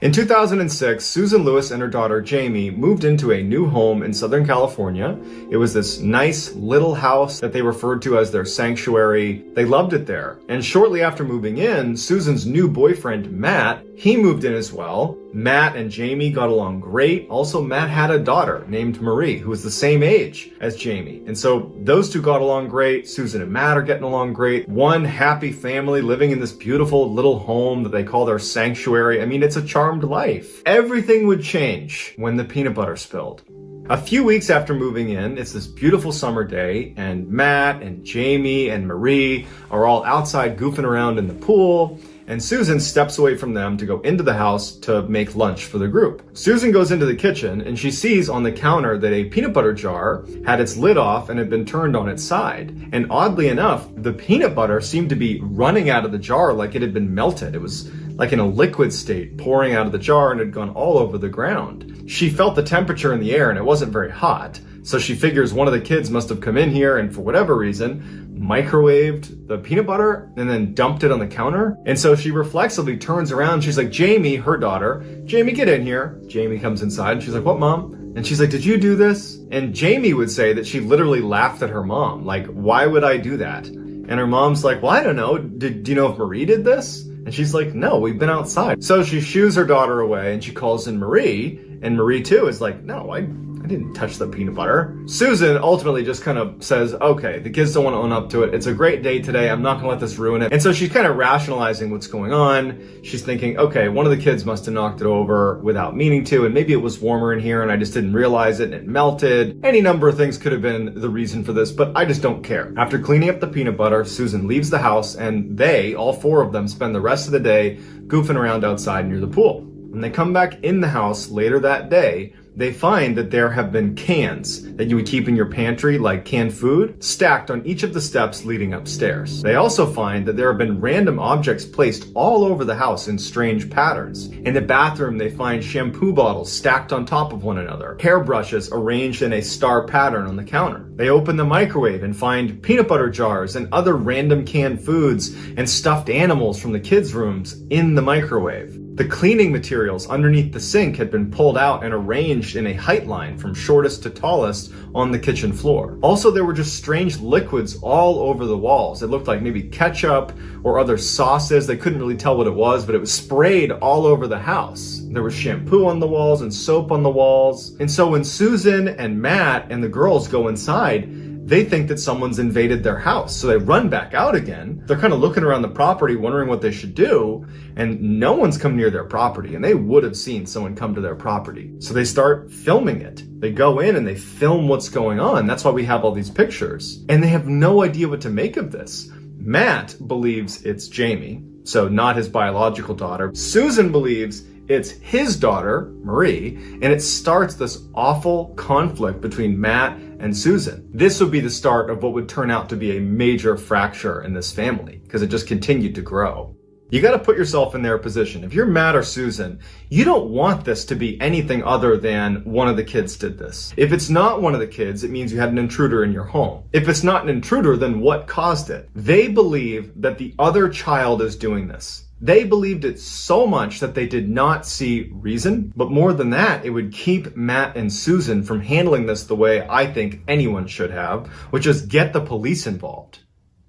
In 2006, Susan Lewis and her daughter Jamie moved into a new home in Southern California. It was this nice little house that they referred to as their sanctuary. They loved it there. And shortly after moving in, Susan's new boyfriend, Matt, he moved in as well. Matt and Jamie got along great. Also, Matt had a daughter named Marie, who was the same age as Jamie. And so those two got along great. Susan and Matt are getting along great. One happy family living in this beautiful little home that they call their sanctuary. I mean, it's a charmed life. Everything would change when the peanut butter spilled. A few weeks after moving in, it's this beautiful summer day, and Matt and Jamie and Marie are all outside goofing around in the pool. And Susan steps away from them to go into the house to make lunch for the group. Susan goes into the kitchen and she sees on the counter that a peanut butter jar had its lid off and had been turned on its side. And oddly enough, the peanut butter seemed to be running out of the jar like it had been melted. It was like in a liquid state, pouring out of the jar and had gone all over the ground. She felt the temperature in the air and it wasn't very hot. So she figures one of the kids must have come in here and for whatever reason, microwaved the peanut butter and then dumped it on the counter. And so she reflexively turns around. She's like, Jamie, her daughter, Jamie, get in here. Jamie comes inside and she's like, what, Mom? And she's like, did you do this? And Jamie would say that she literally laughed at her mom. Like, why would I do that? And her mom's like, well, I don't know. Do you know if Marie did this? And she's like, no, we've been outside. So she shoos her daughter away and she calls in Marie. And Marie too is like, no, I didn't touch the peanut butter. Susan ultimately just kind of says, okay, the kids don't want to own up to it. It's a great day today. I'm not gonna let this ruin it. And so she's kind of rationalizing what's going on. She's thinking, okay, one of the kids must have knocked it over without meaning to, and maybe it was warmer in here and I just didn't realize it and it melted. Any number of things could have been the reason for this, but I just don't care. After cleaning up the peanut butter, Susan leaves the house and they, all four of them, spend the rest of the day goofing around outside near the pool. When they come back in the house later that day, they find that there have been cans that you would keep in your pantry, like canned food, stacked on each of the steps leading upstairs. They also find that there have been random objects placed all over the house in strange patterns. In the bathroom, they find shampoo bottles stacked on top of one another, hairbrushes arranged in a star pattern on the counter. They open the microwave and find peanut butter jars and other random canned foods and stuffed animals from the kids' rooms in the microwave. The cleaning materials underneath the sink had been pulled out and arranged in a height line from shortest to tallest on the kitchen floor. Also, there were just strange liquids all over the walls. It looked like maybe ketchup or other sauces. They couldn't really tell what it was, but it was sprayed all over the house. There was shampoo on the walls and soap on the walls. And so when Susan and Matt and the girls go inside, they think that someone's invaded their house. So they run back out again. They're kind of looking around the property, wondering what they should do. And no one's come near their property. And they would have seen someone come to their property. So they start filming it. They go in and they film what's going on. That's why we have all these pictures. And they have no idea what to make of this. Matt believes it's Jamie, so not his biological daughter. Susan believes it's his daughter, Marie, and it starts this awful conflict between Matt and Susan. This would be the start of what would turn out to be a major fracture in this family, because it just continued to grow. You got to put yourself in their position. If you're Matt or Susan, you don't want this to be anything other than one of the kids did this. If it's not one of the kids, it means you had an intruder in your home. If it's not an intruder, then what caused it? They believe that the other child is doing this. They believed it so much that they did not see reason. But more than that, it would keep Matt and Susan from handling this the way I think anyone should have, which is get the police involved.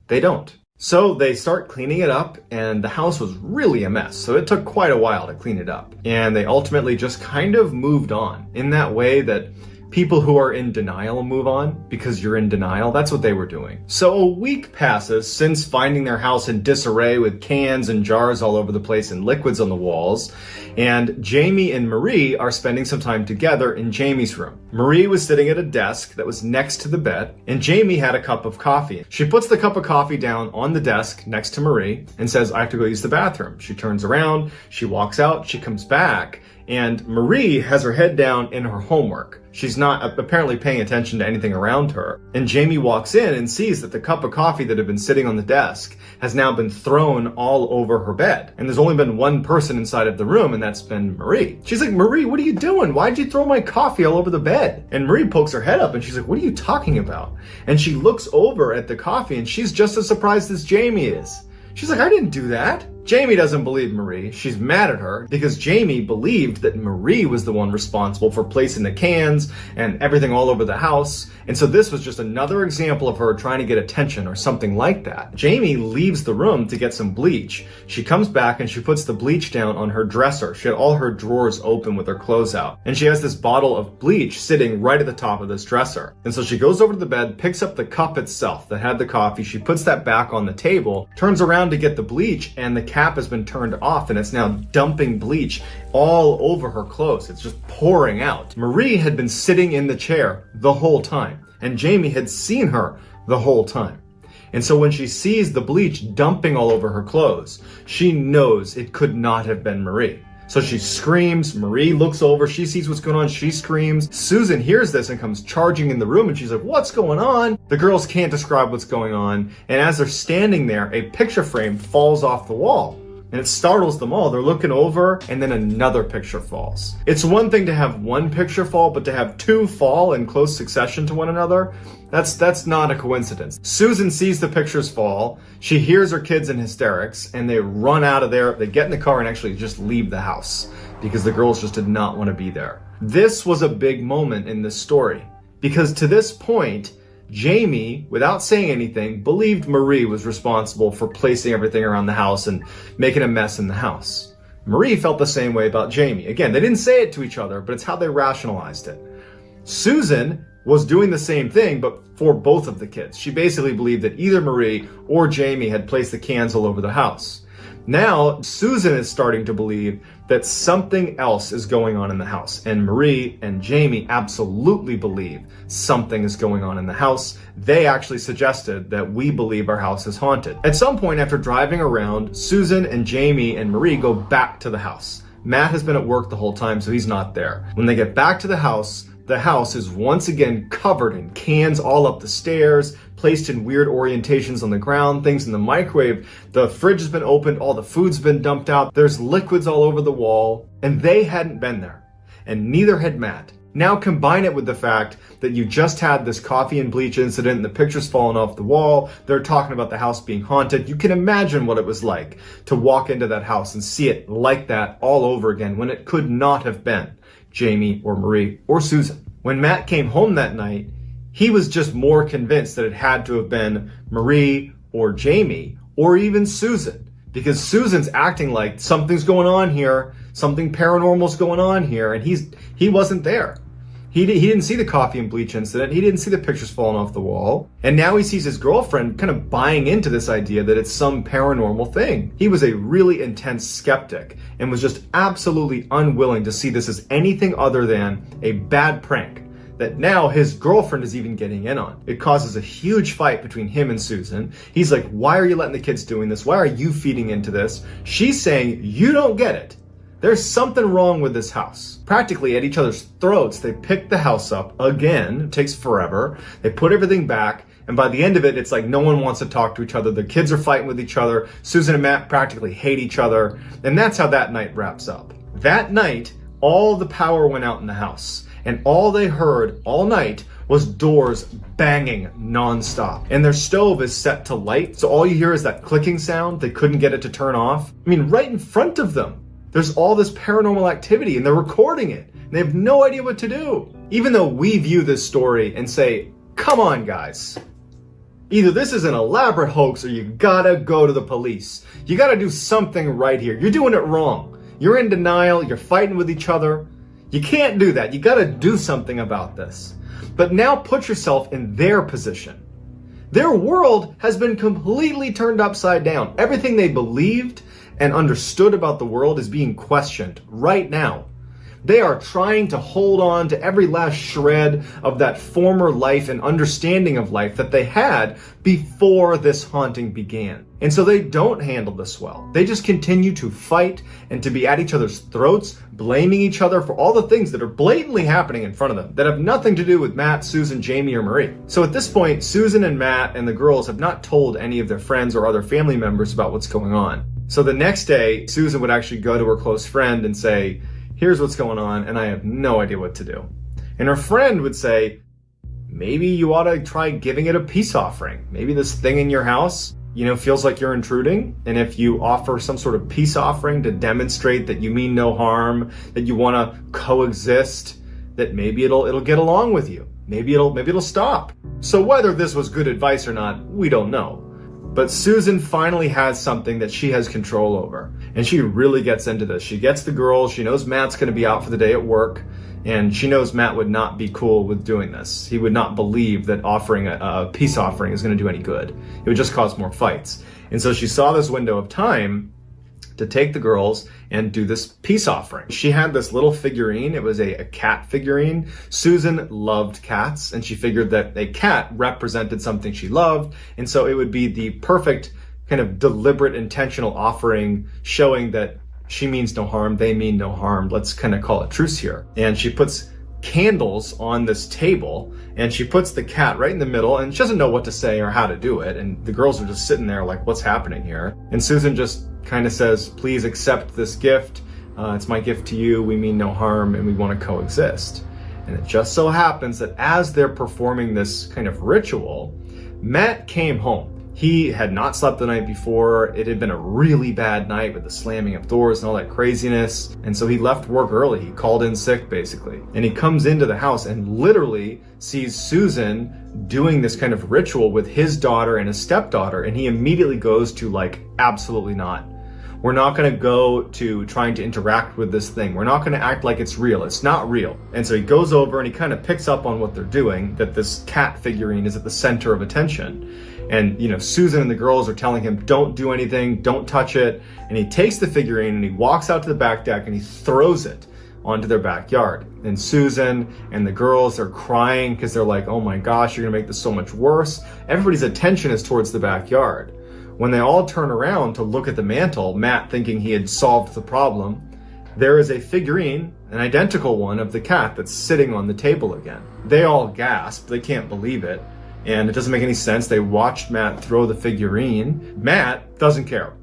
They don't. So they start cleaning it up, and the house was really a mess. So it took quite a while to clean it up. And they ultimately just kind of moved on in that way that people who are in denial move on because you're in denial. That's what they were doing. So a week passes since finding their house in disarray with cans and jars all over the place and liquids on the walls. And Jamie and Marie are spending some time together in Jamie's room. Marie was sitting at a desk that was next to the bed, and Jamie had a cup of coffee. She puts the cup of coffee down on the desk next to Marie and says, I have to go use the bathroom. She turns around, she walks out, she comes back, and Marie has her head down in her homework. She's not apparently paying attention to anything around her. And Jamie walks in and sees that the cup of coffee that had been sitting on the desk has now been thrown all over her bed. And there's only been one person inside of the room, and that's been Marie. She's like, Marie, what are you doing? Why'd you throw my coffee all over the bed? And Marie pokes her head up and she's like, what are you talking about? And she looks over at the coffee and she's just as surprised as Jamie is. She's like, I didn't do that. Jamie doesn't believe Marie. She's mad at her because Jamie believed that Marie was the one responsible for placing the cans and everything all over the house. And so this was just another example of her trying to get attention or something like that. Jamie leaves the room to get some bleach. She comes back and she puts the bleach down on her dresser. She had all her drawers open with her clothes out. And she has this bottle of bleach sitting right at the top of this dresser. And so she goes over to the bed, picks up the cup itself that had the coffee. She puts that back on the table, turns around to get the bleach, and the cap has been turned off and it's now dumping bleach all over her clothes. It's just pouring out. Marie had been sitting in the chair the whole time, and Jamie had seen her the whole time. And so when she sees the bleach dumping all over her clothes, she knows it could not have been Marie. So she screams. Marie looks over. She sees what's going on. She screams. Susan hears this and comes charging in the room, and she's like, "What's going on?" The girls can't describe what's going on. And as they're standing there, a picture frame falls off the wall. And it startles them all. They're looking over, and then another picture falls. It's one thing to have one picture fall, but to have two fall in close succession to one another, that's not a coincidence. Susan sees the pictures fall. She hears her kids in hysterics, and they run out of there. They get in the car and actually just leave the house because the girls just did not want to be there. This was a big moment in this story because to this point, Jamie, without saying anything, believed Marie was responsible for placing everything around the house and making a mess in the house. Marie felt the same way about Jamie. Again, they didn't say it to each other, but it's how they rationalized it. Susan was doing the same thing, but for both of the kids. She basically believed that either Marie or Jamie had placed the cans all over the house. Now, Susan is starting to believe that something else is going on in the house. And Marie and Jamie absolutely believe something is going on in the house. They actually suggested that we believe our house is haunted. At some point after driving around, Susan and Jamie and Marie go back to the house. Matt has been at work the whole time, so he's not there. When they get back to the house is once again covered in cans all up the stairs, placed in weird orientations on the ground, things in the microwave. The fridge has been opened, all the food's been dumped out. There's liquids all over the wall, and they hadn't been there. And neither had Matt. Now combine it with the fact that you just had this coffee and bleach incident and the picture's fallen off the wall. They're talking about the house being haunted. You can imagine what it was like to walk into that house and see it like that all over again when it could not have been Jamie or Marie or Susan. When Matt came home that night, he was just more convinced that it had to have been Marie or Jamie or even Susan, because Susan's acting like something's going on here, something paranormal's going on here, and he wasn't there. He didn't see the coffee and bleach incident. He didn't see the pictures falling off the wall. And now he sees his girlfriend kind of buying into this idea that it's some paranormal thing. He was a really intense skeptic and was just absolutely unwilling to see this as anything other than a bad prank that now his girlfriend is even getting in on. It causes a huge fight between him and Susan. He's like, "Why are you letting the kids doing this? Why are you feeding into this?" She's saying, "You don't get it. There's something wrong with this house." Practically at each other's throats, they pick the house up again. It takes forever. They put everything back. And by the end of it, it's like no one wants to talk to each other. The kids are fighting with each other. Susan and Matt practically hate each other. And that's how that night wraps up. That night, all the power went out in the house. And all they heard all night was doors banging nonstop. And their stove is set to light. So all you hear is that clicking sound. They couldn't get it to turn off. I mean, right in front of them. There's all this paranormal activity and they're recording it. And they have no idea what to do. Even though we view this story and say, come on guys. Either this is an elaborate hoax or you gotta go to the police. You gotta do something right here. You're doing it wrong. You're in denial. You're fighting with each other. You can't do that. You gotta do something about this. But now put yourself in their position. Their world has been completely turned upside down. Everything they believed and understood about the world is being questioned right now. They are trying to hold on to every last shred of that former life and understanding of life that they had before this haunting began. And so they don't handle this well. They just continue to fight and to be at each other's throats, blaming each other for all the things that are blatantly happening in front of them that have nothing to do with Matt, Susan, Jamie, or Marie. So at this point, Susan and Matt and the girls have not told any of their friends or other family members about what's going on. So the next day, Susan would actually go to her close friend and say, "Here's what's going on, and I have no idea what to do." And her friend would say, "Maybe you ought to try giving it a peace offering. Maybe this thing in your house, feels like you're intruding, and if you offer some sort of peace offering to demonstrate that you mean no harm, that you want to coexist, that maybe it'll get along with you. Maybe it'll stop. So whether this was good advice or not, we don't know. But Susan finally has something that she has control over, and she really gets into this. She gets the girls, she knows Matt's going to be out for the day at work, and she knows Matt would not be cool with doing this. He would not believe that offering a peace offering is going to do any good. It would just cause more fights. And so she saw this window of time to take the girls and do this peace offering. She had this little figurine. It was a cat figurine. Susan loved cats, and she figured that a cat represented something she loved, and so it would be the perfect kind of deliberate, intentional offering, showing that she means no harm, they mean no harm. Let's kind of call it truce here. And she puts candles on this table, and she puts the cat right in the middle, and she doesn't know what to say or how to do it, and the girls are just sitting there like, what's happening here? And Susan just kind of says, please accept this gift. It's my gift to you. We mean no harm, and we want to coexist. And it just so happens that as they're performing this kind of ritual, Matt came home. He had not slept the night before. It had been a really bad night with the slamming of doors and all that craziness. And so he left work early. He called in sick, basically. And he comes into the house and literally sees Susan doing this kind of ritual with his daughter and his stepdaughter. And he immediately goes to like, absolutely not. We're not going to go to trying to interact with this thing. We're not going to act like it's real. It's not real. And so he goes over and he kind of picks up on what they're doing, that this cat figurine is at the center of attention. And, Susan and the girls are telling him, don't do anything, don't touch it. And he takes the figurine and he walks out to the back deck and he throws it onto their backyard. And Susan and the girls are crying because they're like, oh my gosh, you're going to make this so much worse. Everybody's attention is towards the backyard. When they all turn around to look at the mantle, Matt thinking he had solved the problem, there is a figurine, an identical one of the cat that's sitting on the table again. They all gasp, they can't believe it, and it doesn't make any sense. They watched Matt throw the figurine. Matt doesn't care,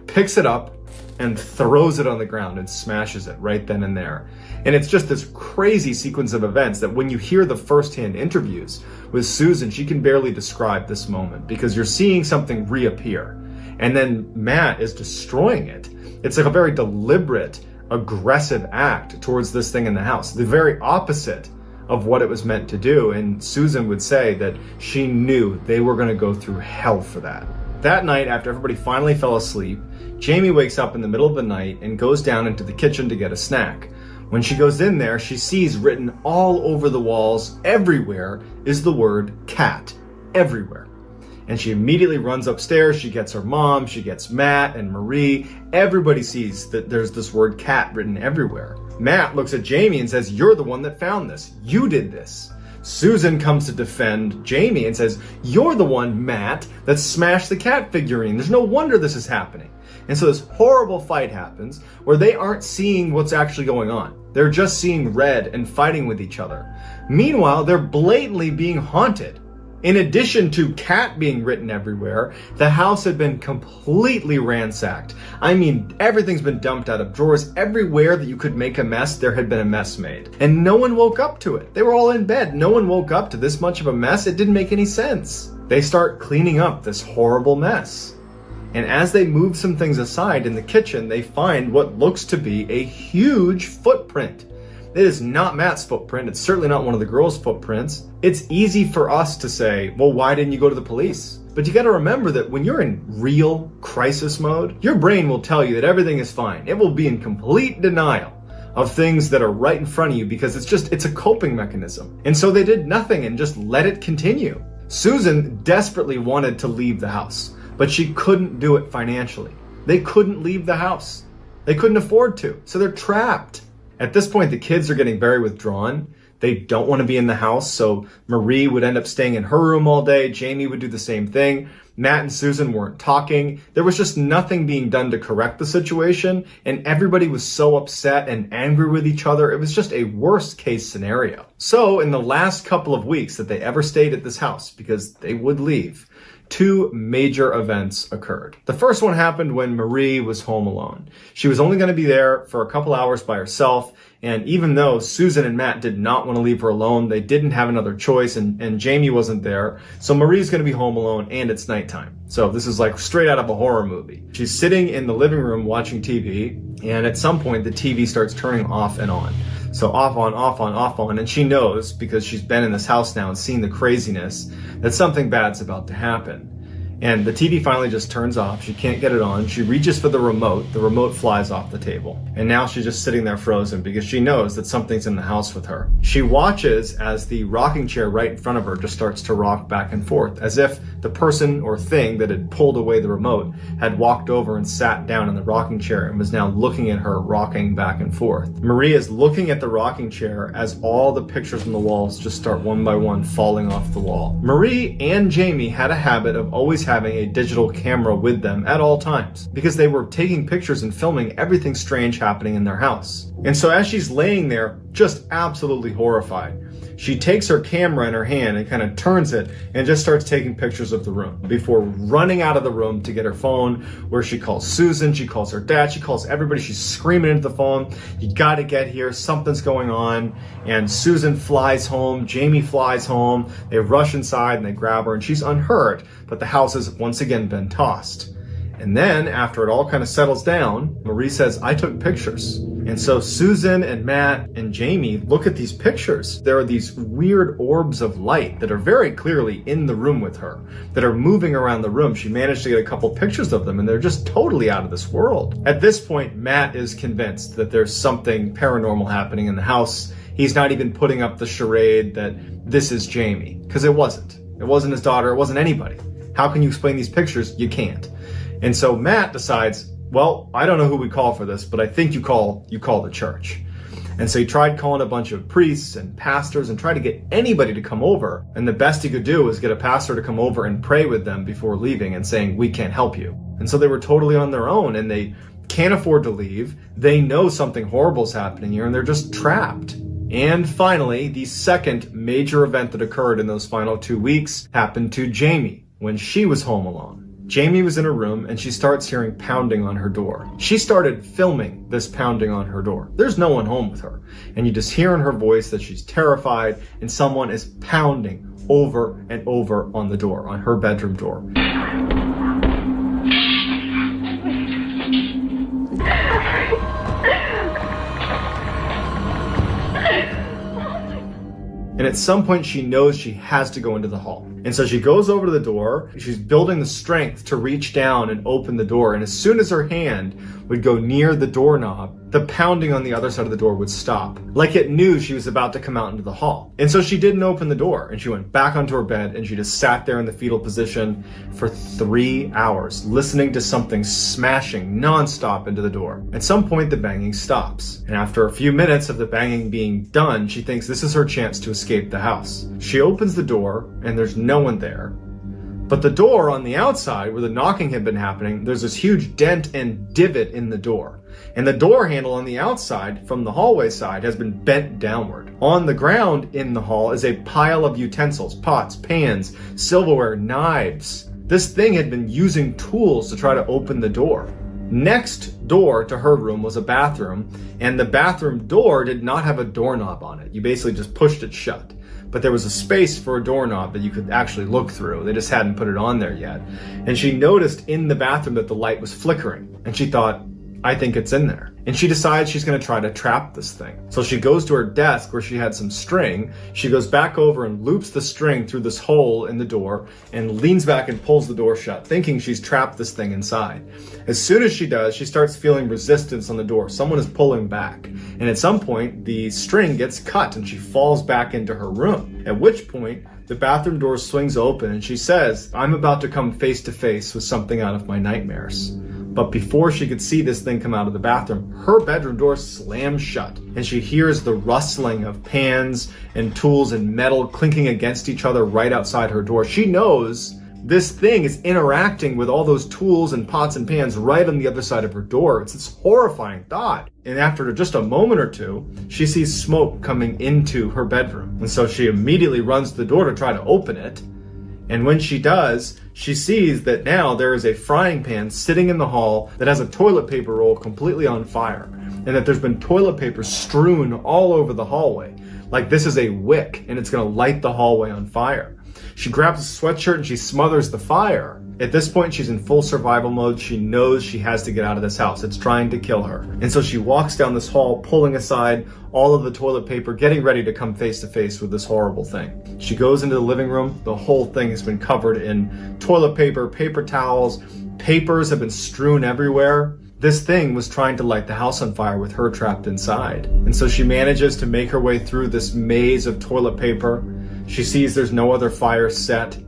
picks it up and throws it on the ground and smashes it right then and there. And it's just this crazy sequence of events that when you hear the first-hand interviews with Susan, she can barely describe this moment because you're seeing something reappear. And then Matt is destroying it. It's like a very deliberate, aggressive act towards this thing in the house. The very opposite of what it was meant to do. And Susan would say that she knew they were going to go through hell for that. That night, after everybody finally fell asleep, Jamie wakes up in the middle of the night and goes down into the kitchen to get a snack. When she goes in there, she sees written all over the walls, everywhere, is the word cat. Everywhere. And she immediately runs upstairs. She gets her mom, she gets Matt and Marie. Everybody sees that there's this word cat written everywhere. Matt looks at Jamie and says, you're the one that found this. You did this. Susan comes to defend Jamie and says, you're the one, Matt, that smashed the cat figurine. There's no wonder this is happening. And so this horrible fight happens where they aren't seeing what's actually going on. They're just seeing red and fighting with each other. Meanwhile, they're blatantly being haunted. In addition to cat being written everywhere, the house had been completely ransacked. I mean, everything's been dumped out of drawers. Everywhere that you could make a mess, there had been a mess made. And no one woke up to it. They were all in bed. No one woke up to this much of a mess. It didn't make any sense. They start cleaning up this horrible mess. And as they move some things aside in the kitchen, they find what looks to be a huge footprint. It is not Matt's footprint. It's certainly not one of the girls' footprints. It's easy for us to say, well, why didn't you go to the police? But you got to remember that when you're in real crisis mode, your brain will tell you that everything is fine. It will be in complete denial of things that are right in front of you because it's a coping mechanism. And so they did nothing and just let it continue. Susan desperately wanted to leave the house, but she couldn't do it financially. They couldn't leave the house. They couldn't afford to, so they're trapped. At this point, the kids are getting very withdrawn. They don't want to be in the house, so Marie would end up staying in her room all day. Jamie would do the same thing. Matt and Susan weren't talking. There was just nothing being done to correct the situation, and everybody was so upset and angry with each other. It was just a worst case scenario. So in the last couple of weeks that they ever stayed at this house, because they would leave, two major events occurred. The first one happened when Marie was home alone. She was only going to be there for a couple hours by herself, and even though Susan and Matt did not want to leave her alone, they didn't have another choice, and Jamie wasn't there, so Marie's going to be home alone, and it's nighttime. So this is like straight out of a horror movie. She's sitting in the living room watching TV, and at some point the TV starts turning off and on. So off on, off on, off on, and she knows, because she's been in this house now and seen the craziness, that something bad's about to happen. And the TV finally just turns off. She can't get it on. She reaches for the remote flies off the table. And now she's just sitting there frozen because she knows that something's in the house with her. She watches as the rocking chair right in front of her just starts to rock back and forth, as if the person or thing that had pulled away the remote had walked over and sat down in the rocking chair and was now looking at her rocking back and forth. Marie is looking at the rocking chair as all the pictures on the walls just start one by one falling off the wall. Marie and Jamie had a habit of always having a digital camera with them at all times because they were taking pictures and filming everything strange happening in their house. And so as she's laying there, just absolutely horrified, she takes her camera in her hand and kind of turns it and just starts taking pictures of the room before running out of the room to get her phone, where she calls Susan, she calls her dad, she calls everybody. She's screaming into the phone, "You got to get here, something's going on." And Susan flies home, Jamie flies home, they rush inside and they grab her, and she's unhurt, but the house has once again been tossed. And then, after it all kind of settles down, Marie says, "I took pictures." And so Susan and Matt and Jamie look at these pictures. There are these weird orbs of light that are very clearly in the room with her, that are moving around the room. She managed to get a couple pictures of them, and they're just totally out of this world. At this point, Matt is convinced that there's something paranormal happening in the house. He's not even putting up the charade that this is Jamie, because it wasn't. It wasn't his daughter, it wasn't anybody. How can you explain these pictures? You can't. And so Matt decides, well, I don't know who we call for this, but I think you call the church. And so he tried calling a bunch of priests and pastors and tried to get anybody to come over. And the best he could do was get a pastor to come over and pray with them before leaving and saying, "We can't help you." And so they were totally on their own, and they can't afford to leave. They know something horrible is happening here, and they're just trapped. And finally, the second major event that occurred in those final 2 weeks happened to Jamie when she was home alone. Jamie was in her room and she starts hearing pounding on her door. She started filming this pounding on her door. There's no one home with her. And you just hear in her voice that she's terrified and someone is pounding over and over on the door, on her bedroom door. And at some point she knows she has to go into the hall. And so she goes over to the door. She's building the strength to reach down and open the door. And as soon as her hand would go near the doorknob, the pounding on the other side of the door would stop. Like it knew she was about to come out into the hall. And so she didn't open the door, and she went back onto her bed and she just sat there in the fetal position for 3 hours, listening to something smashing nonstop into the door. At some point the banging stops. And after a few minutes of the banging being done, she thinks this is her chance to escape the house. She opens the door and there's no one there. But the door on the outside, where the knocking had been happening, there's this huge dent and divot in the door. And the door handle on the outside, from the hallway side, has been bent downward. On the ground in the hall is a pile of utensils, pots, pans, silverware, knives. This thing had been using tools to try to open the door. Next door to her room was a bathroom, and the bathroom door did not have a doorknob on it. You basically just pushed it shut. But there was a space for a doorknob that you could actually look through. They just hadn't put it on there yet. And she noticed in the bathroom that the light was flickering. And she thought, I think it's in there. And she decides she's going to try to trap this thing. So she goes to her desk where she had some string. She goes back over and loops the string through this hole in the door and leans back and pulls the door shut, thinking she's trapped this thing inside. As soon as she does, she starts feeling resistance on the door. Someone is pulling back. And at some point, the string gets cut and she falls back into her room. At which point, the bathroom door swings open and she says, I'm about to come face to face with something out of my nightmares. But before she could see this thing come out of the bathroom, her bedroom door slams shut, and she hears the rustling of pans and tools and metal clinking against each other right outside her door. She knows this thing is interacting with all those tools and pots and pans right on the other side of her door. It's this horrifying thought. And after just a moment or two, she sees smoke coming into her bedroom. And so she immediately runs to the door to try to open it. And when she does, she sees that now there is a frying pan sitting in the hall that has a toilet paper roll completely on fire, and that there's been toilet paper strewn all over the hallway. Like this is a wick, and it's gonna light the hallway on fire. She grabs a sweatshirt and she smothers the fire. At this point, she's in full survival mode. She knows she has to get out of this house. It's trying to kill her. And so she walks down this hall, pulling aside all of the toilet paper, getting ready to come face to face with this horrible thing. She goes into the living room. The whole thing has been covered in toilet paper, paper towels. Papers have been strewn everywhere. This thing was trying to light the house on fire with her trapped inside. And so she manages to make her way through this maze of toilet paper. She sees there's no other fire set,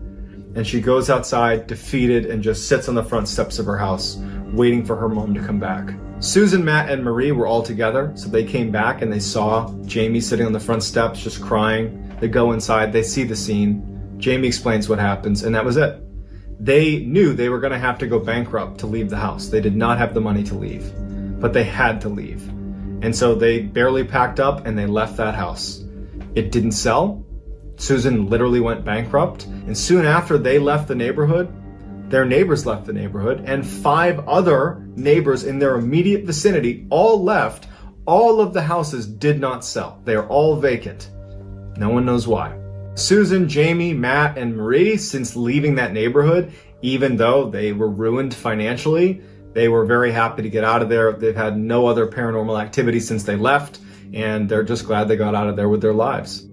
and she goes outside defeated and just sits on the front steps of her house, waiting for her mom to come back. Susan, Matt, and Marie were all together, so they came back and they saw Jamie sitting on the front steps just crying. They go inside, they see the scene. Jamie explains what happens, and that was it. They knew they were gonna have to go bankrupt to leave the house. They did not have the money to leave, but they had to leave. And so they barely packed up and they left that house. It didn't sell. Susan literally went bankrupt, and soon after they left the neighborhood, their neighbors left the neighborhood, and 5 other neighbors in their immediate vicinity all left. All of the houses did not sell. They are all vacant. No one knows why. Susan, Jamie, Matt, and Marie, since leaving that neighborhood, even though they were ruined financially, they were very happy to get out of there. They've had no other paranormal activity since they left, and they're just glad they got out of there with their lives.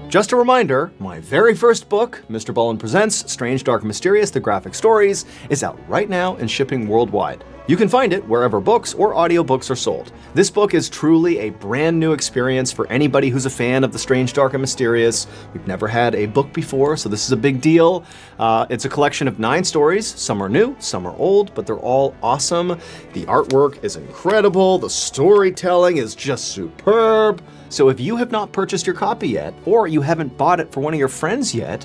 Just a reminder, my very first book, Mrballen Presents Strange, Dark, and Mysterious, The Graphic Stories, is out right now and shipping worldwide. You can find it wherever books or audiobooks are sold. This book is truly a brand new experience for anybody who's a fan of the strange, dark, and mysterious. We've never had a book before, so this is a big deal. It's a collection of 9 stories. Some are new, some are old, but they're all awesome. The artwork is incredible. The storytelling is just superb. So if you have not purchased your copy yet, or you haven't bought it for one of your friends yet,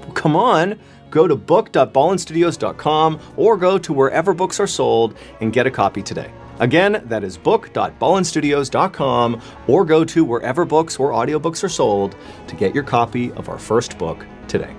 well, come on. Go to book.ballenstudios.com or go to wherever books are sold and get a copy today. Again, that is book.ballenstudios.com or go to wherever books or audiobooks are sold to get your copy of our first book today.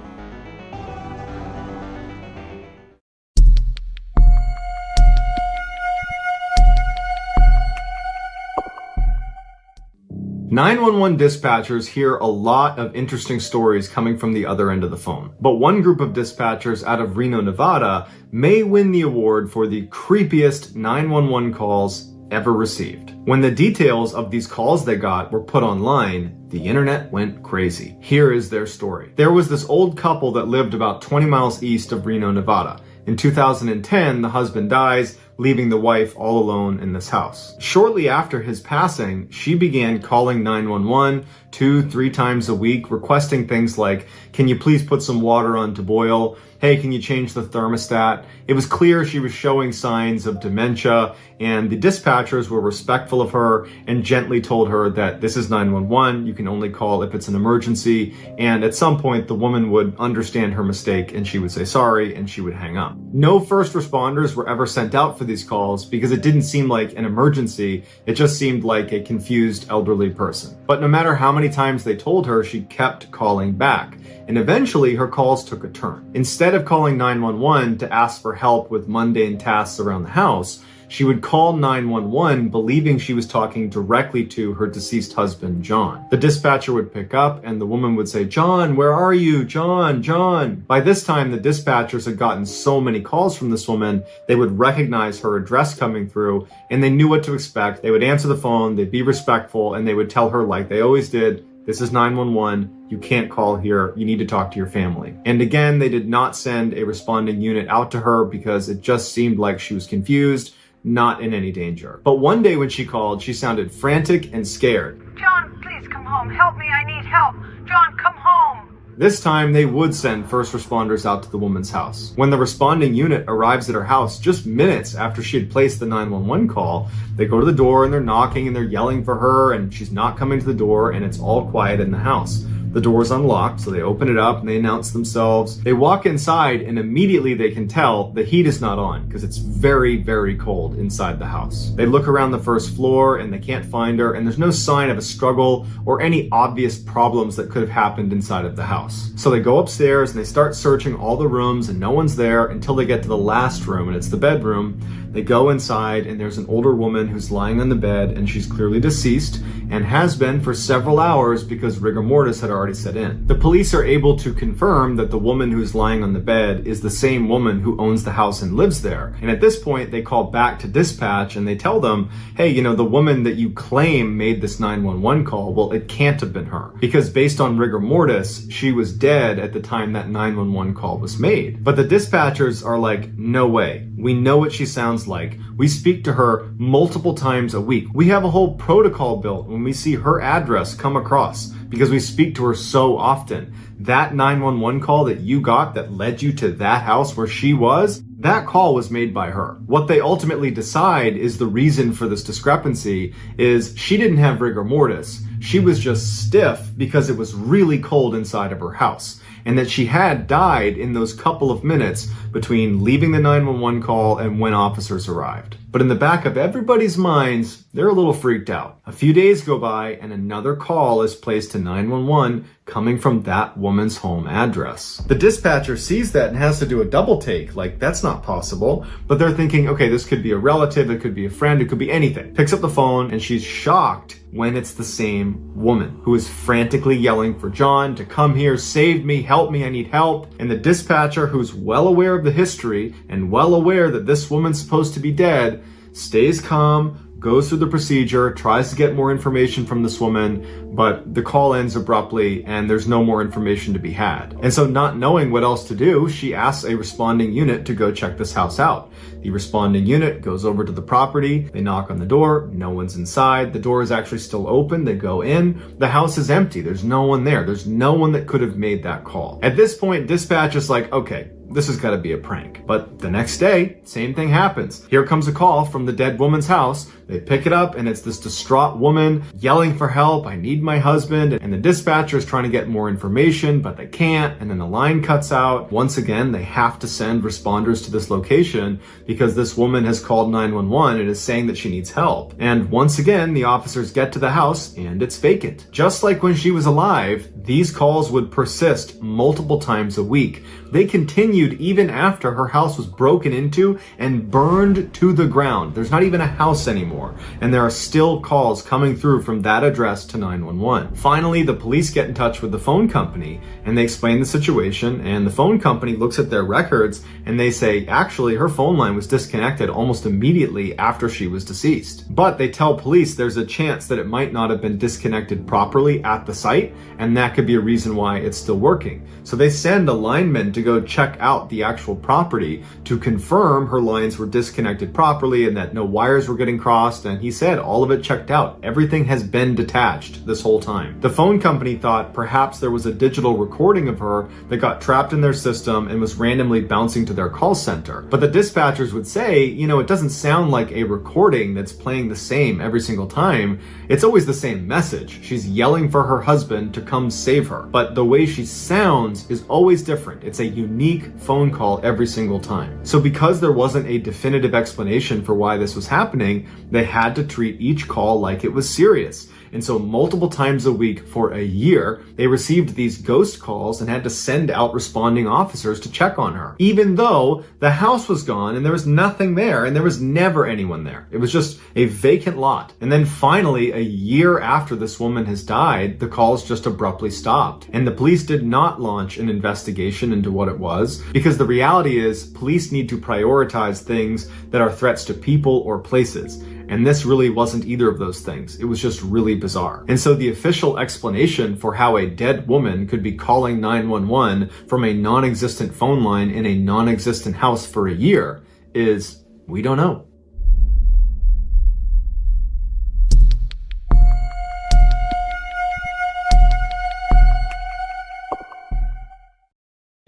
"911 dispatchers hear a lot of interesting stories coming from the other end of the phone. But one group of dispatchers out of Reno, Nevada may win the award for the creepiest 911 calls ever received. When the details of these calls they got were put online, the internet went crazy. Here is their story. There was this old couple that lived about 20 miles east of Reno, Nevada. In 2010, the husband dies, leaving the wife all alone in this house. Shortly after his passing, she began calling 911 2-3 times a week, requesting things like, "Can you please put some water on to boil? Hey, can you change the thermostat?" It was clear she was showing signs of dementia, and the dispatchers were respectful of her and gently told her that this is 911, you can only call if it's an emergency, and at some point the woman would understand her mistake and she would say sorry and she would hang up. No first responders were ever sent out for these calls because it didn't seem like an emergency, it just seemed like a confused elderly person. But no matter how many times they told her, she kept calling back. And eventually her calls took a turn. Instead of calling 911 to ask for help with mundane tasks around the house, she would call 911 believing she was talking directly to her deceased husband, John. The dispatcher would pick up and the woman would say, "John, where are you? John, John." By this time, the dispatchers had gotten so many calls from this woman, they would recognize her address coming through and they knew what to expect. They would answer the phone, they'd be respectful, and they would tell her, like they always did, "This is 911. You can't call here. You need to talk to your family." And again, they did not send a responding unit out to her because it just seemed like she was confused, not in any danger. But one day when she called, she sounded frantic and scared. "John, please come home. Help me. I need help. John, come home." This time, they would send first responders out to the woman's house. When the responding unit arrives at her house just minutes after she had placed the 911 call, they go to the door and they're knocking and they're yelling for her and she's not coming to the door and it's all quiet in the house. The door's unlocked, so they open it up and they announce themselves. They walk inside and immediately they can tell the heat is not on because it's very, very cold inside the house. They look around the first floor and they can't find her, and there's no sign of a struggle or any obvious problems that could have happened inside of the house. So they go upstairs and they start searching all the rooms and no one's there until they get to the last room, and it's the bedroom. They go inside and there's an older woman who's lying on the bed, and she's clearly deceased and has been for several hours because rigor mortis had already set in. The police are able to confirm that the woman who's lying on the bed is the same woman who owns the house and lives there. And at this point, they call back to dispatch and they tell them, hey, the woman that you claim made this 911 call, well, it can't have been her, because based on rigor mortis, she was dead at the time that 911 call was made. But the dispatchers are like, no way. We know what she sounds like. We speak to her multiple times a week. We have a whole protocol built when we see her address come across because we speak to her so often. That 911 call that you got that led you to that house where she was, that call was made by her. What they ultimately decide is the reason for this discrepancy is she didn't have rigor mortis. She was just stiff because it was really cold inside of her house, and that she had died in those couple of minutes between leaving the 911 call and when officers arrived. But in the back of everybody's minds, they're a little freaked out. A few days go by and another call is placed to 911 coming from that woman's home address. The dispatcher sees that and has to do a double take, like that's not possible. But they're thinking, okay, this could be a relative, it could be a friend, it could be anything. Picks up the phone and she's shocked when it's the same woman who is frantically yelling for John to come here, save me, help me, I need help. And the dispatcher, who's well aware of the history and well aware that this woman's supposed to be dead, stays calm, goes through the procedure, tries to get more information from this woman, but the call ends abruptly and there's no more information to be had. And so, not knowing what else to do, she asks a responding unit to go check this house out. The responding unit goes over to the property, they knock on the door, no one's inside, the door is actually still open, they go in, the house is empty, there's no one there, there's no one that could have made that call. At this point, dispatch is like, okay, this has got to be a prank. But the next day, same thing happens. Here comes a call from the dead woman's house. They pick it up and it's this distraught woman yelling for help. I need my husband. And the dispatcher is trying to get more information, but they can't. And then the line cuts out. Once again, they have to send responders to this location because this woman has called 911 and is saying that she needs help. And once again, the officers get to the house and it's vacant. Just like when she was alive, these calls would persist multiple times a week. They continued even after her house was broken into and burned to the ground. There's not even a house anymore. And there are still calls coming through from that address to 911. Finally, the police get in touch with the phone company and they explain the situation, and the phone company looks at their records and they say, actually, her phone line was disconnected almost immediately after she was deceased. But they tell police there's a chance that it might not have been disconnected properly at the site, and that could be a reason why it's still working. So they send a lineman to go check out the actual property to confirm her lines were disconnected properly and that no wires were getting crossed, and he said all of it checked out. Everything has been detached this whole time. The phone company thought perhaps there was a digital recording of her that got trapped in their system and was randomly bouncing to their call center. But the dispatchers would say, it doesn't sound like a recording that's playing the same every single time. It's always the same message. She's yelling for her husband to come save her. But the way she sounds is always different. It's a unique phone call every single time. So because there wasn't a definitive explanation for why this was happening, they had to treat each call like it was serious. And so multiple times a week for a year, they received these ghost calls and had to send out responding officers to check on her, even though the house was gone and there was nothing there and there was never anyone there. It was just a vacant lot. And then finally, a year after this woman has died, the calls just abruptly stopped. And the police did not launch an investigation into what it was, because the reality is police need to prioritize things that are threats to people or places. And this really wasn't either of those things. It was just really bizarre. And so the official explanation for how a dead woman could be calling 911 from a non-existent phone line in a non-existent house for a year is, we don't know.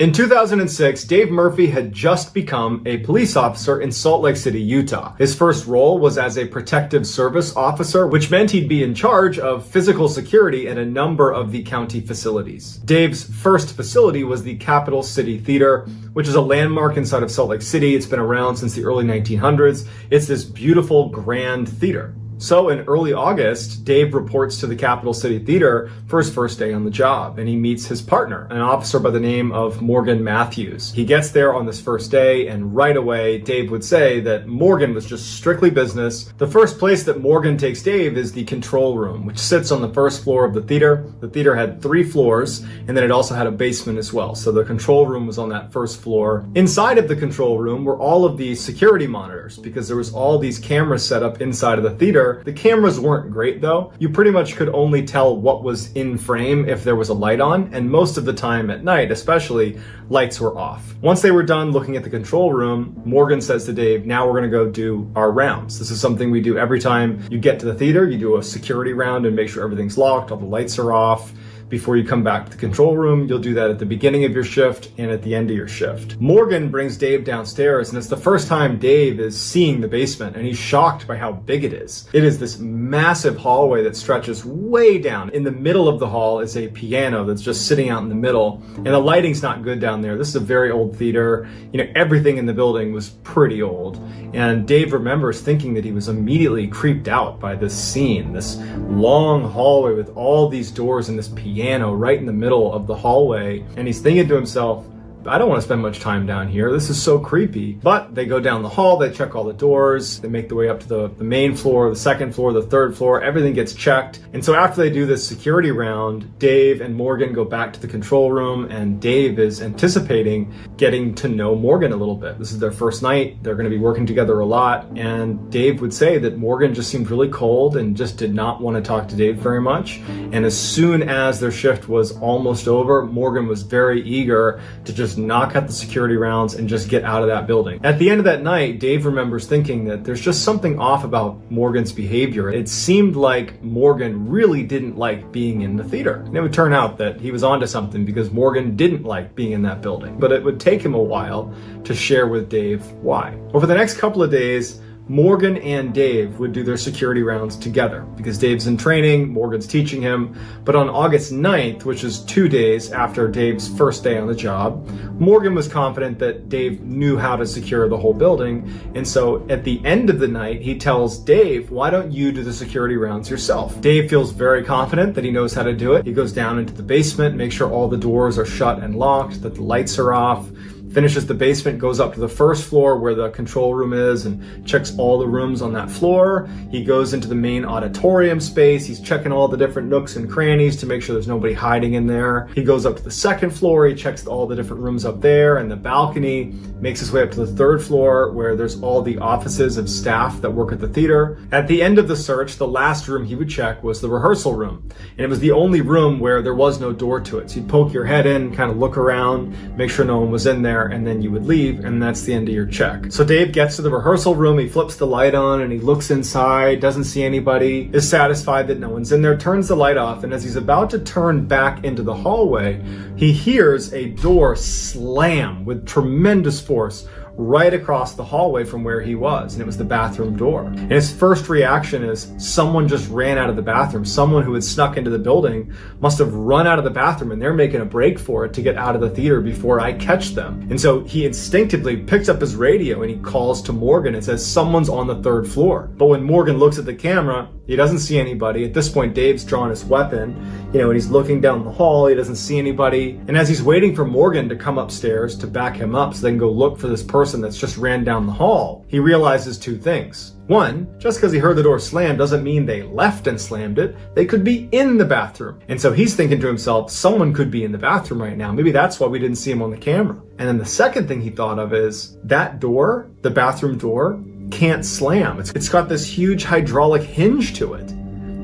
In 2006, Dave Murphy had just become a police officer in Salt Lake City, Utah. His first role was as a protective service officer, which meant he'd be in charge of physical security at a number of the county facilities. Dave's first facility was the Capital City Theater, which is a landmark inside of Salt Lake City. It's been around since the early 1900s. It's this beautiful, grand theater. So in early August, Dave reports to the Capital City Theater for his first day on the job, and he meets his partner, an officer by the name of Morgan Matthews. He gets there on this first day, and right away, Dave would say that Morgan was just strictly business. The first place that Morgan takes Dave is the control room, which sits on the first floor of the theater. The theater had 3 floors, and then it also had a basement as well. So the control room was on that first floor. Inside of the control room were all of the security monitors, because there was all these cameras set up inside of the theater. The cameras weren't great though. You pretty much could only tell what was in frame if there was a light on, and most of the time at night especially, lights were off. Once they were done looking at the control room, Morgan says to Dave, now we're gonna go do our rounds. This is something we do every time you get to the theater. You do a security round and make sure everything's locked, all the lights are off. Before you come back to the control room, you'll do that at the beginning of your shift and at the end of your shift. Morgan brings Dave downstairs, and it's the first time Dave is seeing the basement, and he's shocked by how big it is. It is this massive hallway that stretches way down. In the middle of the hall is a piano that's just sitting out in the middle, and the lighting's not good down there. This is a very old theater. You know, everything in the building was pretty old, and Dave remembers thinking that he was immediately creeped out by this scene, this long hallway with all these doors and this piano right in the middle of the hallway, and he's thinking to himself, I don't want to spend much time down here. This is so creepy. But they go down the hall, they check all the doors, they make their way up to the main floor, the second floor, the third floor, everything gets checked. And so after they do this security round, Dave and Morgan go back to the control room, and Dave is anticipating getting to know Morgan a little bit. This is their first night. They're going to be working together a lot. And Dave would say that Morgan just seemed really cold and just did not want to talk to Dave very much. And as soon as their shift was almost over, Morgan was very eager to just knock out the security rounds and just get out of that building. At the end of that night, Dave remembers thinking that there's just something off about Morgan's behavior. It seemed like Morgan really didn't like being in the theater. And it would turn out that he was onto something, because Morgan didn't like being in that building. But it would take him a while to share with Dave why. Over the next couple of days, Morgan and Dave would do their security rounds together because Dave's in training, Morgan's teaching him. But on August 9th, which is 2 days after Dave's first day on the job, Morgan was confident that Dave knew how to secure the whole building. And so at the end of the night, he tells Dave, why don't you do the security rounds yourself? Dave feels very confident that he knows how to do it. He goes down into the basement, makes sure all the doors are shut and locked, that the lights are off, finishes the basement, goes up to the first floor where the control room is and checks all the rooms on that floor. He goes into the main auditorium space. He's checking all the different nooks and crannies to make sure there's nobody hiding in there. He goes up to the second floor. He checks all the different rooms up there and the balcony, makes his way up to the third floor where there's all the offices of staff that work at the theater. At the end of the search, the last room he would check was the rehearsal room. And it was the only room where there was no door to it. So you'd poke your head in, kind of look around, make sure no one was in there, and then you would leave, and that's the end of your check. So Dave gets to the rehearsal room, he flips the light on, and he looks inside, doesn't see anybody, is satisfied that no one's in there, turns the light off, and as he's about to turn back into the hallway, he hears a door slam with tremendous force right across the hallway from where he was, and it was the bathroom door. And his first reaction is someone just ran out of the bathroom. Someone who had snuck into the building must have run out of the bathroom, and they're making a break for it to get out of the theater before I catch them. And so he instinctively picks up his radio and he calls to Morgan and says someone's on the third floor. But when Morgan looks at the camera, he doesn't see anybody. At this point, Dave's drawn his weapon, and he's looking down the hall. He doesn't see anybody. And as he's waiting for Morgan to come upstairs to back him up so they can go look for this person that's just ran down the hall, he realizes 2 things. One, just because he heard the door slam doesn't mean they left and slammed it. They could be in the bathroom. And so he's thinking to himself, someone could be in the bathroom right now. Maybe that's why we didn't see him on the camera. And then the second thing he thought of is that door, the bathroom door, can't slam. It's got this huge hydraulic hinge to it.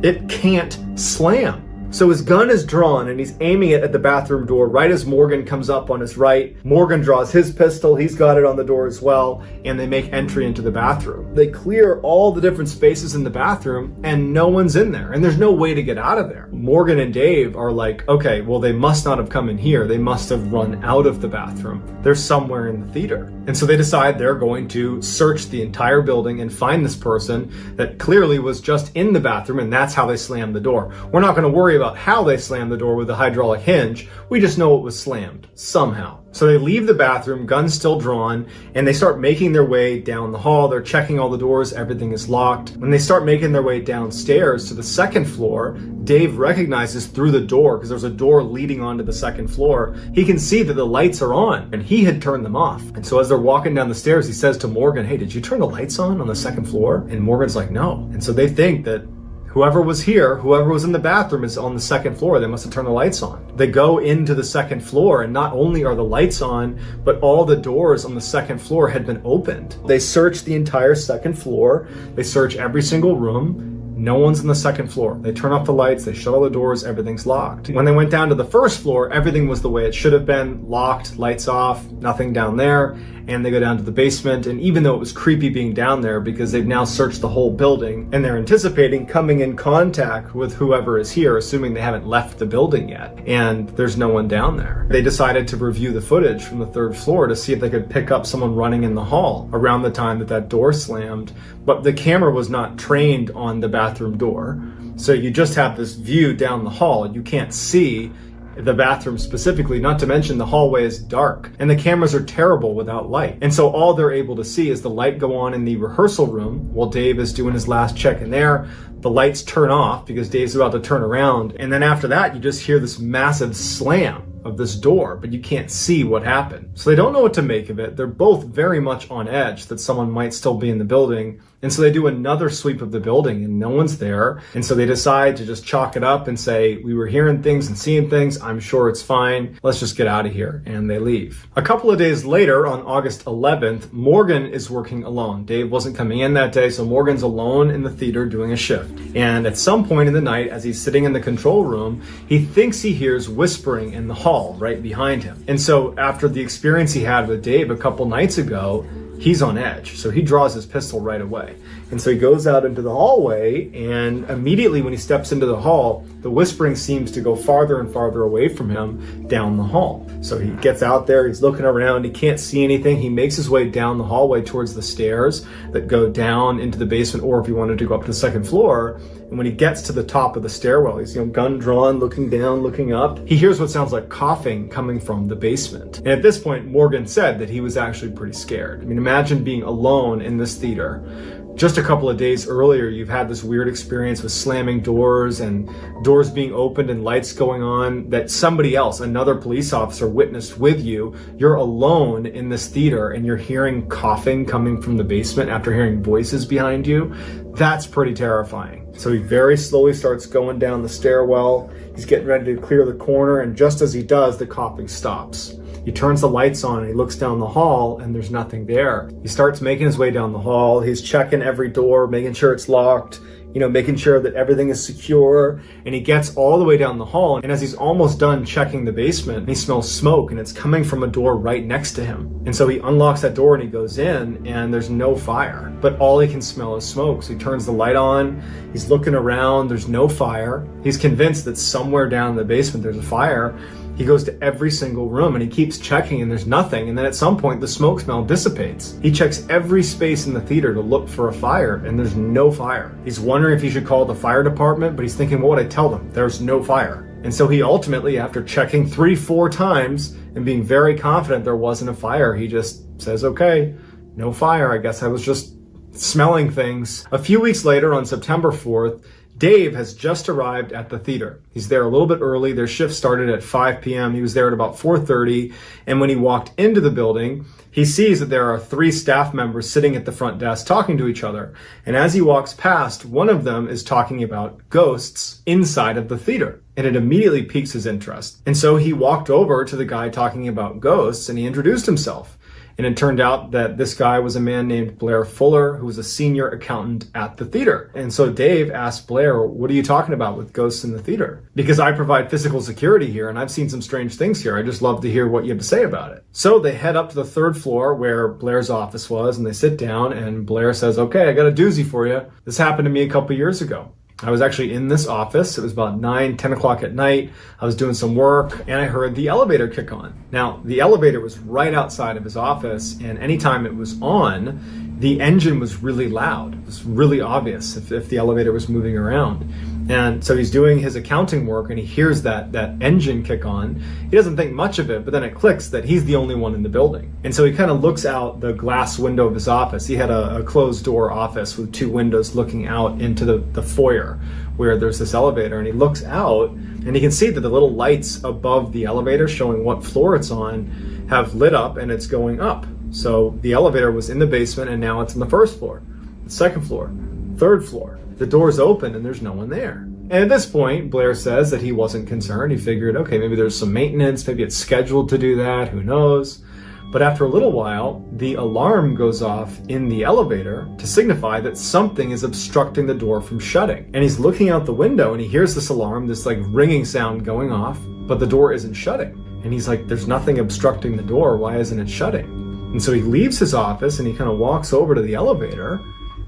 It can't slam. So his gun is drawn and he's aiming it at the bathroom door right as Morgan comes up on his right. Morgan draws his pistol, he's got it on the door as well, and they make entry into the bathroom. They clear all the different spaces in the bathroom and no one's in there, and there's no way to get out of there. Morgan and Dave are like, okay, well, they must not have come in here. They must have run out of the bathroom. They're somewhere in the theater. And so they decide they're going to search the entire building and find this person that clearly was just in the bathroom, and that's how they slammed the door. We're not going to worry about how they slammed the door with the hydraulic hinge. We just know it was slammed somehow. So they leave the bathroom, guns still drawn, and they start making their way down the hall. They're checking all the doors, everything is locked. When they start making their way downstairs to the second floor, Dave recognizes through the door, because there's a door leading onto the second floor, he can see that the lights are on, and he had turned them off. And so as they're walking down the stairs, he says to Morgan, hey, did you turn the lights on the second floor? And Morgan's like, no. And so they think that whoever was here, whoever was in the bathroom is on the second floor. They must have turned the lights on. They go into the second floor, and not only are the lights on, but all the doors on the second floor had been opened. They search the entire second floor. They search every single room. No one's on the second floor. They turn off the lights, they shut all the doors, everything's locked. When they went down to the first floor, everything was the way it should have been, locked, lights off, nothing down there. And they go down to the basement, and even though it was creepy being down there because they've now searched the whole building and they're anticipating coming in contact with whoever is here, assuming they haven't left the building yet, and there's no one down there. They decided to review the footage from the third floor to see if they could pick up someone running in the hall around the time that door slammed, but the camera was not trained on the bathroom door, so you just have this view down the hall. You can't see the bathroom specifically, not to mention the hallway is dark and the cameras are terrible without light. And so all they're able to see is the light go on in the rehearsal room while Dave is doing his last check in there. The lights turn off because Dave's about to turn around. And then after that, you just hear this massive slam of this door, but you can't see what happened. So they don't know what to make of it. They're both very much on edge that someone might still be in the building. And so they do another sweep of the building and no one's there. And so they decide to just chalk it up and say, we were hearing things and seeing things. I'm sure it's fine. Let's just get out of here. And they leave. A couple of days later, on August 11th, Morgan is working alone. Dave wasn't coming in that day, so Morgan's alone in the theater doing a shift. And at some point in the night, as he's sitting in the control room, he thinks he hears whispering in the hall right behind him. And so after the experience he had with Dave a couple nights ago, he's on edge. So he draws his pistol right away. And so he goes out into the hallway, and immediately when he steps into the hall, the whispering seems to go farther and farther away from him down the hall. So he gets out there, he's looking around, he can't see anything. He makes his way down the hallway towards the stairs that go down into the basement, or if he wanted to go up to the second floor. And when he gets to the top of the stairwell, he's, gun drawn, looking down, looking up. He hears what sounds like coughing coming from the basement. And at this point, Morgan said that he was actually pretty scared. I mean, imagine being alone in this theater. Just a couple of days earlier, you've had this weird experience with slamming doors and doors being opened and lights going on that somebody else, another police officer, witnessed with you. You're alone in this theater and you're hearing coughing coming from the basement after hearing voices behind you. That's pretty terrifying. So he very slowly starts going down the stairwell. He's getting ready to clear the corner, and just as he does, the coughing stops. He turns the lights on and he looks down the hall and there's nothing there. He starts making his way down the hall. He's checking every door, making sure it's locked, making sure that everything is secure. And he gets all the way down the hall. And as he's almost done checking the basement, he smells smoke and it's coming from a door right next to him. And so he unlocks that door and he goes in and there's no fire, but all he can smell is smoke. So he turns the light on. He's looking around. There's no fire. He's convinced that somewhere down in the basement there's a fire. He goes to every single room and he keeps checking and there's nothing. And then at some point the smoke smell dissipates. He checks every space in the theater to look for a fire and there's no fire. He's wondering if he should call the fire department, but he's thinking, what would I tell them? There's no fire. And so he ultimately, after checking 3-4 times and being very confident there wasn't a fire, he just says, okay, no fire. I guess I was just smelling things. A few weeks later, on September 4th, Dave has just arrived at the theater. He's there a little bit early. Their shift started at 5 p.m. He was there at about 4:30. And when he walked into the building, he sees that there are 3 staff members sitting at the front desk talking to each other. And as he walks past, one of them is talking about ghosts inside of the theater. And it immediately piques his interest. And so he walked over to the guy talking about ghosts and he introduced himself. And it turned out that this guy was a man named Blair Fuller, who was a senior accountant at the theater. And so Dave asked Blair, what are you talking about with ghosts in the theater? Because I provide physical security here and I've seen some strange things here. I'd just love to hear what you have to say about it. So they head up to the 3rd floor where Blair's office was, and they sit down, and Blair says, okay, I got a doozy for you. This happened to me a couple years ago. I was actually in this office. It was about 10 o'clock at night. I was doing some work and I heard the elevator kick on. Now, the elevator was right outside of his office, and anytime it was on, the engine was really loud. It was really obvious if the elevator was moving around. And so he's doing his accounting work and he hears that engine kick on. He doesn't think much of it, but then it clicks that he's the only one in the building. And so he kind of looks out the glass window of his office. He had a closed door office with 2 windows looking out into the foyer where there's this elevator. And he looks out and he can see that the little lights above the elevator showing what floor it's on have lit up and it's going up. So the elevator was in the basement and now it's on the 1st floor, the 2nd floor, 3rd floor. The door's open and there's no one there. And at this point, Blair says that he wasn't concerned. He figured, okay, maybe there's some maintenance, maybe it's scheduled to do that, who knows? But after a little while, the alarm goes off in the elevator to signify that something is obstructing the door from shutting. And he's looking out the window and he hears this alarm, this like ringing sound going off, but the door isn't shutting. And he's like, there's nothing obstructing the door, why isn't it shutting? And so he leaves his office and he kind of walks over to the elevator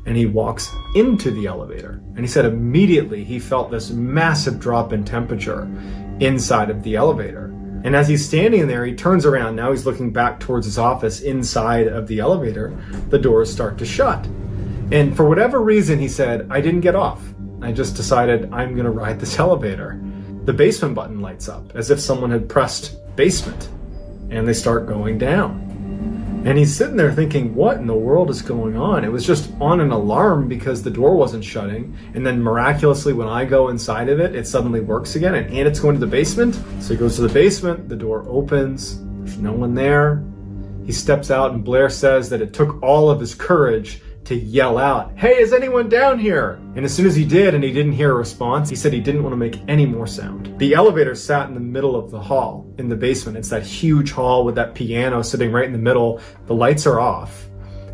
and he walks into the elevator. And he said immediately he felt this massive drop in temperature inside of the elevator. And as he's standing there, he turns around. Now he's looking back towards his office inside of the elevator. The doors start to shut. And for whatever reason, he said, I didn't get off. I just decided I'm going to ride this elevator. The basement button lights up as if someone had pressed basement. And they start going down. And he's sitting there thinking, what in the world is going on? It was just on an alarm because the door wasn't shutting. And then miraculously, when I go inside of it, it suddenly works again and it's going to the basement. So he goes to the basement, the door opens, there's no one there. He steps out and Blair says that it took all of his courage to yell out, hey, is anyone down here? And as soon as he did and he didn't hear a response, he said he didn't want to make any more sound. The elevator sat in the middle of the hall in the basement. It's that huge hall with that piano sitting right in the middle. The lights are off.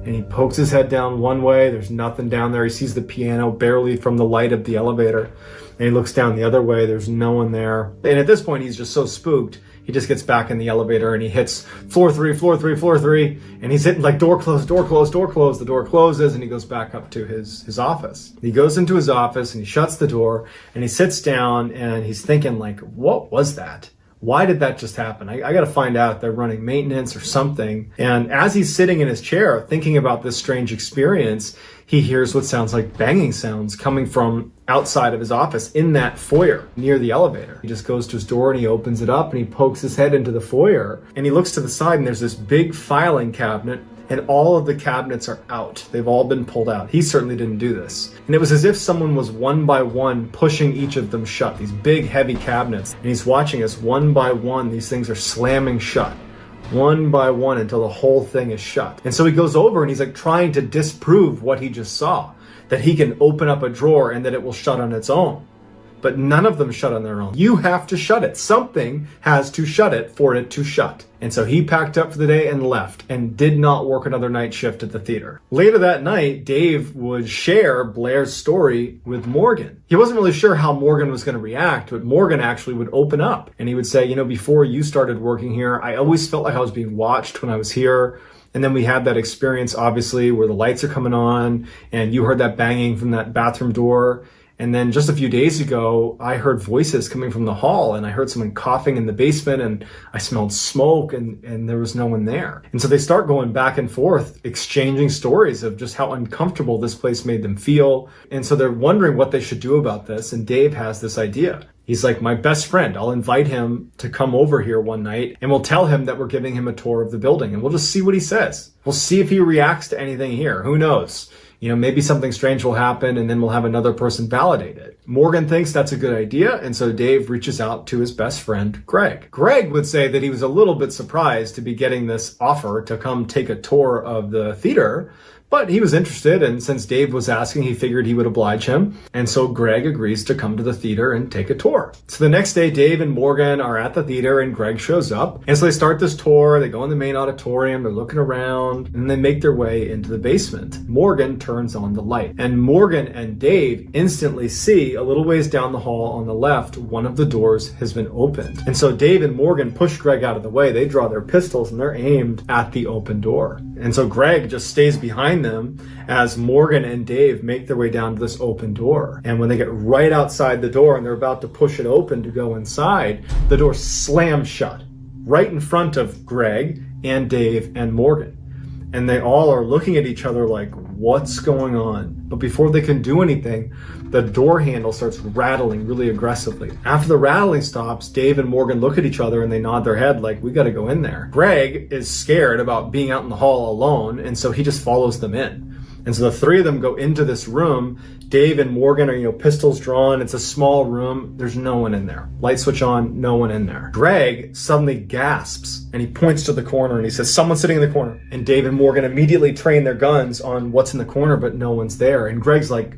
And he pokes his head down one way. There's nothing down there. He sees the piano barely from the light of the elevator. And he looks down the other way. There's no one there. And at this point, he's just so spooked. He just gets back in the elevator and he hits floor 3, floor 3, floor 3. And he's hitting like door closed, door closed, door closed. The door closes and he goes back up to his office. He goes into his office and he shuts the door and he sits down and he's thinking like, what was that? Why did that just happen? I got to find out if they're running maintenance or something. And as he's sitting in his chair thinking about this strange experience, he hears what sounds like banging sounds coming from outside of his office in that foyer near the elevator. He just goes to his door and he opens it up and he pokes his head into the foyer and he looks to the side and there's this big filing cabinet and all of the cabinets are out. They've all been pulled out. He certainly didn't do this. And it was as if someone was one by one pushing each of them shut, these big heavy cabinets. And he's watching as one by one these things are slamming shut, one by one until the whole thing is shut. And so he goes over and he's like trying to disprove what he just saw, that he can open up a drawer and that it will shut on its own. But none of them shut on their own. You have to shut it. Something has to shut it for it to shut. And so he packed up for the day and left and did not work another night shift at the theater. Later that night, Dave would share Blair's story with Morgan. He wasn't really sure how Morgan was going to react, but Morgan actually would open up and he would say, you know, before you started working here, I always felt like I was being watched when I was here. And then we had that experience, obviously, where the lights are coming on and you heard that banging from that bathroom door. And then just a few days ago, I heard voices coming from the hall and I heard someone coughing in the basement and I smelled smoke and there was no one there. And so they start going back and forth, exchanging stories of just how uncomfortable this place made them feel. And so they're wondering what they should do about this. And Dave has this idea. He's like, my best friend, I'll invite him to come over here one night and we'll tell him that we're giving him a tour of the building and we'll just see what he says. We'll see if he reacts to anything here. Who knows? You know, maybe something strange will happen and then we'll have another person validate it. Morgan thinks that's a good idea. And so Dave reaches out to his best friend, Greg. Greg would say that he was a little bit surprised to be getting this offer to come take a tour of the theater, But he was interested, and since Dave was asking, he figured he would oblige him. And so Greg agrees to come to the theater and take a tour. So the next day, Dave and Morgan are at the theater, and Greg shows up. And so they start this tour. They go in the main auditorium. They're looking around, and they make their way into the basement. Morgan turns on the light, and Morgan and Dave instantly see a little ways down the hall on the left, one of the doors has been opened. And so Dave and Morgan push Greg out of the way. They draw their pistols, and they're aimed at the open door. And so Greg just stays behind them as Morgan and Dave make their way down to this open door. And when they get right outside the door and they're about to push it open to go inside, the door slams shut right in front of Greg and Dave and Morgan. And they all are looking at each other like, what's going on? But before they can do anything, the door handle starts rattling really aggressively. After the rattling stops, Dave and Morgan look at each other and they nod their head like, we gotta go in there. Greg is scared about being out in the hall alone, and so he just follows them in. And so the three of them go into this room. Dave and Morgan are, pistols drawn. It's a small room. There's no one in there. Light switch on, no one in there. Greg suddenly gasps and he points to the corner and he says, someone's sitting in the corner. And Dave and Morgan immediately train their guns on what's in the corner, but no one's there. And Greg's like,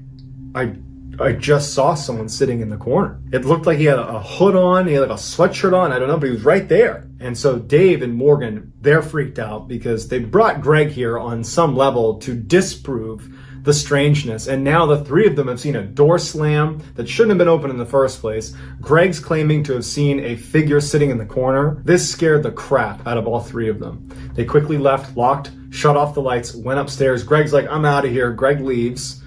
I just saw someone sitting in the corner. It looked like he had a hood on, he had like a sweatshirt on, I don't know, but he was right there. And so Dave and Morgan, they're freaked out because they brought Greg here on some level to disprove the strangeness. And now the three of them have seen a door slam that shouldn't have been open in the first place. Greg's claiming to have seen a figure sitting in the corner. This scared the crap out of all three of them. They quickly left, locked, shut off the lights, went upstairs. Greg's like, I'm out of here. Greg leaves.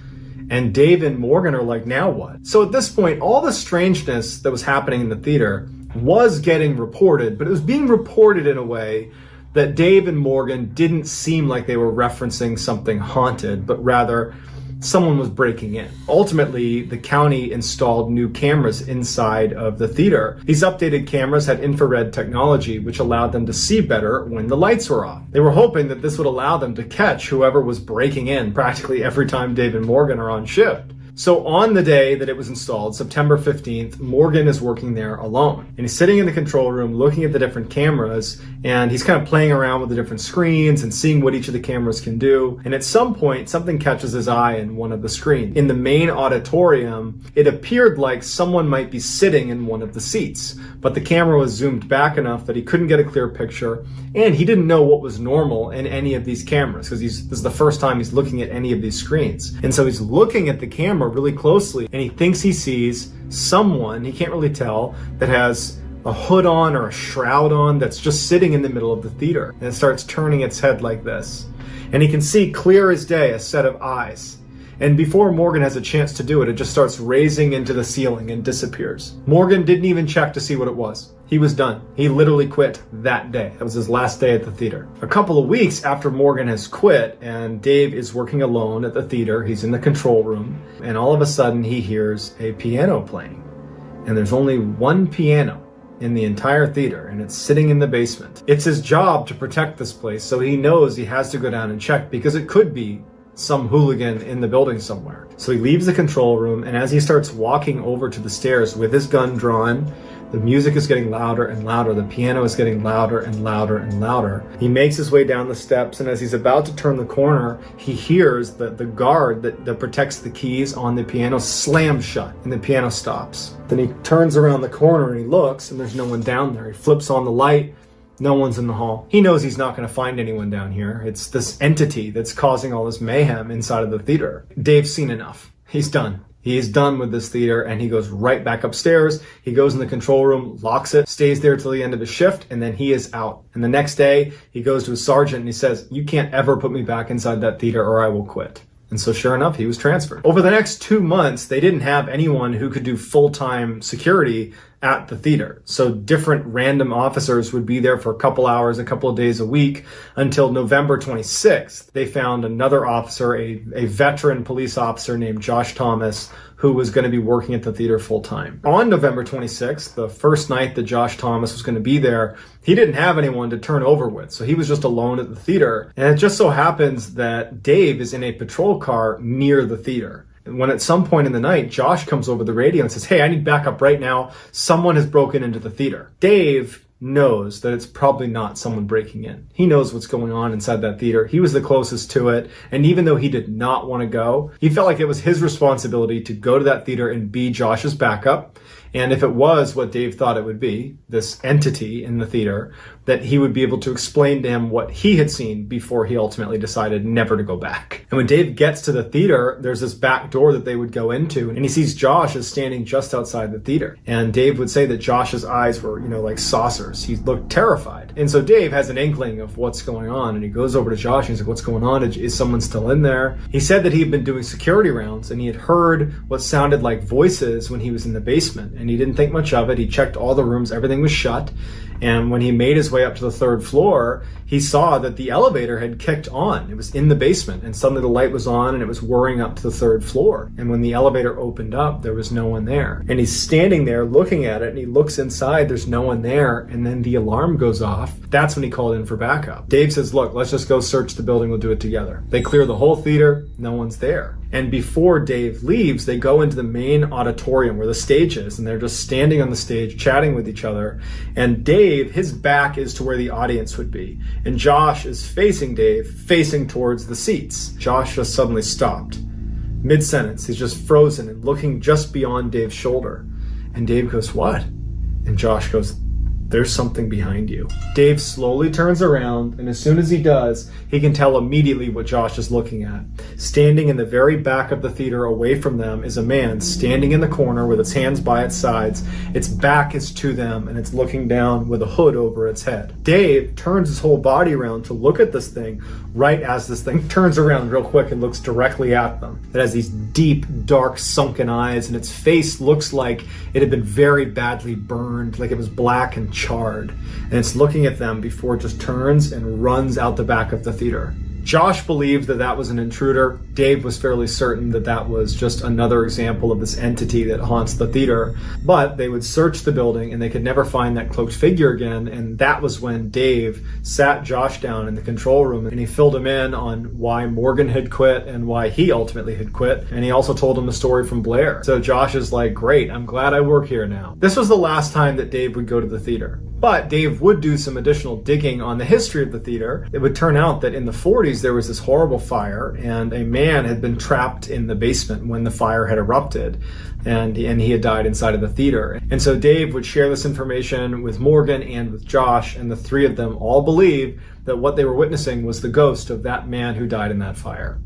And Dave and Morgan are like, now what? So at this point, all the strangeness that was happening in the theater was getting reported, but it was being reported in a way that Dave and Morgan didn't seem like they were referencing something haunted, but rather someone was breaking in. Ultimately, the county installed new cameras inside of the theater. These updated cameras had infrared technology, which allowed them to see better when the lights were off. They were hoping that this would allow them to catch whoever was breaking in practically every time Dave and Morgan are on shift. So on the day that it was installed, September 15th, Morgan is working there alone. And he's sitting in the control room looking at the different cameras, and he's kind of playing around with the different screens and seeing what each of the cameras can do. And at some point, something catches his eye in one of the screens. In the main auditorium, it appeared like someone might be sitting in one of the seats, but the camera was zoomed back enough that he couldn't get a clear picture, and he didn't know what was normal in any of these cameras, because this is the first time he's looking at any of these screens. And so he's looking at the camera really closely, and he thinks he sees someone, he can't really tell, that has a hood on or a shroud on that's just sitting in the middle of the theater. And it starts turning its head like this. And he can see clear as day a set of eyes. And before Morgan has a chance to do it, it just starts raising into the ceiling and disappears. Morgan didn't even check to see what it was. He was done. He literally quit that day. That was his last day at the theater. A couple of weeks after Morgan has quit and Dave is working alone at the theater, he's in the control room, and all of a sudden he hears a piano playing. And there's only one piano in the entire theater, and it's sitting in the basement. It's his job to protect this place, so he knows he has to go down and check because it could be some hooligan in the building somewhere. So he leaves the control room, and as he starts walking over to the stairs with his gun drawn, the music is getting louder and louder. The piano is getting louder and louder and louder. He makes his way down the steps, and as he's about to turn the corner, he hears the guard that protects the keys on the piano slam shut, and the piano stops. Then he turns around the corner and he looks, and there's no one down there. He flips on the light. No one's in the hall. He knows he's not going to find anyone down here. It's this entity that's causing all this mayhem inside of the theater. Dave's seen enough. He's done. He is done with this theater, and he goes right back upstairs. He goes in the control room, locks it, stays there till the end of his shift, and then he is out. And the next day, he goes to his sergeant and he says, "You can't ever put me back inside that theater or I will quit." And so sure enough, he was transferred. Over the next 2 months, they didn't have anyone who could do full-time security at the theater. So different random officers would be there for a couple hours, a couple of days a week until November 26th. They found another officer, a veteran police officer named Josh Thomas, who was going to be working at the theater full time. On November 26th, the first night that Josh Thomas was going to be there, he didn't have anyone to turn over with. So he was just alone at the theater. And it just so happens that Dave is in a patrol car near the theater. When at some point in the night, Josh comes over the radio and says, "Hey, I need backup right now. Someone has broken into the theater." Dave knows that it's probably not someone breaking in. He knows what's going on inside that theater. He was the closest to it. And even though he did not want to go, he felt like it was his responsibility to go to that theater and be Josh's backup. And if it was what Dave thought it would be, this entity in the theater, that he would be able to explain to him what he had seen before he ultimately decided never to go back. And when Dave gets to the theater, there's this back door that they would go into, and he sees Josh is standing just outside the theater. And Dave would say that Josh's eyes were, like saucers. He looked terrified. And so Dave has an inkling of what's going on, and he goes over to Josh and he's like, what's going on? Is someone still in there? He said that he had been doing security rounds, and he had heard what sounded like voices when he was in the basement. And he didn't think much of it. He checked all the rooms, everything was shut. And when he made his way up to the third floor, he saw that the elevator had kicked on. It was in the basement, and suddenly the light was on and it was whirring up to the third floor. And when the elevator opened up, there was no one there. And he's standing there looking at it, and he looks inside, there's no one there, and then the alarm goes off. That's when he called in for backup. Dave says, look, let's just go search the building, we'll do it together. They clear the whole theater, no one's there. And before Dave leaves, they go into the main auditorium where the stage is, and they're just standing on the stage chatting with each other. And Dave, his back is to where the audience would be. And Josh is facing Dave, facing towards the seats. Josh just suddenly stopped. Mid-sentence, he's just frozen and looking just beyond Dave's shoulder. And Dave goes, what? And Josh goes, there's something behind you. Dave slowly turns around, and as soon as he does, he can tell immediately what Josh is looking at. Standing in the very back of the theater away from them is a man standing in the corner with its hands by its sides. Its back is to them, and it's looking down with a hood over its head. Dave turns his whole body around to look at this thing right as this thing turns around real quick and looks directly at them. It has these deep, dark, sunken eyes, and its face looks like it had been very badly burned, like it was black and charred. And it's looking at them before it just turns and runs out the back of the theater. Josh believed that that was an intruder. Dave was fairly certain that that was just another example of this entity that haunts the theater. But they would search the building and they could never find that cloaked figure again. And that was when Dave sat Josh down in the control room and he filled him in on why Morgan had quit and why he ultimately had quit. And he also told him the story from Blair. So Josh is like, great, I'm glad I work here now. This was the last time that Dave would go to the theater. But Dave would do some additional digging on the history of the theater. It would turn out that in the 40s, there was this horrible fire, and a man had been trapped in the basement when the fire had erupted, and he had died inside of the theater. And so Dave would share this information with Morgan and with Josh, and the three of them all believed that what they were witnessing was the ghost of that man who died in that fire.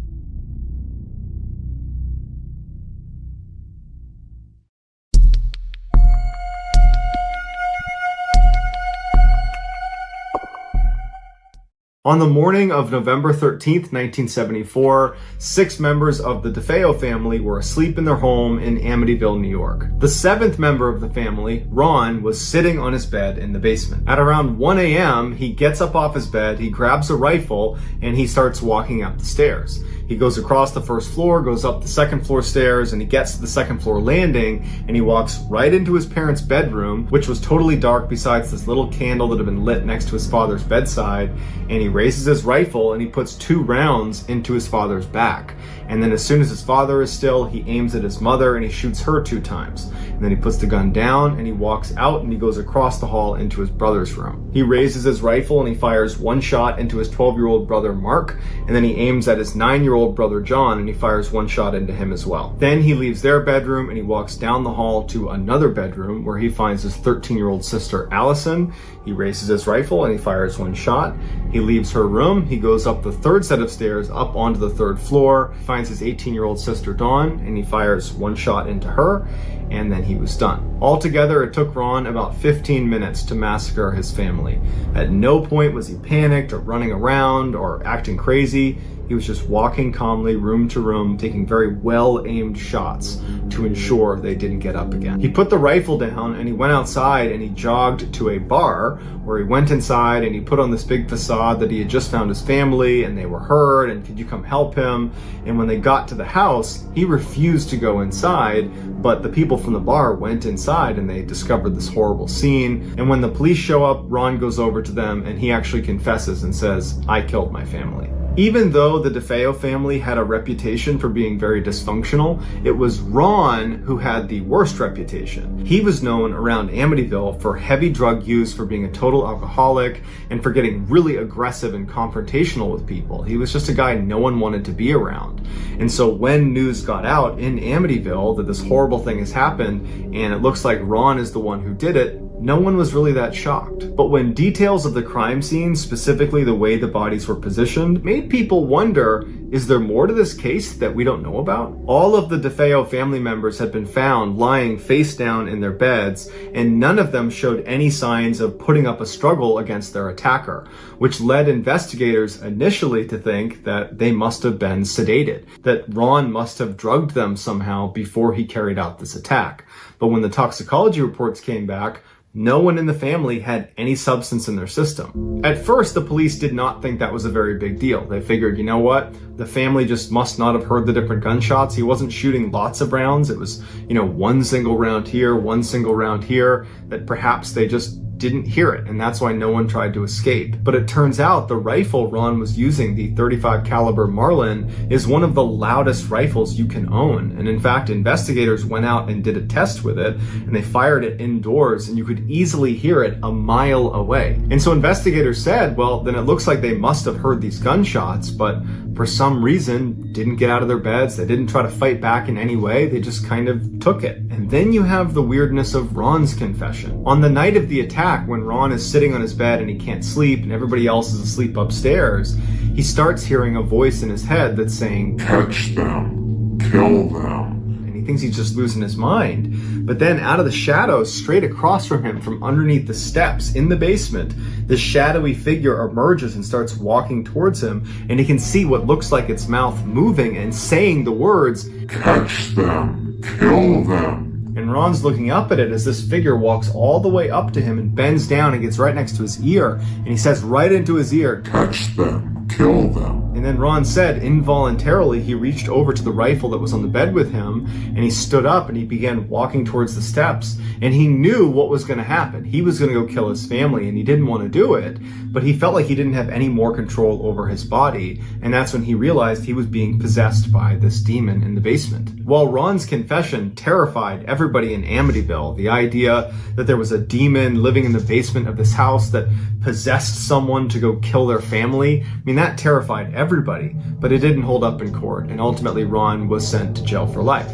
On the morning of November 13th, 1974, 6 members of the DeFeo family were asleep in their home in Amityville, New York. The 7th member of the family, Ron, was sitting on his bed in the basement. At around 1 a.m., he gets up off his bed, he grabs a rifle, and he starts walking up the stairs. He goes across the first floor, goes up the second floor stairs, and he gets to the second floor landing, and he walks right into his parents' bedroom, which was totally dark besides this little candle that had been lit next to his father's bedside, and he raises his rifle and he puts 2 rounds into his father's back. And then as soon as his father is still, he aims at his mother and he shoots her 2 times. And then he puts the gun down and he walks out and he goes across the hall into his brother's room. He raises his rifle and he fires 1 shot into his 12-year-old brother Mark, and then he aims at his 9-year-old brother John and he fires 1 shot into him as well. Then he leaves their bedroom and he walks down the hall to another bedroom where he finds his 13-year-old sister Allison. He raises his rifle and he fires 1 shot. He leaves her room, he goes up the 3rd set of stairs up onto the 3rd floor, finds his 18-year-old sister Dawn, and he fires 1 shot into her, and then he was done. Altogether, it took Ron about 15 minutes to massacre his family. At no point was he panicked or running around or acting crazy. He was just walking calmly room to room, taking very well-aimed shots to ensure they didn't get up again. He put the rifle down and he went outside and he jogged to a bar where he went inside and he put on this big facade that he had just found his family and they were hurt and could you come help him? And when they got to the house, he refused to go inside, but the people from the bar went inside and they discovered this horrible scene. And when the police show up, Ron goes over to them and he actually confesses and says, "I killed my family." Even though the DeFeo family had a reputation for being very dysfunctional, it was Ron who had the worst reputation. He was known around Amityville for heavy drug use, for being a total alcoholic, and for getting really aggressive and confrontational with people. He was just a guy no one wanted to be around. And so when news got out in Amityville that this horrible thing has happened, and it looks like Ron is the one who did it, no one was really that shocked. But when details of the crime scene, specifically the way the bodies were positioned, made people wonder, is there more to this case that we don't know about? All of the DeFeo family members had been found lying face down in their beds, and none of them showed any signs of putting up a struggle against their attacker, which led investigators initially to think that they must have been sedated, that Ron must have drugged them somehow before he carried out this attack. But when the toxicology reports came back, no one in the family had any substance in their system. At first, the police did not think that was a very big deal. They figured, you know what? The family just must not have heard the different gunshots. He wasn't shooting lots of rounds. It was, one single round here, one single round here, that perhaps they just didn't hear it, and that's why no one tried to escape. But it turns out the rifle Ron was using, the .35 caliber Mrballen, is one of the loudest rifles you can own. And in fact, investigators went out and did a test with it, and they fired it indoors, and you could easily hear it a mile away. And so investigators said, well, then it looks like they must have heard these gunshots, but for some reason didn't get out of their beds. They didn't try to fight back in any way. They just kind of took it. And then you have the weirdness of Ron's confession. On the night of the attack, when Ron is sitting on his bed and he can't sleep and everybody else is asleep upstairs, he starts hearing a voice in his head that's saying, "Catch them, kill them." And he thinks he's just losing his mind. But then out of the shadows, straight across from him, from underneath the steps in the basement, this shadowy figure emerges and starts walking towards him, and he can see what looks like its mouth moving and saying the words, "Catch them, kill them." And Ron's looking up at it as this figure walks all the way up to him and bends down and gets right next to his ear. And he says right into his ear, "Catch them, kill them." And then Ron said involuntarily he reached over to the rifle that was on the bed with him, and he stood up and he began walking towards the steps. And he knew what was going to happen. He was going to go kill his family, and he didn't want to do it, but he felt like he didn't have any more control over his body. And that's when he realized he was being possessed by this demon in the basement. While Ron's confession terrified everybody in Amityville, the idea that there was a demon living in the basement of this house that possessed someone to go kill their family, that terrified everybody, but it didn't hold up in court, and ultimately Ron was sent to jail for life.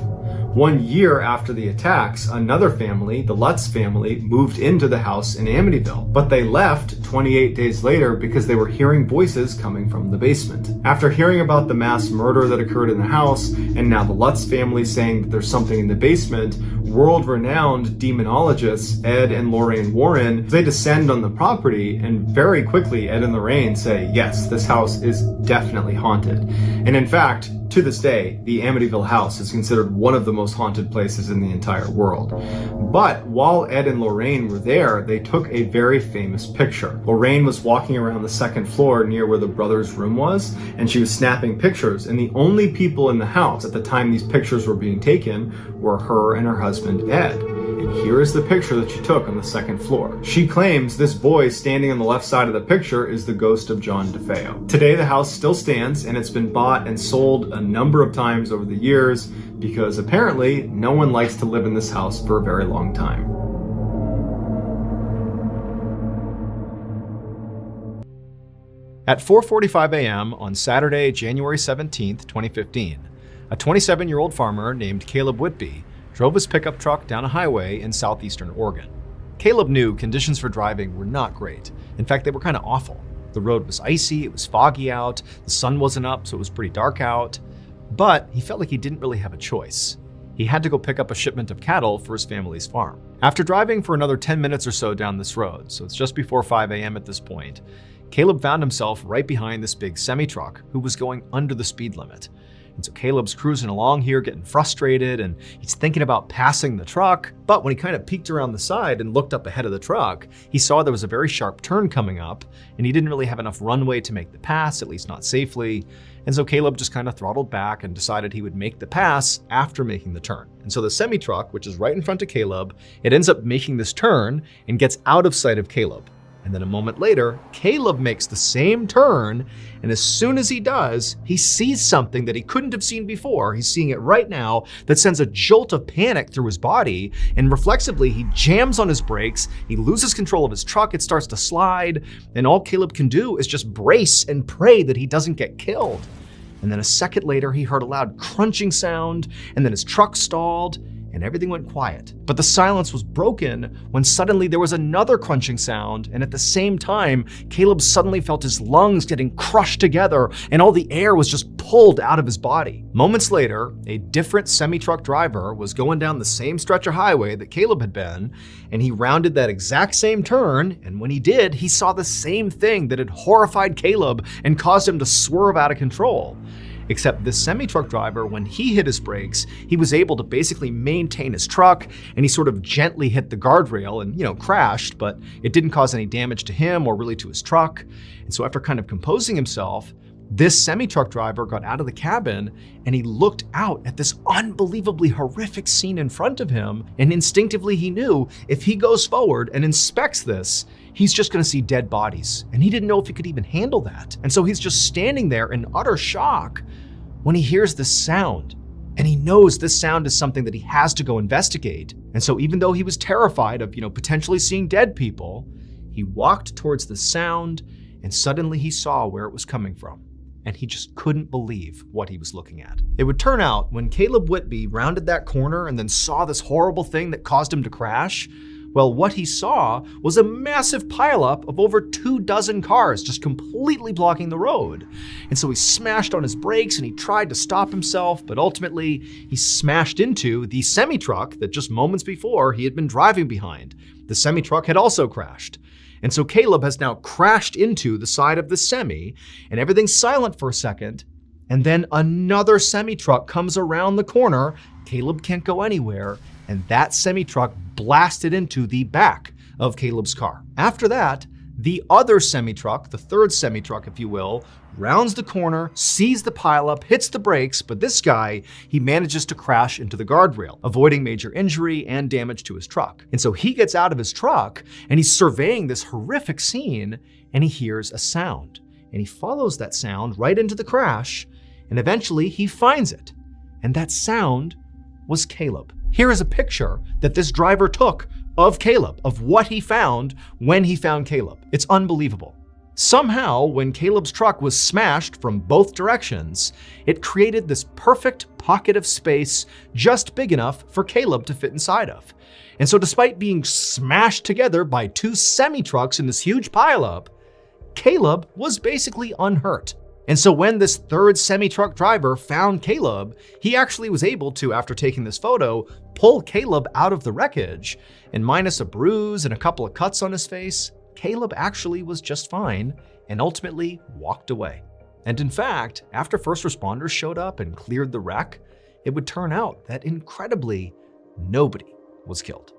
1 year after the attacks, another family, the Lutz family, moved into the house in Amityville, but they left 28 days later because they were hearing voices coming from the basement. After hearing about the mass murder that occurred in the house, and now the Lutz family saying that there's something in the basement, world-renowned demonologists Ed and Lorraine Warren, they descend on the property, and very quickly Ed and Lorraine say, yes, this house is definitely haunted. And in fact, to this day, the Amityville house is considered one of the most haunted places in the entire world. But while Ed and Lorraine were there, they took a very famous picture. Lorraine was walking around the second floor near where the brothers' room was, and she was snapping pictures, and the only people in the house at the time these pictures were being taken were her and her husband, Ed. And here is the picture that she took on the second floor. She claims this boy standing on the left side of the picture is the ghost of John DeFeo. Today the house still stands, and it's been bought and sold a number of times over the years because apparently no one likes to live in this house for a very long time. At 4:45 a.m. on Saturday, January 17th, 2015, a 27-year-old farmer named Caleb Whitby drove his pickup truck down a highway in southeastern Oregon. Caleb knew conditions for driving were not great. In fact, they were kind of awful. The road was icy, it was foggy out, the sun wasn't up, so it was pretty dark out. But he felt like he didn't really have a choice. He had to go pick up a shipment of cattle for his family's farm. After driving for another 10 minutes or so down this road, so it's just before 5 a.m. at this point, Caleb found himself right behind this big semi-truck who was going under the speed limit. And so Caleb's cruising along here, getting frustrated, and he's thinking about passing the truck. But when he kind of peeked around the side and looked up ahead of the truck, he saw there was a very sharp turn coming up, and he didn't really have enough runway to make the pass, at least not safely. And so Caleb just kind of throttled back and decided he would make the pass after making the turn. And so the semi-truck, which is right in front of Caleb, it ends up making this turn and gets out of sight of Caleb. And then a moment later, Caleb makes the same turn, and as soon as he does, he sees something that he couldn't have seen before. He's seeing it right now that sends a jolt of panic through his body, and reflexively, he jams on his brakes, he loses control of his truck, it starts to slide, and all Caleb can do is just brace and pray that he doesn't get killed. And then a second later, he heard a loud crunching sound, and then his truck stalled, and everything went quiet. But the silence was broken when suddenly there was another crunching sound, and at the same time, Caleb suddenly felt his lungs getting crushed together, and all the air was just pulled out of his body. Moments later, a different semi-truck driver was going down the same stretch of highway that Caleb had been, and he rounded that exact same turn, and when he did, he saw the same thing that had horrified Caleb and caused him to swerve out of control. Except this semi-truck driver, when he hit his brakes, he was able to basically maintain his truck, and he sort of gently hit the guardrail and, crashed, but it didn't cause any damage to him or really to his truck. And so after kind of composing himself, this semi-truck driver got out of the cabin and he looked out at this unbelievably horrific scene in front of him, and instinctively he knew if he goes forward and inspects this, he's just gonna see dead bodies, and he didn't know if he could even handle that. And so he's just standing there in utter shock when he hears this sound, and he knows this sound is something that he has to go investigate. And so even though he was terrified of, potentially seeing dead people, he walked towards the sound, and suddenly he saw where it was coming from. And he just couldn't believe what he was looking at. It would turn out when Caleb Whitby rounded that corner and then saw this horrible thing that caused him to crash, well, what he saw was a massive pileup of over 24 cars just completely blocking the road. And so he smashed on his brakes and he tried to stop himself, but ultimately he smashed into the semi-truck that just moments before he had been driving behind. The semi-truck had also crashed. And so Caleb has now crashed into the side of the semi, and everything's silent for a second, and then another semi-truck comes around the corner. Caleb can't go anywhere, and that semi-truck blasted into the back of Caleb's car. After that, the other semi-truck, the third semi-truck, if you will, rounds the corner, sees the pileup, hits the brakes, but this guy, he manages to crash into the guardrail, avoiding major injury and damage to his truck. And so he gets out of his truck and he's surveying this horrific scene, and he hears a sound. And he follows that sound right into the crash, and eventually he finds it. And that sound was Caleb. Here is a picture that this driver took of Caleb, of what he found when he found Caleb. It's unbelievable. Somehow, when Caleb's truck was smashed from both directions, it created this perfect pocket of space just big enough for Caleb to fit inside of. And so despite being smashed together by two semi-trucks in this huge pileup, Caleb was basically unhurt. And so when this third semi-truck driver found Caleb, he actually was able to, after taking this photo, pull Caleb out of the wreckage, and minus a bruise and a couple of cuts on his face, Caleb actually was just fine and ultimately walked away. And in fact, after first responders showed up and cleared the wreck, it would turn out that incredibly, nobody was killed.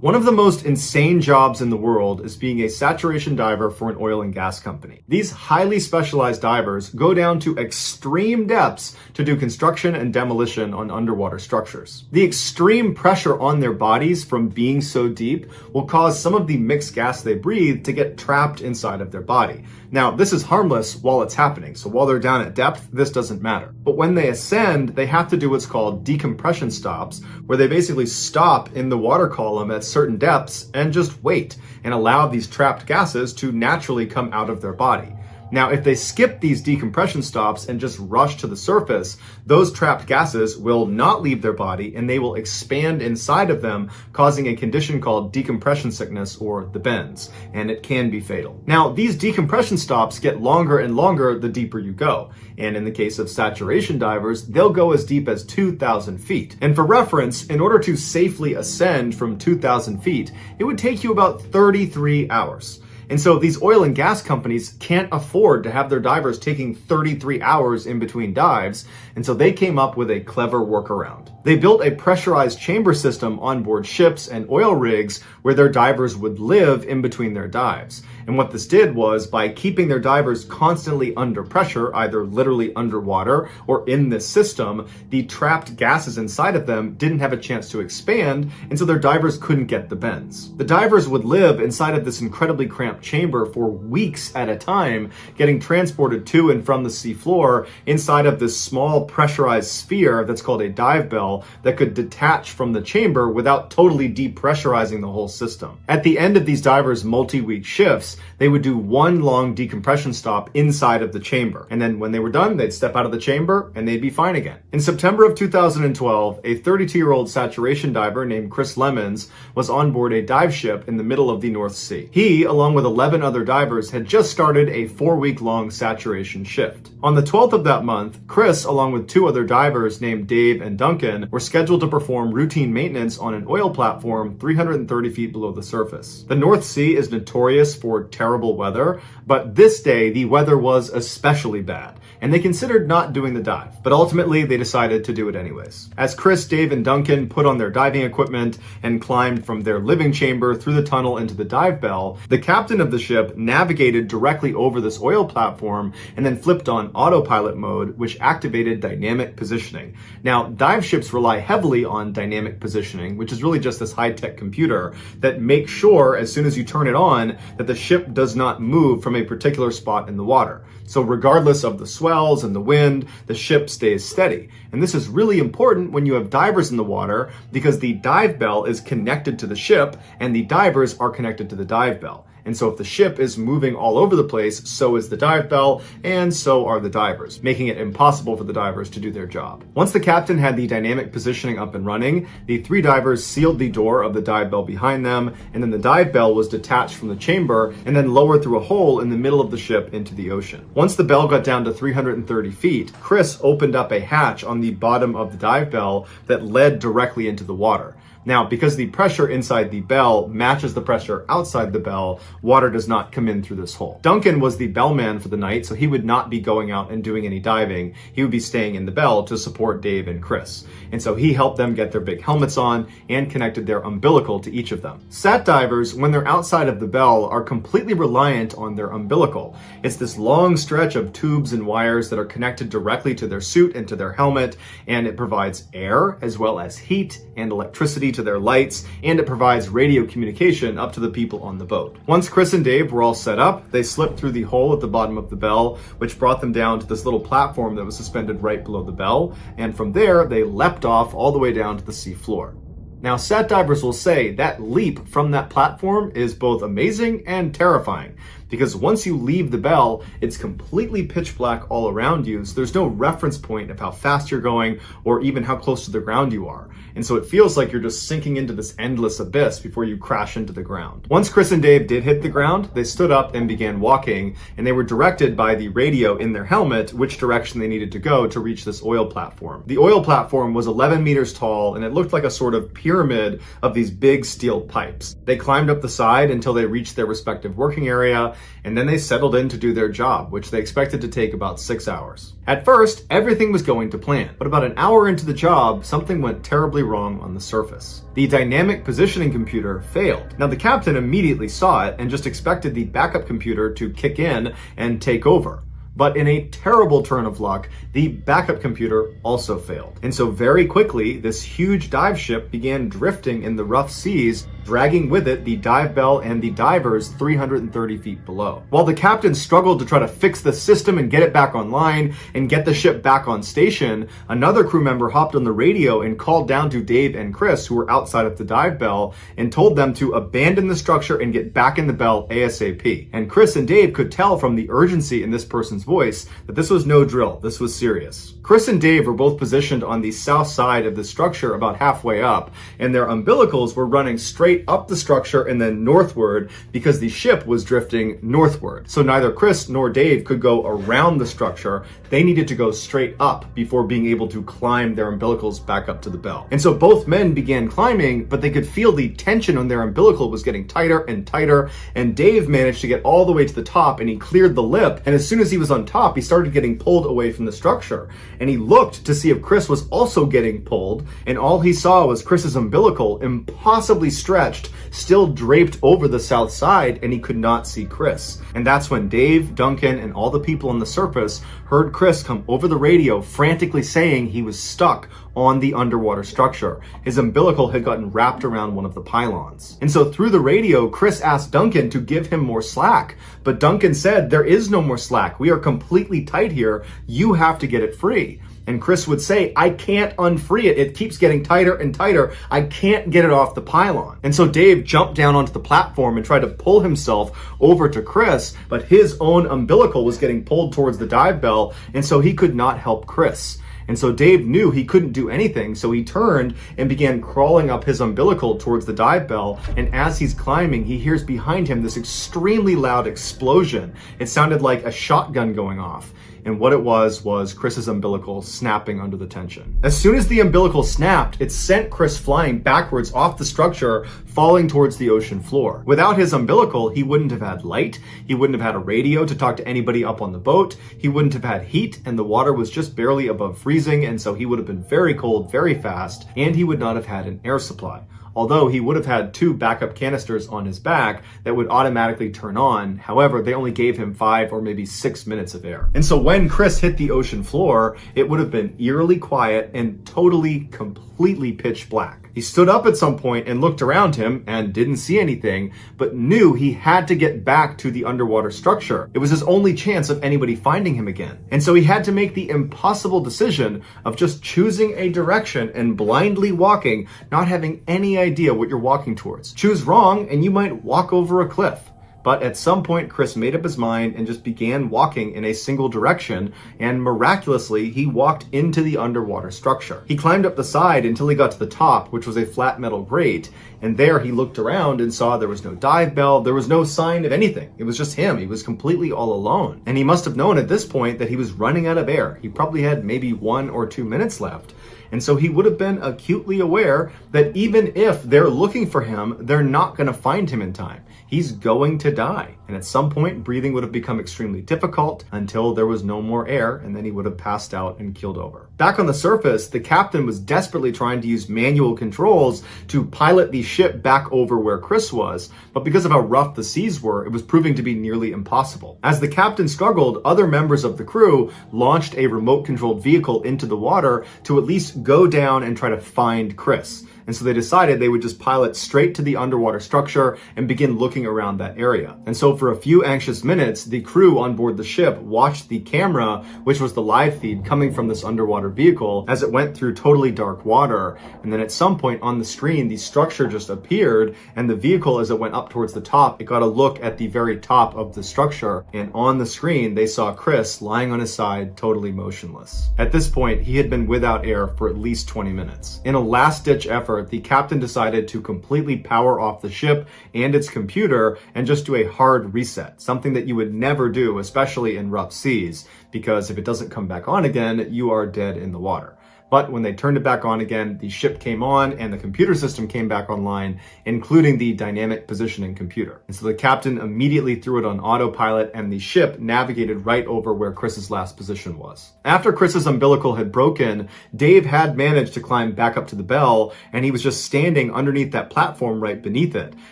One of the most insane jobs in the world is being a saturation diver for an oil and gas company. These highly specialized divers go down to extreme depths to do construction and demolition on underwater structures. The extreme pressure on their bodies from being so deep will cause some of the mixed gas they breathe to get trapped inside of their body. Now, this is harmless while it's happening, so while they're down at depth, this doesn't matter. But when they ascend, they have to do what's called decompression stops, where they basically stop in the water column at certain depths and just wait and allow these trapped gases to naturally come out of their body. Now, if they skip these decompression stops and just rush to the surface, those trapped gases will not leave their body and they will expand inside of them, causing a condition called decompression sickness, or the bends, and it can be fatal. Now, these decompression stops get longer and longer the deeper you go. And in the case of saturation divers, they'll go as deep as 2,000 feet. And for reference, in order to safely ascend from 2,000 feet, it would take you about 33 hours. And so these oil and gas companies can't afford to have their divers taking 33 hours in between dives, and so they came up with a clever workaround. They built a pressurized chamber system on board ships and oil rigs where their divers would live in between their dives. And what this did was, by keeping their divers constantly under pressure, either literally underwater or in this system, the trapped gases inside of them didn't have a chance to expand, and so their divers couldn't get the bends. The divers would live inside of this incredibly cramped chamber for weeks at a time, getting transported to and from the seafloor inside of this small pressurized sphere that's called a dive bell that could detach from the chamber without totally depressurizing the whole system. At the end of these divers' multi-week shifts, they would do one long decompression stop inside of the chamber. And then when they were done, they'd step out of the chamber and they'd be fine again. In September of 2012, a 32-year-old saturation diver named Chris Lemons was on board a dive ship in the middle of the North Sea. He, along with 11 other divers, had just started a 4-week-long saturation shift. On the 12th of that month, Chris, along with 2 other divers named Dave and Duncan, were scheduled to perform routine maintenance on an oil platform 330 feet below the surface. The North Sea is notorious for terrible weather, but this day the weather was especially bad, and they considered not doing the dive, but ultimately they decided to do it anyways. As Chris, Dave, and Duncan put on their diving equipment and climbed from their living chamber through the tunnel into the dive bell, the captain of the ship navigated directly over this oil platform and then flipped on autopilot mode, which activated dynamic positioning. Now, dive ships rely heavily on dynamic positioning, which is really just this high-tech computer that makes sure, as soon as you turn it on, that the ship does not move from a particular spot in the water. So regardless of the swells and the wind, the ship stays steady. And this is really important when you have divers in the water, because the dive bell is connected to the ship and the divers are connected to the dive bell. And so if the ship is moving all over the place, so is the dive bell, and so are the divers, making it impossible for the divers to do their job. Once the captain had the dynamic positioning up and running, the 3 divers sealed the door of the dive bell behind them, and then the dive bell was detached from the chamber and then lowered through a hole in the middle of the ship into the ocean. Once the bell got down to 330 feet, Chris opened up a hatch on the bottom of the dive bell that led directly into the water. Now, because the pressure inside the bell matches the pressure outside the bell, water does not come in through this hole. Duncan was the bellman for the night, so he would not be going out and doing any diving. He would be staying in the bell to support Dave and Chris. And so he helped them get their big helmets on and connected their umbilical to each of them. Sat divers, when they're outside of the bell, are completely reliant on their umbilical. It's this long stretch of tubes and wires that are connected directly to their suit and to their helmet, and it provides air as well as heat and electricity to their lights, and it provides radio communication up to the people on the boat. Once Chris and Dave were all set up, they slipped through the hole at the bottom of the bell, which brought them down to this little platform that was suspended right below the bell, and from there they leapt off all the way down to the sea floor. Now, sat divers will say that leap from that platform is both amazing and terrifying, because once you leave the bell, it's completely pitch black all around you, so there's no reference point of how fast you're going or even how close to the ground you are. And so it feels like you're just sinking into this endless abyss before you crash into the ground. Once Chris and Dave did hit the ground, they stood up and began walking, and they were directed by the radio in their helmet which direction they needed to go to reach this oil platform. The oil platform was 11 meters tall, and it looked like a sort of pyramid of these big steel pipes. They climbed up the side until they reached their respective working area, and then they settled in to do their job, which they expected to take about 6 hours. At first, everything was going to plan, but about an hour into the job, something went terribly wrong on the surface. The dynamic positioning computer failed. Now, the captain immediately saw it and just expected the backup computer to kick in and take over. But in a terrible turn of luck, the backup computer also failed. And so very quickly, this huge dive ship began drifting in the rough seas, dragging with it the dive bell and the divers 330 feet below. While the captain struggled to try to fix the system and get it back online and get the ship back on station, another crew member hopped on the radio and called down to Dave and Chris, who were outside of the dive bell, and told them to abandon the structure and get back in the bell ASAP. And Chris and Dave could tell from the urgency in this person's voice that this was no drill, this was serious. Chris and Dave were both positioned on the south side of the structure about halfway up, and their umbilicals were running straight straight up the structure and then northward because the ship was drifting northward. So neither Chris nor Dave could go around the structure. They needed to go straight up before being able to climb their umbilicals back up to the bell. And so both men began climbing, but they could feel the tension on their umbilical was getting tighter and tighter, and Dave managed to get all the way to the top and he cleared the lip, and as soon as he was on top, he started getting pulled away from the structure. And he looked to see if Chris was also getting pulled, and all he saw was Chris's umbilical, impossibly stretched, still draped over the south side, and he could not see Chris. And that's when Dave, Duncan, and all the people on the surface heard Chris come over the radio frantically saying he was stuck on the underwater structure. His umbilical had gotten wrapped around one of the pylons. And so through the radio, Chris asked Duncan to give him more slack. But Duncan said, "There is no more slack. We are completely tight here. You have to get it free." And Chris would say, "I can't unfree it. It keeps getting tighter and tighter. I can't get it off the pylon." And so Dave jumped down onto the platform and tried to pull himself over to Chris, but his own umbilical was getting pulled towards the dive bell, and so he could not help Chris. And so Dave knew he couldn't do anything, so he turned and began crawling up his umbilical towards the dive bell, and as he's climbing, he hears behind him this extremely loud explosion. It sounded like a shotgun going off. And what it was Chris's umbilical snapping under the tension. As soon as the umbilical snapped, it sent Chris flying backwards off the structure, falling towards the ocean floor. Without his umbilical, he wouldn't have had light, he wouldn't have had a radio to talk to anybody up on the boat, he wouldn't have had heat, and the water was just barely above freezing, and so he would have been very cold very fast, and he would not have had an air supply. Although he would have had 2 backup canisters on his back that would automatically turn on. However, they only gave him 5 or maybe 6 minutes of air. And so when Chris hit the ocean floor, it would have been eerily quiet and completely pitch black. He stood up at some point and looked around him and didn't see anything, but knew he had to get back to the underwater structure. It was his only chance of anybody finding him again. And so he had to make the impossible decision of just choosing a direction and blindly walking, not having any idea what you're walking towards. Choose wrong and you might walk over a cliff. But at some point, Chris made up his mind and just began walking in a single direction, and miraculously, he walked into the underwater structure. He climbed up the side until he got to the top, which was a flat metal grate, and there he looked around and saw there was no dive bell, there was no sign of anything. It was just him. He was completely all alone. And he must have known at this point that he was running out of air. He probably had maybe 1 or 2 minutes left. And so he would have been acutely aware that even if they're looking for him, they're not going to find him in time. He's going to die. And at some point, breathing would have become extremely difficult until there was no more air, and then he would have passed out and keeled over. Back on the surface, the captain was desperately trying to use manual controls to pilot the ship back over where Chris was, but because of how rough the seas were, it was proving to be nearly impossible. As the captain struggled, other members of the crew launched a remote-controlled vehicle into the water to at least go down and try to find Chris. And so they decided they would just pilot straight to the underwater structure and begin looking around that area. And so for a few anxious minutes, the crew on board the ship watched the camera, which was the live feed coming from this underwater vehicle, as it went through totally dark water. And then at some point on the screen, the structure just appeared, and the vehicle, as it went up towards the top, it got a look at the very top of the structure. And on the screen, they saw Chris lying on his side, totally motionless. At this point, he had been without air for at least 20 minutes. In a last-ditch effort, the captain decided to completely power off the ship and its computer and just do a hard reset, something that you would never do, especially in rough seas, because if it doesn't come back on again, you are dead in the water. But when they turned it back on again, the ship came on and the computer system came back online, including the dynamic positioning computer. And so the captain immediately threw it on autopilot and the ship navigated right over where Chris's last position was. After Chris's umbilical had broken, Dave had managed to climb back up to the bell, and he was just standing underneath that platform right beneath it.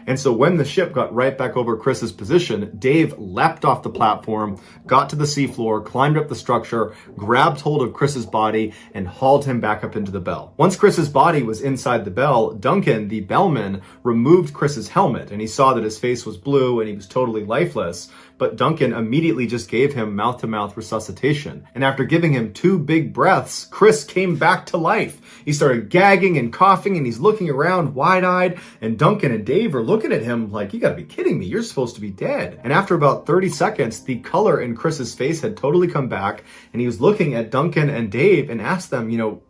And so when the ship got right back over Chris's position, Dave leapt off the platform, got to the seafloor, climbed up the structure, grabbed hold of Chris's body, and hauled him back up into the bell. Once Chris's body was inside the bell, Duncan, the bellman, removed Chris's helmet, and he saw that his face was blue and he was totally lifeless. But Duncan immediately just gave him mouth-to-mouth resuscitation. And after giving him 2 big breaths, Chris came back to life. He started gagging and coughing, and he's looking around wide-eyed, and Duncan and Dave are looking at him like, "You gotta be kidding me, you're supposed to be dead." And after about 30 seconds, the color in Chris's face had totally come back, and he was looking at Duncan and Dave and asked them,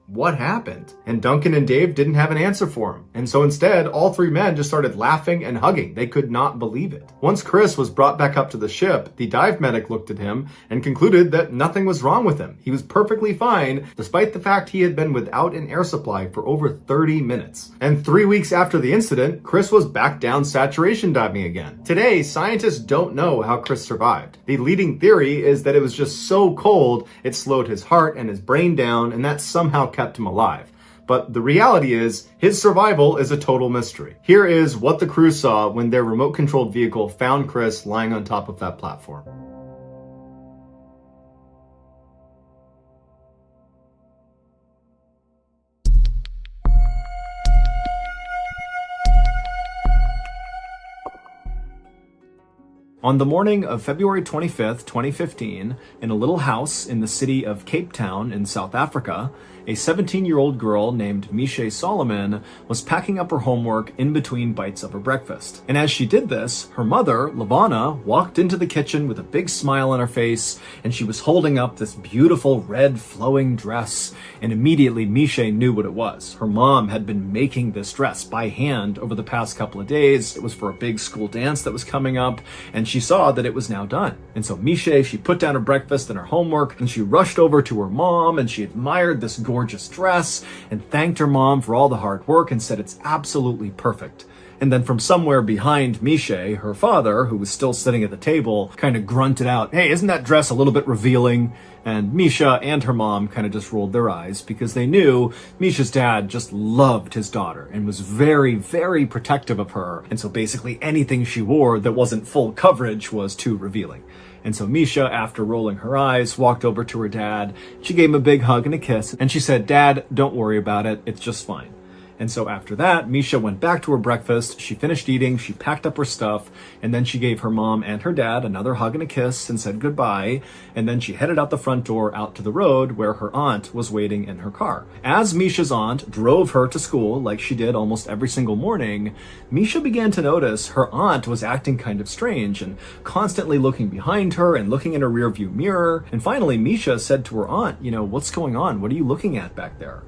what happened? And Duncan and Dave didn't have an answer for him. And so instead, all three men just started laughing and hugging. They could not believe it. Once Chris was brought back up to the ship, the dive medic looked at him and concluded that nothing was wrong with him. He was perfectly fine, despite the fact he had been without an air supply for over 30 minutes. And 3 weeks after the incident, Chris was back down saturation diving again. Today, scientists don't know how Chris survived. The leading theory is that it was just so cold, it slowed his heart and his brain down, and that somehow kept him alive. But the reality is, his survival is a total mystery. Here is what the crew saw when their remote-controlled vehicle found Chris lying on top of that platform. On the morning of February 25th, 2015, in a little house in the city of Cape Town in South Africa, a 17-year-old girl named Misha Solomon was packing up her homework in between bites of her breakfast. And as she did this, her mother, Lavana, walked into the kitchen with a big smile on her face, and she was holding up this beautiful red flowing dress. And immediately Misha knew what it was. Her mom had been making this dress by hand over the past couple of days. It was for a big school dance that was coming up, and she saw that it was now done. And so Misha, she put down her breakfast and her homework, and she rushed over to her mom, and she admired this gorgeous dress and thanked her mom for all the hard work and said it's absolutely perfect. And then from somewhere behind Misha, her father, who was still sitting at the table, kind of grunted out, "Hey, isn't that dress a little bit revealing?" And Misha and her mom kind of just rolled their eyes because they knew Misha's dad just loved his daughter and was very, very protective of her. And so basically anything she wore that wasn't full coverage was too revealing. And so Misha, after rolling her eyes, walked over to her dad. She gave him a big hug and a kiss, and she said, "Dad, don't worry about it. It's just fine." And so after that, Misha went back to her breakfast. She finished eating, she packed up her stuff, and then she gave her mom and her dad another hug and a kiss and said goodbye. And then she headed out the front door out to the road where her aunt was waiting in her car. As Misha's aunt drove her to school, like she did almost every single morning, Misha began to notice her aunt was acting kind of strange and constantly looking behind her and looking in her rearview mirror. And finally, Misha said to her aunt, "What's going on? What are you looking at back there?"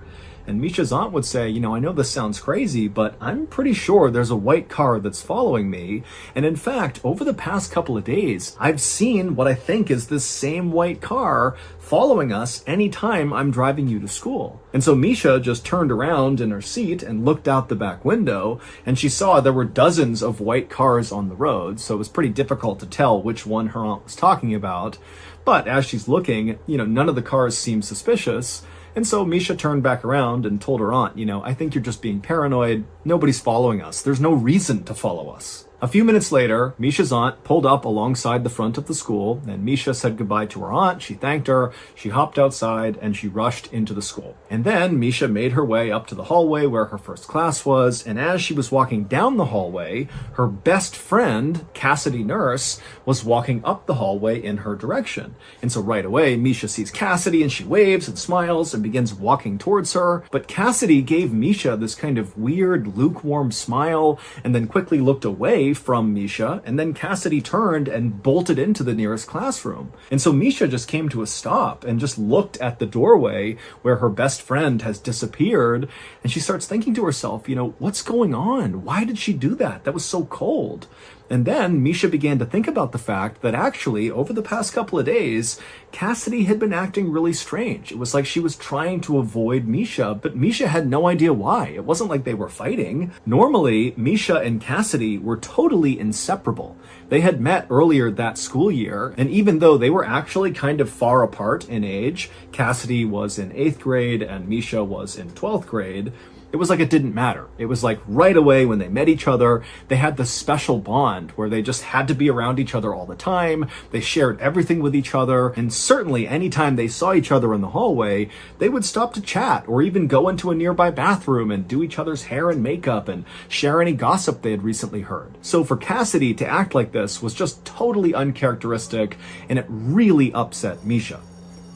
And Misha's aunt would say, "I know this sounds crazy, but I'm pretty sure there's a white car that's following me. And in fact, over the past couple of days, I've seen what I think is this same white car following us anytime I'm driving you to school." And so Misha just turned around in her seat and looked out the back window, and she saw there were dozens of white cars on the road. So it was pretty difficult to tell which one her aunt was talking about. But as she's looking, none of the cars seemed suspicious. And so Misha turned back around and told her aunt, "I think you're just being paranoid. Nobody's following us. There's no reason to follow us." A few minutes later, Misha's aunt pulled up alongside the front of the school, and Misha said goodbye to her aunt. She thanked her, she hopped outside, and she rushed into the school. And then Misha made her way up to the hallway where her first class was, and as she was walking down the hallway, her best friend, Cassidy Nurse, was walking up the hallway in her direction. And so right away, Misha sees Cassidy, and she waves and smiles and begins walking towards her. But Cassidy gave Misha this kind of weird, lukewarm smile, and then quickly looked away from Misha, and then Cassidy turned and bolted into the nearest classroom. And so Misha just came to a stop and just looked at the doorway where her best friend has disappeared, and she starts thinking to herself, what's going on? Why did she do that? That was so cold. And then Misha began to think about the fact that actually, over the past couple of days, Cassidy had been acting really strange. It was like she was trying to avoid Misha, but Misha had no idea why. It wasn't like they were fighting. Normally, Misha and Cassidy were totally inseparable. They had met earlier that school year, and even though they were actually kind of far apart in age, Cassidy was in 8th grade and Misha was in 12th grade, it was like it didn't matter. It was like right away when they met each other, they had this special bond where they just had to be around each other all the time. They shared everything with each other. And certainly anytime they saw each other in the hallway, they would stop to chat or even go into a nearby bathroom and do each other's hair and makeup and share any gossip they had recently heard. So for Cassidy to act like this was just totally uncharacteristic, and it really upset Misha.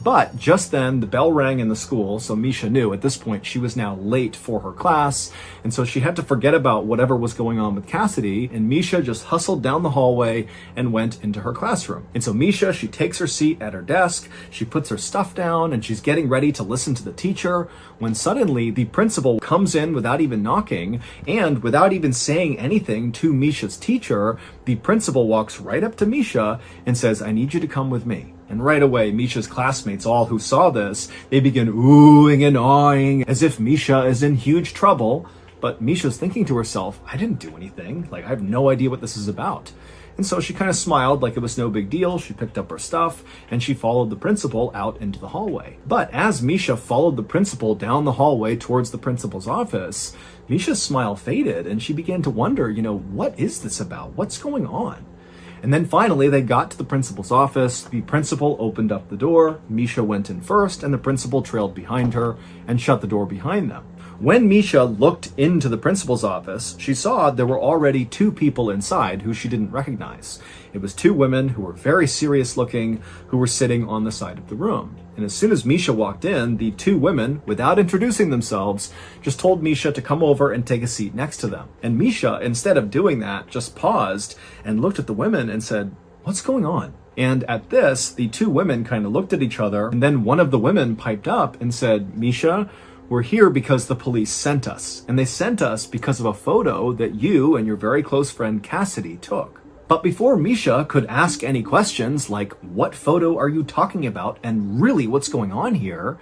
But just then the bell rang in the school, so Misha knew at this point she was now late for her class, and so she had to forget about whatever was going on with Cassidy, and Misha just hustled down the hallway and went into her classroom. And so Misha, she takes her seat at her desk, she puts her stuff down, and she's getting ready to listen to the teacher, when suddenly the principal comes in without even knocking, and without even saying anything to Misha's teacher, the principal walks right up to Misha and says, "I need you to come with me." And right away, Misha's classmates, all who saw this, they begin oohing and awing as if Misha is in huge trouble. But Misha's thinking to herself, I didn't do anything. Like, I have no idea what this is about. And so she kind of smiled like it was no big deal. She picked up her stuff and she followed the principal out into the hallway. But as Misha followed the principal down the hallway towards the principal's office, Misha's smile faded and she began to wonder, what is this about? What's going on? And then finally, they got to the principal's office. The principal opened up the door. Misha went in first, and the principal trailed behind her and shut the door behind them. When Misha looked into the principal's office, she saw there were already two people inside who she didn't recognize. It was two women who were very serious looking, who were sitting on the side of the room. And as soon as Misha walked in, the two women, without introducing themselves, just told Misha to come over and take a seat next to them. And Misha, instead of doing that, just paused and looked at the women and said, "What's going on?" And at this, the two women kind of looked at each other, and then one of the women piped up and said, "Misha, we're here because the police sent us. And they sent us because of a photo that you and your very close friend Cassidy took." But before Misha could ask any questions like, what photo are you talking about and really what's going on here,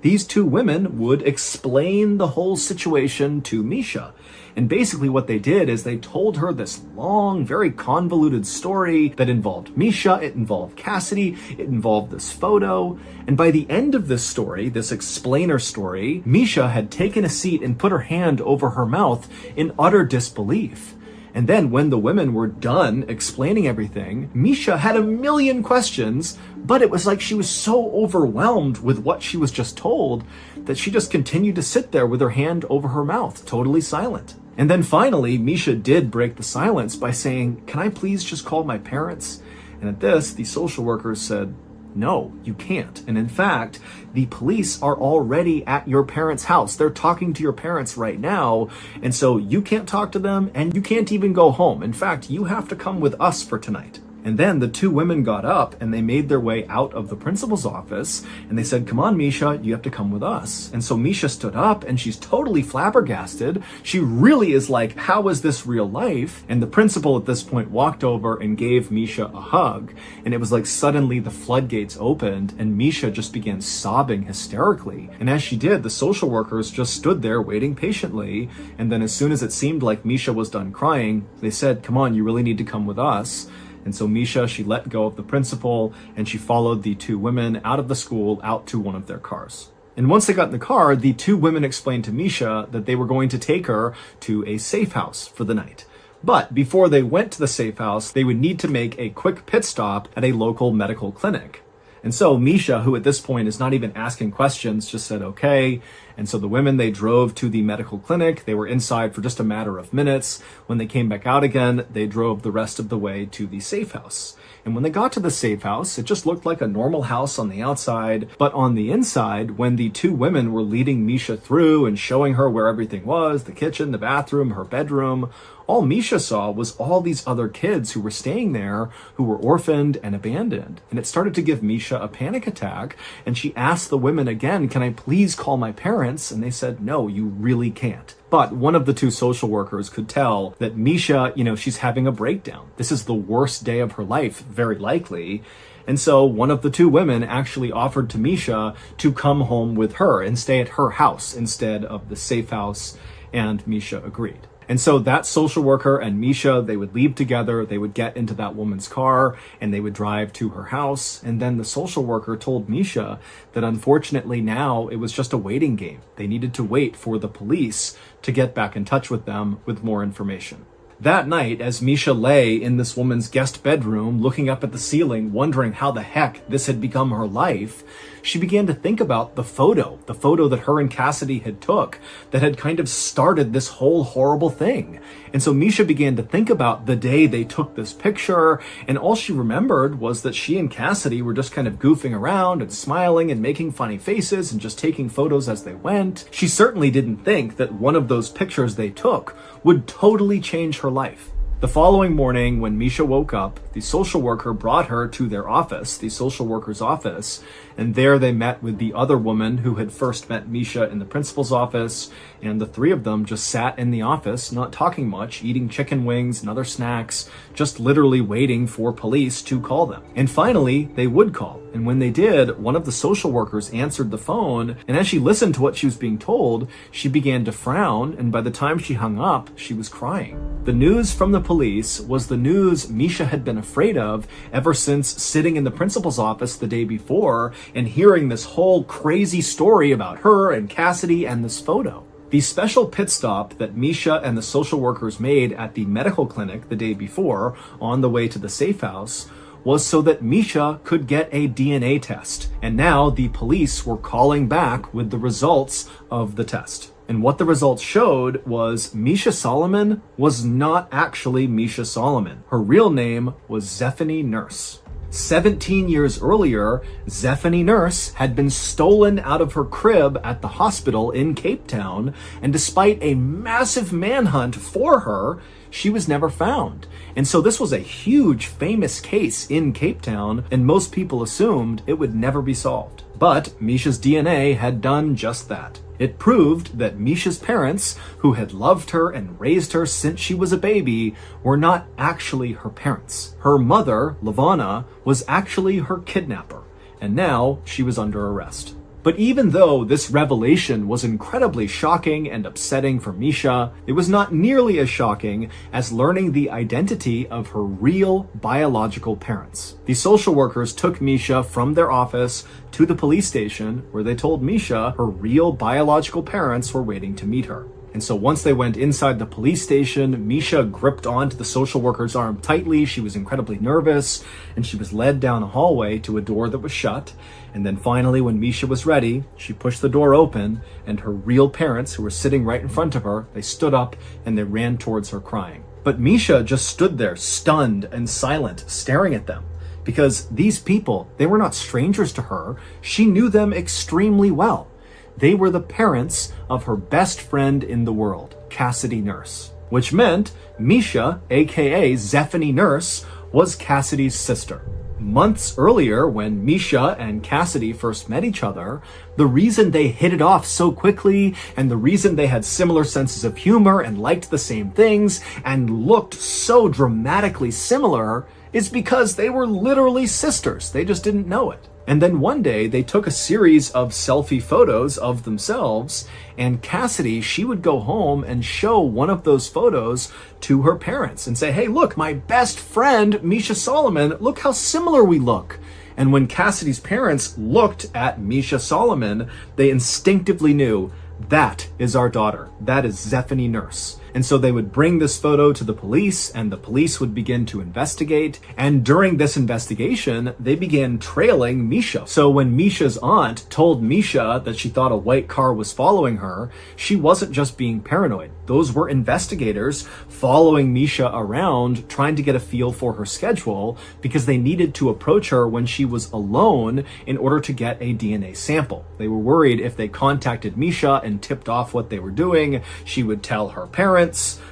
these two women would explain the whole situation to Misha. And basically what they did is they told her this long, very convoluted story that involved Misha, it involved Cassidy, it involved this photo. And by the end of this story, this explainer story, Misha had taken a seat and put her hand over her mouth in utter disbelief. And then when the women were done explaining everything, Misha had a million questions, but it was like she was so overwhelmed with what she was just told that she just continued to sit there with her hand over her mouth, totally silent. And then finally, Misha did break the silence by saying, "Can I please just call my parents?" And at this, the social workers said, "No, you can't. And in fact, the police are already at your parents' house. They're talking to your parents right now. And so you can't talk to them and you can't even go home. In fact, you have to come with us for tonight." And then the two women got up and they made their way out of the principal's office and they said, "Come on, Misha, you have to come with us." And so Misha stood up and she's totally flabbergasted. She really is like, how is this real life? And the principal at this point walked over and gave Misha a hug. And it was like suddenly the floodgates opened and Misha just began sobbing hysterically. And as she did, the social workers just stood there waiting patiently. And then as soon as it seemed like Misha was done crying, they said, "Come on, you really need to come with us." And so Misha, she let go of the principal and she followed the two women out of the school out to one of their cars. And once they got in the car, the two women explained to Misha that they were going to take her to a safe house for the night. But before they went to the safe house, they would need to make a quick pit stop at a local medical clinic. And so Misha, who at this point is not even asking questions, just said, okay. And so the women, they drove to the medical clinic. They were inside for just a matter of minutes. When they came back out again, they drove the rest of the way to the safe house. And when they got to the safe house, it just looked like a normal house on the outside. But on the inside, when the two women were leading Misha through and showing her where everything was, the kitchen, the bathroom, her bedroom, all Misha saw was all these other kids who were staying there, who were orphaned and abandoned. And it started to give Misha a panic attack. And she asked the women again, "Can I please call my parents?" And they said, "No, you really can't." But one of the two social workers could tell that Misha, she's having a breakdown. This is the worst day of her life, very likely. And so one of the two women actually offered to Misha to come home with her and stay at her house instead of the safe house. And Misha agreed. And so that social worker and Misha, they would leave together, they would get into that woman's car, and they would drive to her house. And then the social worker told Misha that unfortunately now it was just a waiting game. They needed to wait for the police to get back in touch with them with more information. That night, as Misha lay in this woman's guest bedroom, looking up at the ceiling, wondering how the heck this had become her life, she began to think about the photo that her and Cassidy had took that had kind of started this whole horrible thing. And so Misha began to think about the day they took this picture, and all she remembered was that she and Cassidy were just kind of goofing around and smiling and making funny faces and just taking photos as they went. She certainly didn't think that one of those pictures they took would totally change her life. The following morning, when Misha woke up, the social worker brought her to their office, the social worker's office, and there they met with the other woman who had first met Misha in the principal's office, and the three of them just sat in the office, not talking much, eating chicken wings and other snacks, just literally waiting for police to call them. And finally, they would call. And when they did, one of the social workers answered the phone, and as she listened to what she was being told, she began to frown, and by the time she hung up, she was crying. The news from the police was the news Misha had been afraid of ever since sitting in the principal's office the day before and hearing this whole crazy story about her and Cassidy and this photo. The special pit stop that Misha and the social workers made at the medical clinic the day before on the way to the safe house was so that Misha could get a DNA test. And now the police were calling back with the results of the test. And what the results showed was Misha Solomon was not actually Misha Solomon. Her real name was Zephany Nurse. 17 years earlier, Zephany Nurse had been stolen out of her crib at the hospital in Cape Town, and despite a massive manhunt for her, she was never found. And so this was a huge, famous case in Cape Town, and most people assumed it would never be solved. But Misha's DNA had done just that. It proved that Misha's parents, who had loved her and raised her since she was a baby, were not actually her parents. Her mother, Lavana, was actually her kidnapper, and now she was under arrest. But even though this revelation was incredibly shocking and upsetting for Misha, it was not nearly as shocking as learning the identity of her real biological parents. The social workers took Misha from their office to the police station, where they told Misha her real biological parents were waiting to meet her. And so once they went inside the police station, Misha gripped onto the social worker's arm tightly. She was incredibly nervous, and she was led down a hallway to a door that was shut. And then finally, when Misha was ready, she pushed the door open, and her real parents, who were sitting right in front of her, they stood up and they ran towards her crying. But Misha just stood there, stunned and silent, staring at them. Because these people, they were not strangers to her. She knew them extremely well. They were the parents of her best friend in the world, Cassidy Nurse, which meant Misha, aka Zephany Nurse, was Cassidy's sister. Months earlier, when Misha and Cassidy first met each other, the reason they hit it off so quickly and the reason they had similar senses of humor and liked the same things and looked so dramatically similar is because they were literally sisters. They just didn't know it. And then one day they took a series of selfie photos of themselves, and Cassidy, she would go home and show one of those photos to her parents and say, "Hey, look, my best friend, Misha Solomon, look how similar we look." And when Cassidy's parents looked at Misha Solomon, they instinctively knew, that is our daughter. That is Zephany Nurse. And so they would bring this photo to the police, and the police would begin to investigate. And during this investigation, they began trailing Misha. So when Misha's aunt told Misha that she thought a white car was following her, she wasn't just being paranoid. Those were investigators following Misha around, trying to get a feel for her schedule, because they needed to approach her when she was alone in order to get a DNA sample. They were worried if they contacted Misha and tipped off what they were doing, she would tell her parents,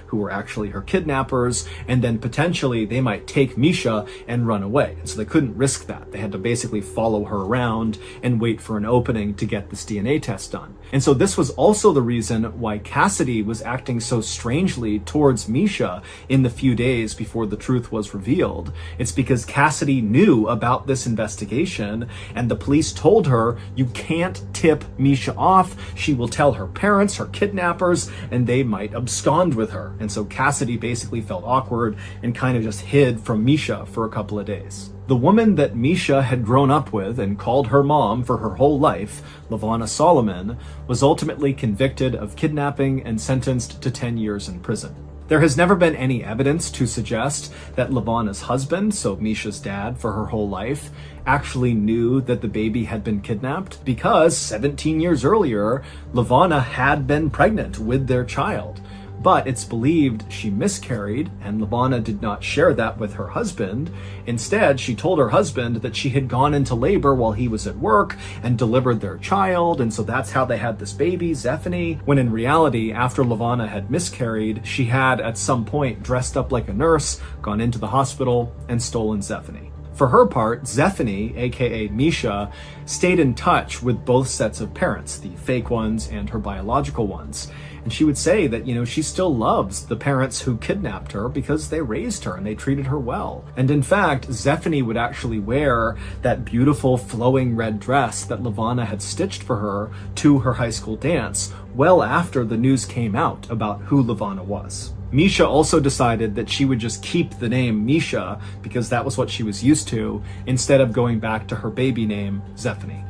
who were actually her kidnappers, and then potentially they might take Misha and run away. And so they couldn't risk that. They had to basically follow her around and wait for an opening to get this DNA test done. And so this was also the reason why Cassidy was acting so strangely towards Misha in the few days before the truth was revealed. It's because Cassidy knew about this investigation, and the police told her, you can't tip Misha off. She will tell her parents, her kidnappers, and they might abscond with her. And so Cassidy basically felt awkward and kind of just hid from Misha for a couple of days. The woman that Misha had grown up with and called her mom for her whole life, Lavana Solomon, was ultimately convicted of kidnapping and sentenced to 10 years in prison. There has never been any evidence to suggest that Lavana's husband, so Misha's dad for her whole life, actually knew that the baby had been kidnapped because 17 years earlier, Levana had been pregnant with their child. But it's believed she miscarried, and Levana did not share that with her husband. Instead, she told her husband that she had gone into labor while he was at work and delivered their child, and so that's how they had this baby, Zephany, when in reality, after Levana had miscarried, she had at some point dressed up like a nurse, gone into the hospital, and stolen Zephany. For her part, Zephany, aka Misha, stayed in touch with both sets of parents, the fake ones and her biological ones. And she would say that, she still loves the parents who kidnapped her because they raised her and they treated her well. And in fact, Zephany would actually wear that beautiful flowing red dress that Levana had stitched for her to her high school dance well after the news came out about who Levana was. Misha also decided that she would just keep the name Misha because that was what she was used to, instead of going back to her baby name, Zephany.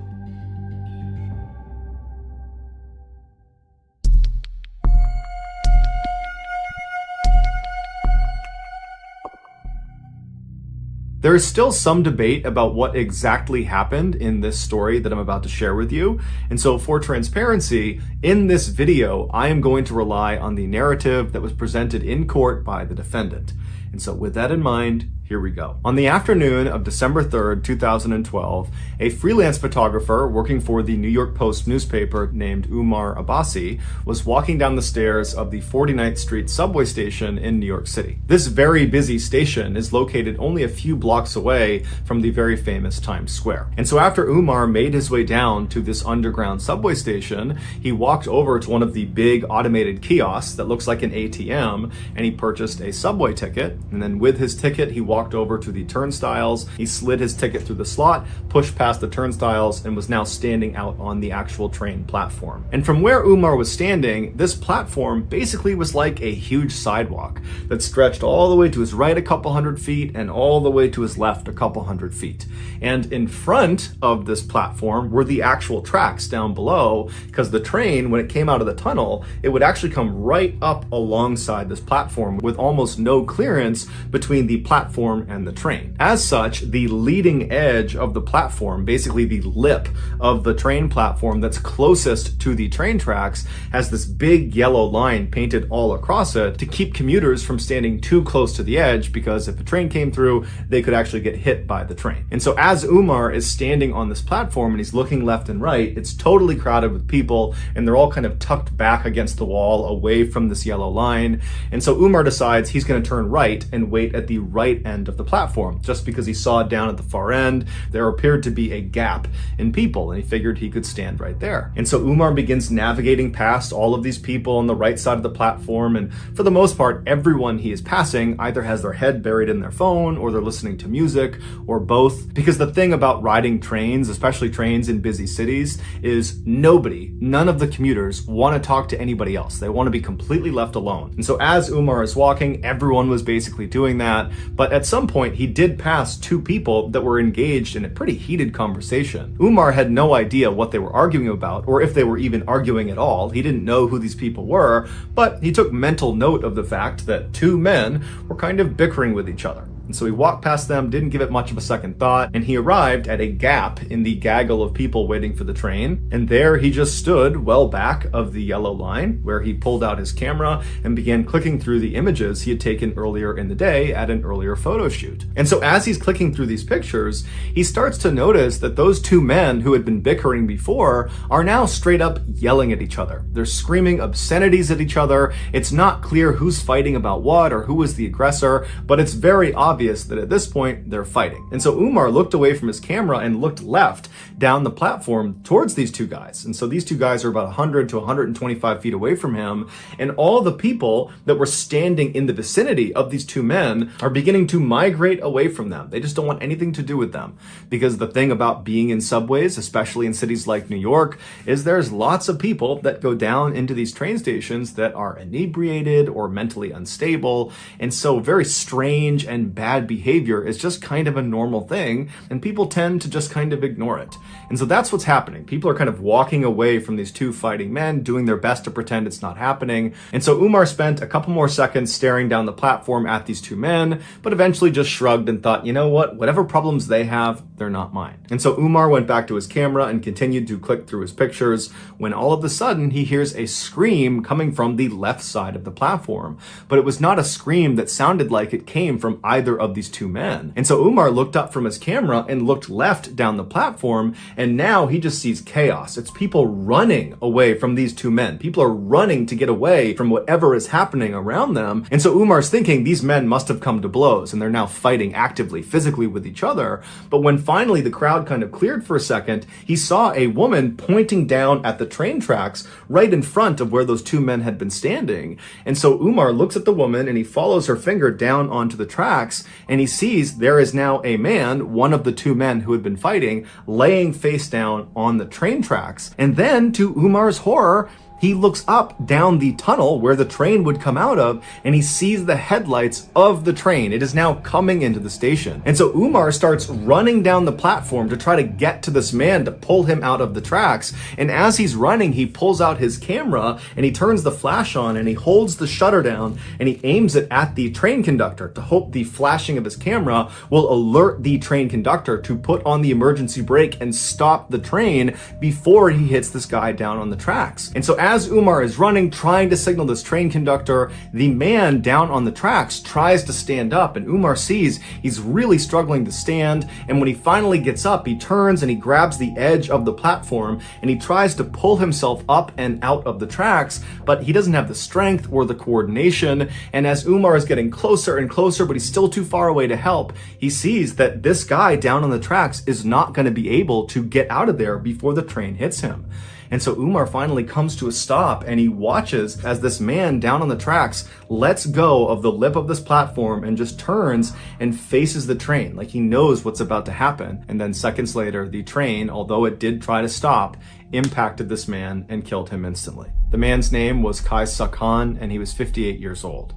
There is still some debate about what exactly happened in this story that I'm about to share with you. And so for transparency, in this video, I am going to rely on the narrative that was presented in court by the defendant. And so with that in mind, here we go. On the afternoon of December 3rd, 2012, a freelance photographer working for the New York Post newspaper named Umar Abbasi was walking down the stairs of the 49th Street subway station in New York City. This very busy station is located only a few blocks away from the very famous Times Square. And so after Umar made his way down to this underground subway station, he walked over to one of the big automated kiosks that looks like an ATM, and he purchased a subway ticket. And then with his ticket, he walked over to the turnstiles. He slid his ticket through the slot, pushed past the turnstiles, and was now standing out on the actual train platform. And from where Umar was standing, this platform basically was like a huge sidewalk that stretched all the way to his right a couple hundred feet and all the way to his left a couple hundred feet. And in front of this platform were the actual tracks down below, because the train, when it came out of the tunnel, it would actually come right up alongside this platform with almost no clearance between the platform and the train. As such, the leading edge of the platform, basically the lip of the train platform that's closest to the train tracks, has this big yellow line painted all across it to keep commuters from standing too close to the edge, because if a train came through, they could actually get hit by the train. And so as Umar is standing on this platform and he's looking left and right, it's totally crowded with people, and they're all kind of tucked back against the wall away from this yellow line. And so Umar decides he's going to turn right and wait at the right end of the platform, just because he saw down at the far end there appeared to be a gap in people, and he figured he could stand right there. And so Umar begins navigating past all of these people on the right side of the platform, and for the most part, everyone he is passing either has their head buried in their phone, or they're listening to music, or both. Because the thing about riding trains, especially trains in busy cities, is none of the commuters want to talk to anybody else. They want to be completely left alone. And so as Umar is walking, everyone was basically doing that. But at some point, he did pass two people that were engaged in a pretty heated conversation. Umar had no idea what they were arguing about, or if they were even arguing at all. He didn't know who these people were, but he took mental note of the fact that two men were kind of bickering with each other. And so he walked past them, didn't give it much of a second thought, and he arrived at a gap in the gaggle of people waiting for the train. And there he just stood well back of the yellow line, where he pulled out his camera and began clicking through the images he had taken earlier in the day at an earlier photo shoot. And so as he's clicking through these pictures, he starts to notice that those two men who had been bickering before are now straight up yelling at each other. They're screaming obscenities at each other. It's not clear who's fighting about what or who was the aggressor, but it's very obvious that at this point they're fighting. And so Umar looked away from his camera and looked left down the platform towards these two guys. And so these two guys are about 100 to 125 feet away from him. And all the people that were standing in the vicinity of these two men are beginning to migrate away from them. They just don't want anything to do with them. Because the thing about being in subways, especially in cities like New York, is there's lots of people that go down into these train stations that are inebriated or mentally unstable. And so very strange and bad bad behavior is just kind of a normal thing, and people tend to just kind of ignore it. And so that's what's happening. People are kind of walking away from these two fighting men, doing their best to pretend it's not happening. And so Umar spent a couple more seconds staring down the platform at these two men, but eventually just shrugged and thought, you know what, whatever problems they have, they're not mine. And so Umar went back to his camera and continued to click through his pictures when all of a sudden he hears a scream coming from the left side of the platform. But it was not a scream that sounded like it came from either of these two men. And so Umar looked up from his camera and looked left down the platform, and now he just sees chaos. It's people running away from these two men. People are running to get away from whatever is happening around them. And so Umar's thinking these men must have come to blows and they're now fighting actively, physically with each other. But when finally the crowd kind of cleared for a second, he saw a woman pointing down at the train tracks right in front of where those two men had been standing. And so Umar looks at the woman and he follows her finger down onto the tracks, and he sees there is now a man, one of the two men who had been fighting, laying face down on the train tracks. And then, to Umar's horror, he looks up down the tunnel where the train would come out of, and he sees the headlights of the train. It is now coming into the station. And so Umar starts running down the platform to try to get to this man to pull him out of the tracks. And as he's running, he pulls out his camera and he turns the flash on and he holds the shutter down and he aims it at the train conductor to hope the flashing of his camera will alert the train conductor to put on the emergency brake and stop the train before he hits this guy down on the tracks. And so as Umar is running, trying to signal this train conductor, the man down on the tracks tries to stand up, and Umar sees he's really struggling to stand. And when he finally gets up, he turns and he grabs the edge of the platform and he tries to pull himself up and out of the tracks, but he doesn't have the strength or the coordination. And as Umar is getting closer and closer, but he's still too far away to help, he sees that this guy down on the tracks is not going to be able to get out of there before the train hits him. And so Umar finally comes to a stop and he watches as this man down on the tracks lets go of the lip of this platform and just turns and faces the train like he knows what's about to happen. And then seconds later, the train, although it did try to stop, impacted this man and killed him instantly. The man's name was Kai Khan, and he was 58 years old.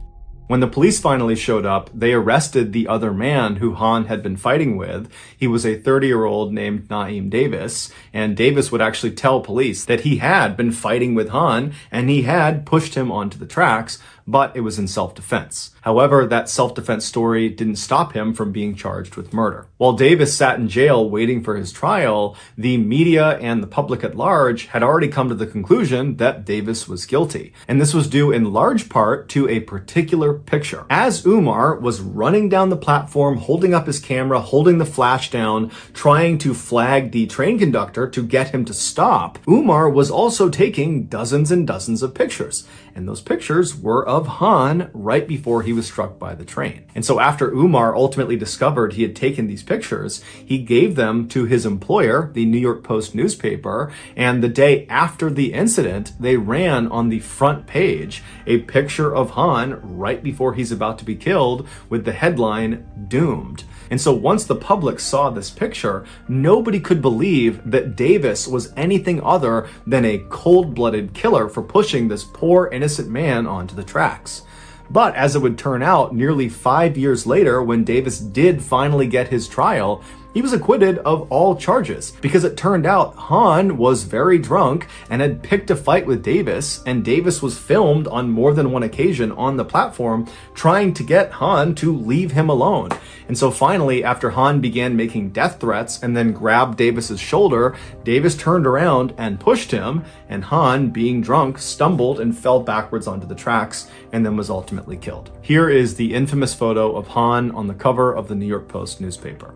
When the police finally showed up, they arrested the other man who Han had been fighting with. He was a 30-year-old named Naeem Davis, and Davis would actually tell police that he had been fighting with Han and he had pushed him onto the tracks, but it was in self-defense. However, that self-defense story didn't stop him from being charged with murder. While Davis sat in jail waiting for his trial, the media and the public at large had already come to the conclusion that Davis was guilty. And this was due in large part to a particular picture. As Umar was running down the platform, holding up his camera, holding the flash down, trying to flag the train conductor to get him to stop, Umar was also taking dozens and dozens of pictures. And those pictures were of Han right before he was struck by the train. And so after Umar ultimately discovered he had taken these pictures, he gave them to his employer, the New York Post newspaper, and the day after the incident, they ran on the front page a picture of Han right before he's about to be killed with the headline, "Doomed." And so once the public saw this picture, nobody could believe that Davis was anything other than a cold-blooded killer for pushing this poor innocent man onto the tracks. But as it would turn out, nearly 5 years later, when Davis did finally get his trial, he was acquitted of all charges because it turned out Han was very drunk and had picked a fight with Davis, and Davis was filmed on more than one occasion on the platform trying to get Han to leave him alone. And so finally, after Han began making death threats and then grabbed Davis's shoulder, Davis turned around and pushed him, and Han, being drunk, stumbled and fell backwards onto the tracks and then was ultimately killed. Here is the infamous photo of Han on the cover of the New York Post newspaper.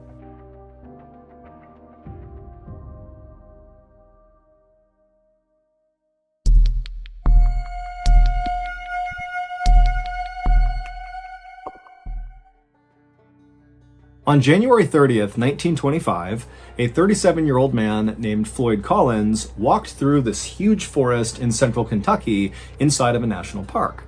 On January 30th, 1925, a 37-year-old man named Floyd Collins walked through this huge forest in central Kentucky inside of a national park.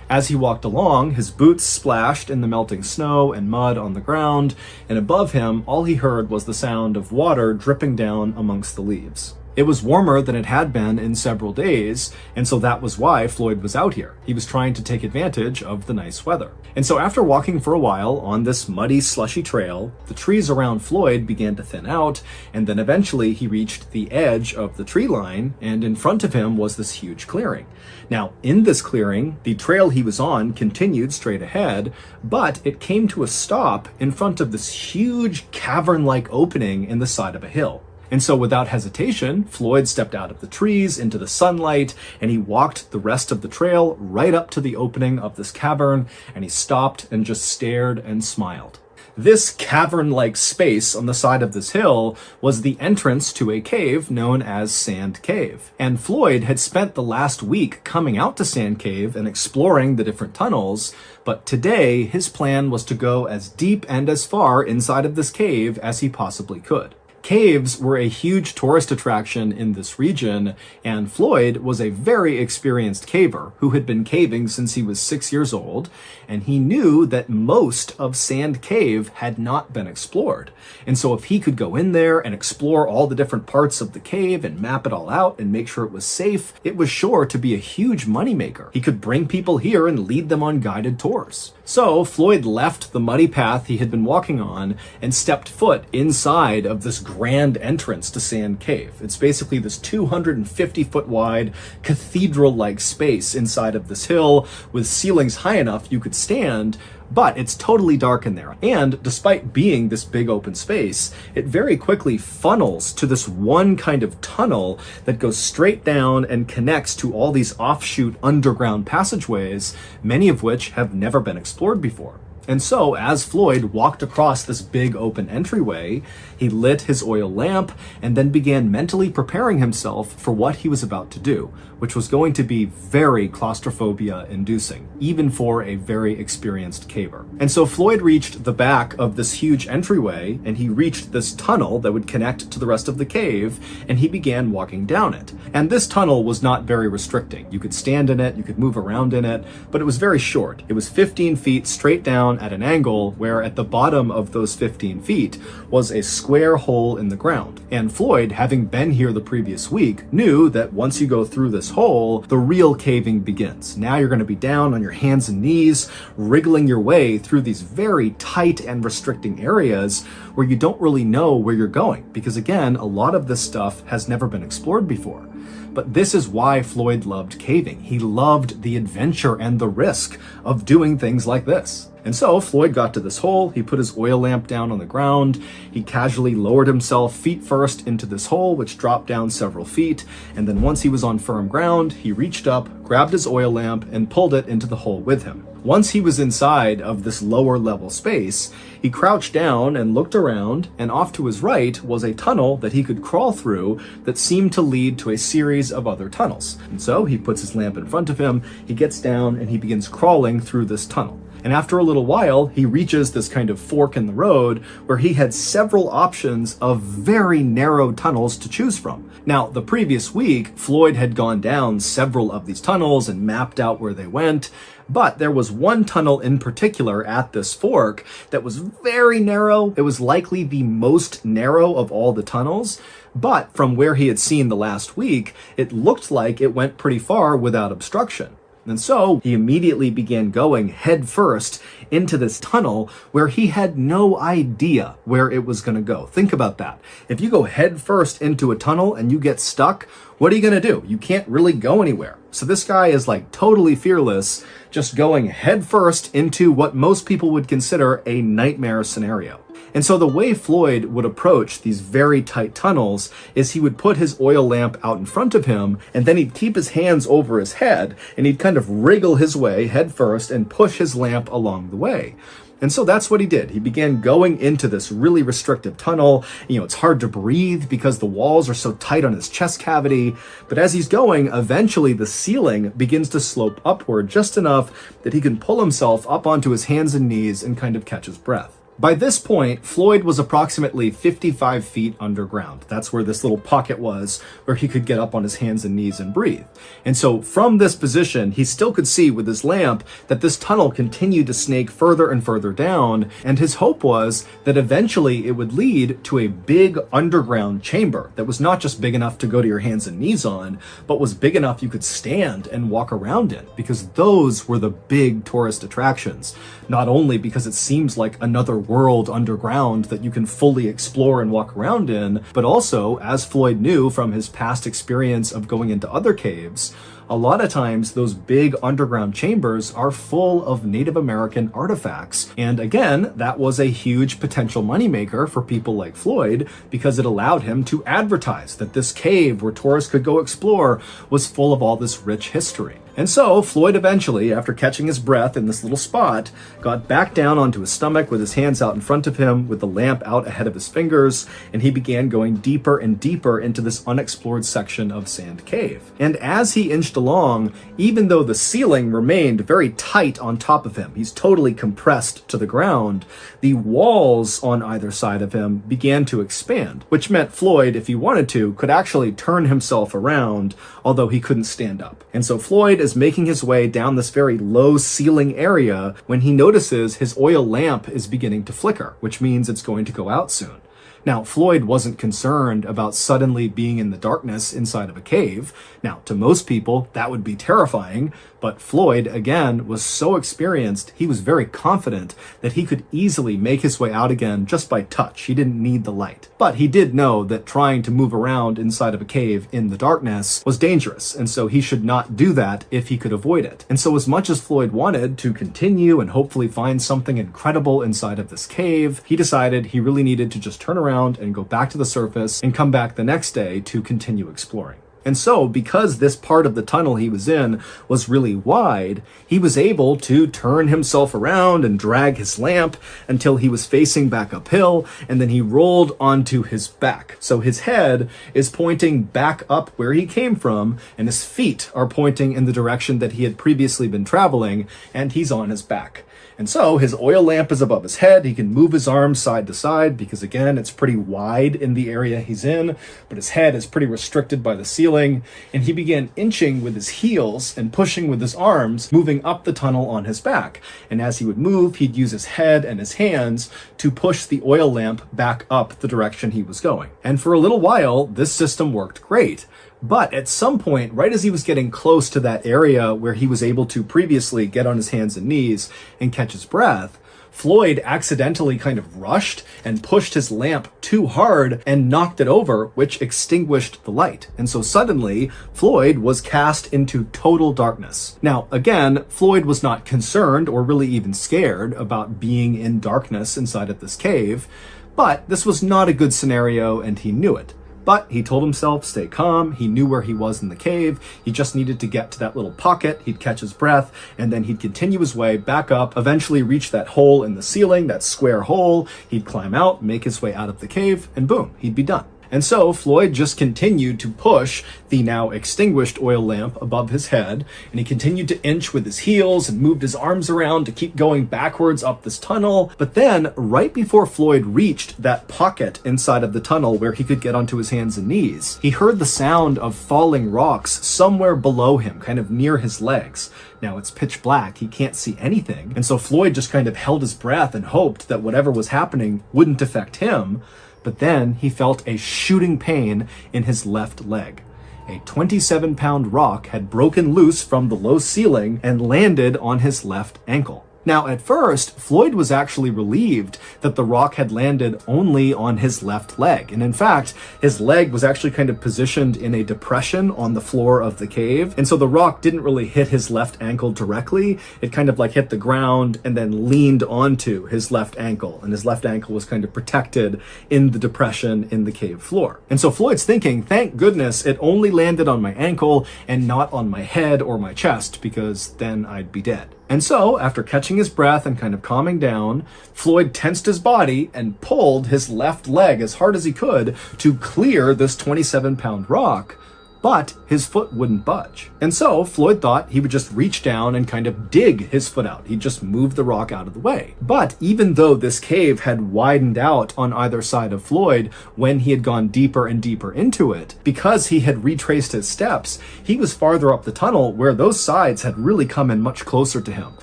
As he walked along, his boots splashed in the melting snow and mud on the ground, and above him, all he heard was the sound of water dripping down amongst the leaves. It was warmer than it had been in several days, and so that was why Floyd was out here. He was trying to take advantage of the nice weather. And so after walking for a while on this muddy, slushy trail, the trees around Floyd began to thin out, and then eventually he reached the edge of the tree line, and in front of him was this huge clearing. Now, in this clearing, the trail he was on continued straight ahead, but it came to a stop in front of this huge cavern-like opening in the side of a hill. And so without hesitation, Floyd stepped out of the trees into the sunlight, and he walked the rest of the trail right up to the opening of this cavern, and he stopped and just stared and smiled. This cavern-like space on the side of this hill was the entrance to a cave known as Sand Cave. And Floyd had spent the last week coming out to Sand Cave and exploring the different tunnels, but today his plan was to go as deep and as far inside of this cave as he possibly could. Caves were a huge tourist attraction in this region, and Floyd was a very experienced caver who had been caving since he was 6 years old, and he knew that most of Sand Cave had not been explored. And so if he could go in there and explore all the different parts of the cave and map it all out and make sure it was safe, it was sure to be a huge moneymaker. He could bring people here and lead them on guided tours. So Floyd left the muddy path he had been walking on and stepped foot inside of this grand entrance to Sand Cave. It's basically this 250-foot wide cathedral-like space inside of this hill with ceilings high enough you could stand, but it's totally dark in there. And despite being this big open space, it very quickly funnels to this one kind of tunnel that goes straight down and connects to all these offshoot underground passageways, many of which have never been explored before. And so, as Floyd walked across this big open entryway, he lit his oil lamp and then began mentally preparing himself for what he was about to do, which was going to be very claustrophobia-inducing, even for a very experienced caver. And so Floyd reached the back of this huge entryway, and he reached this tunnel that would connect to the rest of the cave, and he began walking down it. And this tunnel was not very restricting. You could stand in it, you could move around in it, but it was very short. It was 15 feet straight down at an angle, where at the bottom of those 15 feet was a square hole in the ground. And Floyd, having been here the previous week, knew that once you go through this hole, the real caving begins. Now you're going to be down on your hands and knees, wriggling your way through these very tight and restricting areas where you don't really know where you're going, because again, a lot of this stuff has never been explored before. But this is why Floyd loved caving. He loved the adventure and the risk of doing things like this. And so Floyd got to this hole, he put his oil lamp down on the ground, he casually lowered himself feet first into this hole, which dropped down several feet, and then once he was on firm ground, he reached up, grabbed his oil lamp, and pulled it into the hole with him. Once he was inside of this lower level space, he crouched down and looked around, and off to his right was a tunnel that he could crawl through that seemed to lead to a series of other tunnels. And so he puts his lamp in front of him, he gets down, and he begins crawling through this tunnel. And after a little while, he reaches this kind of fork in the road where he had several options of very narrow tunnels to choose from. Now, the previous week, Floyd had gone down several of these tunnels and mapped out where they went, but there was one tunnel in particular at this fork that was very narrow. It was likely the most narrow of all the tunnels, but from where he had seen the last week, it looked like it went pretty far without obstruction. And so he immediately began going head first into this tunnel where he had no idea where it was going to go. Think about that. If you go head first into a tunnel and you get stuck, what are you going to do? You can't really go anywhere. So this guy is like totally fearless, just going head first into what most people would consider a nightmare scenario. And so the way Floyd would approach these very tight tunnels is he would put his oil lamp out in front of him, and then he'd keep his hands over his head, and he'd kind of wriggle his way head first and push his lamp along the way. And so that's what he did. He began going into this really restrictive tunnel. It's hard to breathe because the walls are so tight on his chest cavity. But as he's going, eventually the ceiling begins to slope upward just enough that he can pull himself up onto his hands and knees and kind of catch his breath. By this point, Floyd was approximately 55 feet underground. That's where this little pocket was, where he could get up on his hands and knees and breathe. And so from this position, he still could see with his lamp that this tunnel continued to snake further and further down, and his hope was that eventually it would lead to a big underground chamber that was not just big enough to go to your hands and knees on, but was big enough you could stand and walk around in, because those were the big tourist attractions. Not only because it seems like another world underground that you can fully explore and walk around in, but also, as Floyd knew from his past experience of going into other caves, a lot of times those big underground chambers are full of Native American artifacts. And again, that was a huge potential moneymaker for people like Floyd because it allowed him to advertise that this cave where tourists could go explore was full of all this rich history. And so Floyd eventually, after catching his breath in this little spot, got back down onto his stomach with his hands out in front of him, with the lamp out ahead of his fingers, and he began going deeper and deeper into this unexplored section of Sand Cave. And as he inched along, even though the ceiling remained very tight on top of him, he's totally compressed to the ground, the walls on either side of him began to expand, which meant Floyd, if he wanted to, could actually turn himself around, although he couldn't stand up. And so Floyd is making his way down this very low ceiling area when he notices his oil lamp is beginning to flicker, which means it's going to go out soon. Now, Floyd wasn't concerned about suddenly being in the darkness inside of a cave. Now, to most people, that would be terrifying, but Floyd, again, was so experienced, he was very confident that he could easily make his way out again just by touch. He didn't need the light. But he did know that trying to move around inside of a cave in the darkness was dangerous, and so he should not do that if he could avoid it. And so as much as Floyd wanted to continue and hopefully find something incredible inside of this cave, he decided he really needed to just turn around and go back to the surface and come back the next day to continue exploring. And so, because this part of the tunnel he was in was really wide, he was able to turn himself around and drag his lamp until he was facing back uphill, and then he rolled onto his back. So his head is pointing back up where he came from, and his feet are pointing in the direction that he had previously been traveling, and he's on his back. And so his oil lamp is above his head. He can move his arms side to side because, again, it's pretty wide in the area he's in, but his head is pretty restricted by the ceiling. And he began inching with his heels and pushing with his arms, moving up the tunnel on his back. And as he would move, he'd use his head and his hands to push the oil lamp back up the direction he was going. And for a little while, this system worked great. But at some point, right as he was getting close to that area where he was able to previously get on his hands and knees and catch his breath, Floyd accidentally kind of rushed and pushed his lamp too hard and knocked it over, which extinguished the light. And so suddenly, Floyd was cast into total darkness. Now, again, Floyd was not concerned or really even scared about being in darkness inside of this cave, but this was not a good scenario and he knew it. But he told himself, stay calm. He knew where he was in the cave. He just needed to get to that little pocket. He'd catch his breath, and then he'd continue his way back up, eventually reach that hole in the ceiling, that square hole. He'd climb out, make his way out of the cave, and boom, he'd be done. And so Floyd just continued to push the now extinguished oil lamp above his head, and he continued to inch with his heels and moved his arms around to keep going backwards up this tunnel. But then, right before Floyd reached that pocket inside of the tunnel where he could get onto his hands and knees, he heard the sound of falling rocks somewhere below him, kind of near his legs. Now, it's pitch black, he can't see anything, and so Floyd just kind of held his breath and hoped that whatever was happening wouldn't affect him. But then he felt a shooting pain in his left leg. A 27-pound rock had broken loose from the low ceiling and landed on his left ankle. Now, at first, Floyd was actually relieved that the rock had landed only on his left leg. And in fact, his leg was actually kind of positioned in a depression on the floor of the cave. And so the rock didn't really hit his left ankle directly. It kind of like hit the ground and then leaned onto his left ankle. And his left ankle was kind of protected in the depression in the cave floor. And so Floyd's thinking, thank goodness it only landed on my ankle and not on my head or my chest, because then I'd be dead. And so, after catching his breath and kind of calming down, Floyd tensed his body and pulled his left leg as hard as he could to clear this 27-pound rock. but his foot wouldn't budge. And so Floyd thought he would just reach down and kind of dig his foot out. He'd just move the rock out of the way. But even though this cave had widened out on either side of Floyd when he had gone deeper and deeper into it, because he had retraced his steps, he was farther up the tunnel where those sides had really come in much closer to him.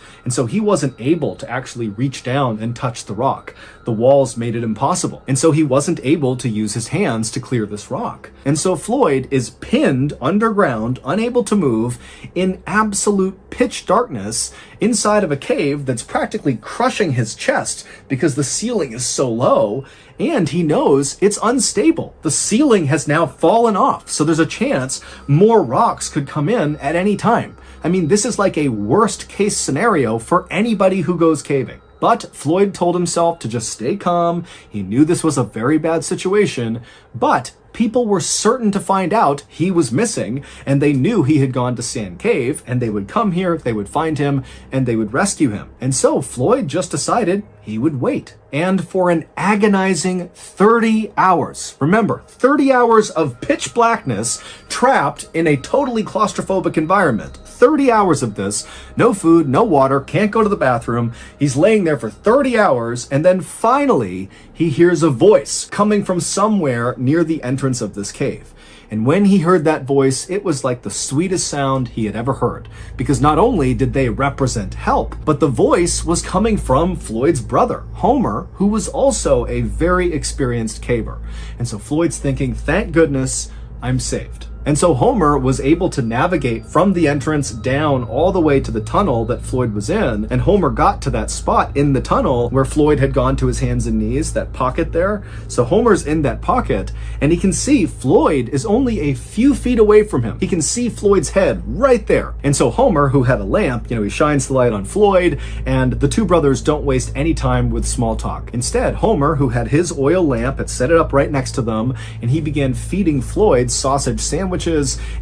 And so he wasn't able to actually reach down and touch the rock. The walls made it impossible. And so he wasn't able to use his hands to clear this rock. And so Floyd is pinned underground, unable to move, in absolute pitch darkness inside of a cave that's practically crushing his chest because the ceiling is so low, and he knows it's unstable. The ceiling has now fallen off, so there's a chance more rocks could come in at any time. I mean, this is like a worst case scenario for anybody who goes caving. But Floyd told himself to just stay calm. He knew this was a very bad situation, but people were certain to find out he was missing, and they knew he had gone to Sand Cave, and they would come here, they would find him, and they would rescue him. And so Floyd just decided he would wait. And for an agonizing 30 hours, remember, 30 hours of pitch blackness, trapped in a totally claustrophobic environment. 30 hours of this, no food, no water, can't go to the bathroom. He's laying there for 30 hours, and then finally, he hears a voice coming from somewhere near the entrance of this cave. And when he heard that voice, it was like the sweetest sound he had ever heard. Because not only did they represent help, but the voice was coming from Floyd's brother, Homer, who was also a very experienced caver. And so Floyd's thinking, thank goodness, I'm saved. And so Homer was able to navigate from the entrance down all the way to the tunnel that Floyd was in. And Homer got to that spot in the tunnel where Floyd had gone to his hands and knees, that pocket there. So Homer's in that pocket, and he can see Floyd is only a few feet away from him. He can see Floyd's head right there. And so Homer, who had a lamp, he shines the light on Floyd, and the two brothers don't waste any time with small talk. Instead, Homer, who had his oil lamp, had set it up right next to them, and he began feeding Floyd sausage sandwiches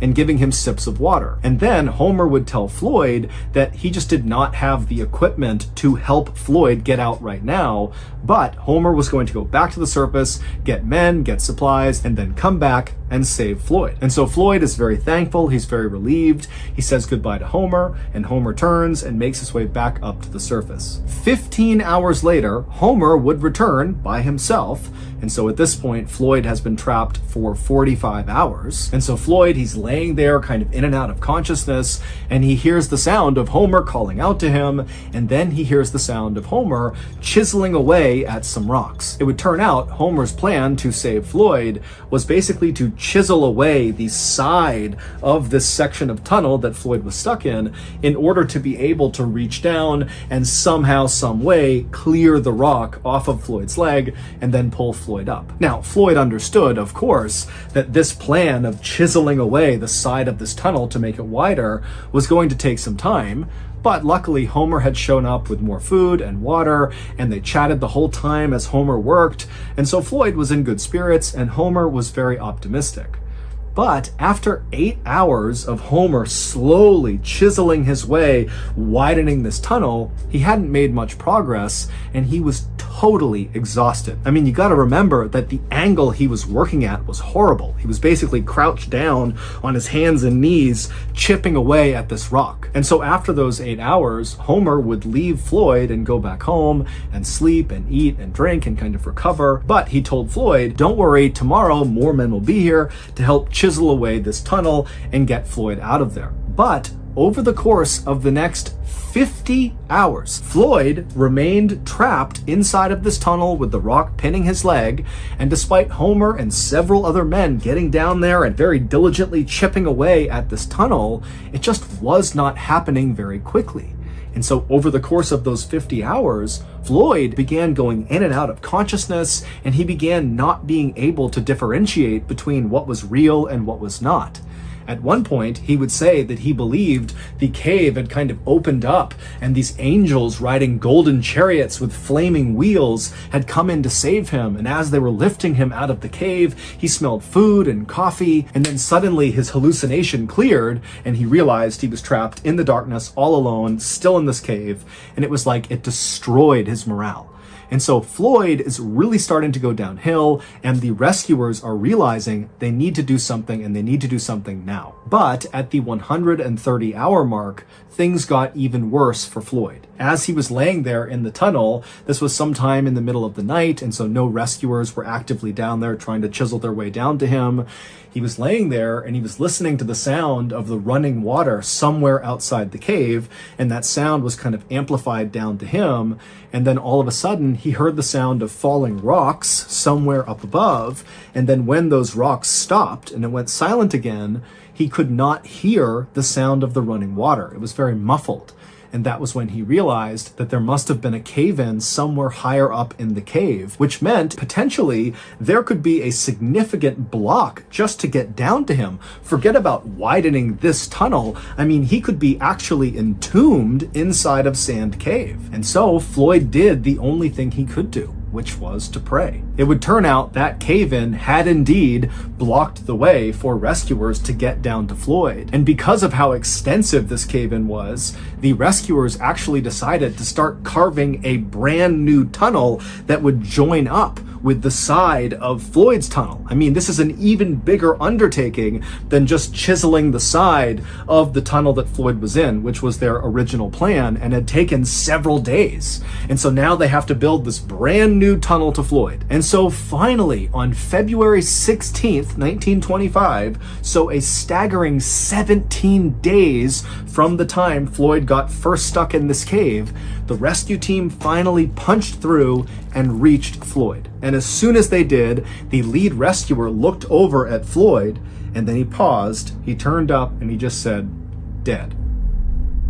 and giving him sips of water. And then Homer would tell Floyd that he just did not have the equipment to help Floyd get out right now, but Homer was going to go back to the surface, get men, get supplies, and then come back and save Floyd. And so Floyd is very thankful, he's very relieved, he says goodbye to Homer, and Homer turns and makes his way back up to the surface. 15 hours later, Homer would return by himself, and so at this point, Floyd has been trapped for 45 hours. And so Floyd, he's laying there kind of in and out of consciousness, and he hears the sound of Homer calling out to him, and then he hears the sound of Homer chiseling away at some rocks. It would turn out Homer's plan to save Floyd was basically to chisel away the side of this section of tunnel that Floyd was stuck in order to be able to reach down and somehow, some way, clear the rock off of Floyd's leg and then pull Floyd up. Now, Floyd understood, of course, that this plan of chiseling away the side of this tunnel to make it wider was going to take some time, but luckily Homer had shown up with more food and water, and they chatted the whole time as Homer worked, and so Floyd was in good spirits and Homer was very optimistic. But after 8 hours of Homer slowly chiseling his way, widening this tunnel, he hadn't made much progress, and he was totally exhausted. I mean, you gotta remember that the angle he was working at was horrible. He was basically crouched down on his hands and knees, chipping away at this rock. And so after those 8 hours, Homer would leave Floyd and go back home and sleep and eat and drink and kind of recover. But he told Floyd, don't worry, tomorrow more men will be here to help chisel away this tunnel and get Floyd out of there. But over the course of the next 50 hours, Floyd remained trapped inside of this tunnel with the rock pinning his leg, and despite Homer and several other men getting down there and very diligently chipping away at this tunnel, it just was not happening very quickly. And so over the course of those 50 hours, Floyd began going in and out of consciousness, and he began not being able to differentiate between what was real and what was not. At one point, he would say that he believed the cave had kind of opened up and these angels riding golden chariots with flaming wheels had come in to save him. And as they were lifting him out of the cave, he smelled food and coffee. And then suddenly his hallucination cleared and he realized he was trapped in the darkness all alone, still in this cave. And it was like it destroyed his morale. And so Floyd is really starting to go downhill, and the rescuers are realizing they need to do something, and they need to do something now. But at the 130-hour mark, things got even worse for Floyd. As he was laying there in the tunnel, this was sometime in the middle of the night, and so no rescuers were actively down there trying to chisel their way down to him. He was laying there and he was listening to the sound of the running water somewhere outside the cave, and that sound was kind of amplified down to him. And then all of a sudden he heard the sound of falling rocks somewhere up above, and then when those rocks stopped and it went silent again, he could not hear the sound of the running water. It was very muffled. And that was when he realized that there must have been a cave-in somewhere higher up in the cave, which meant potentially there could be a significant block just to get down to him. Forget about widening this tunnel. I mean, he could be actually entombed inside of Sand Cave. And so Floyd did the only thing he could do, which was to pray. It would turn out that cave-in had indeed blocked the way for rescuers to get down to Floyd. And because of how extensive this cave-in was, the rescuers actually decided to start carving a brand new tunnel that would join up with the side of Floyd's tunnel. I mean, this is an even bigger undertaking than just chiseling the side of the tunnel that Floyd was in, which was their original plan and had taken several days. And so now they have to build this brand new tunnel to Floyd. And so finally, on February 16th, 1925, so a staggering 17 days from the time Floyd got first stuck in this cave, the rescue team finally punched through and reached Floyd. And as soon as they did, the lead rescuer looked over at Floyd, and then he paused, he turned up, and he just said, "Dead."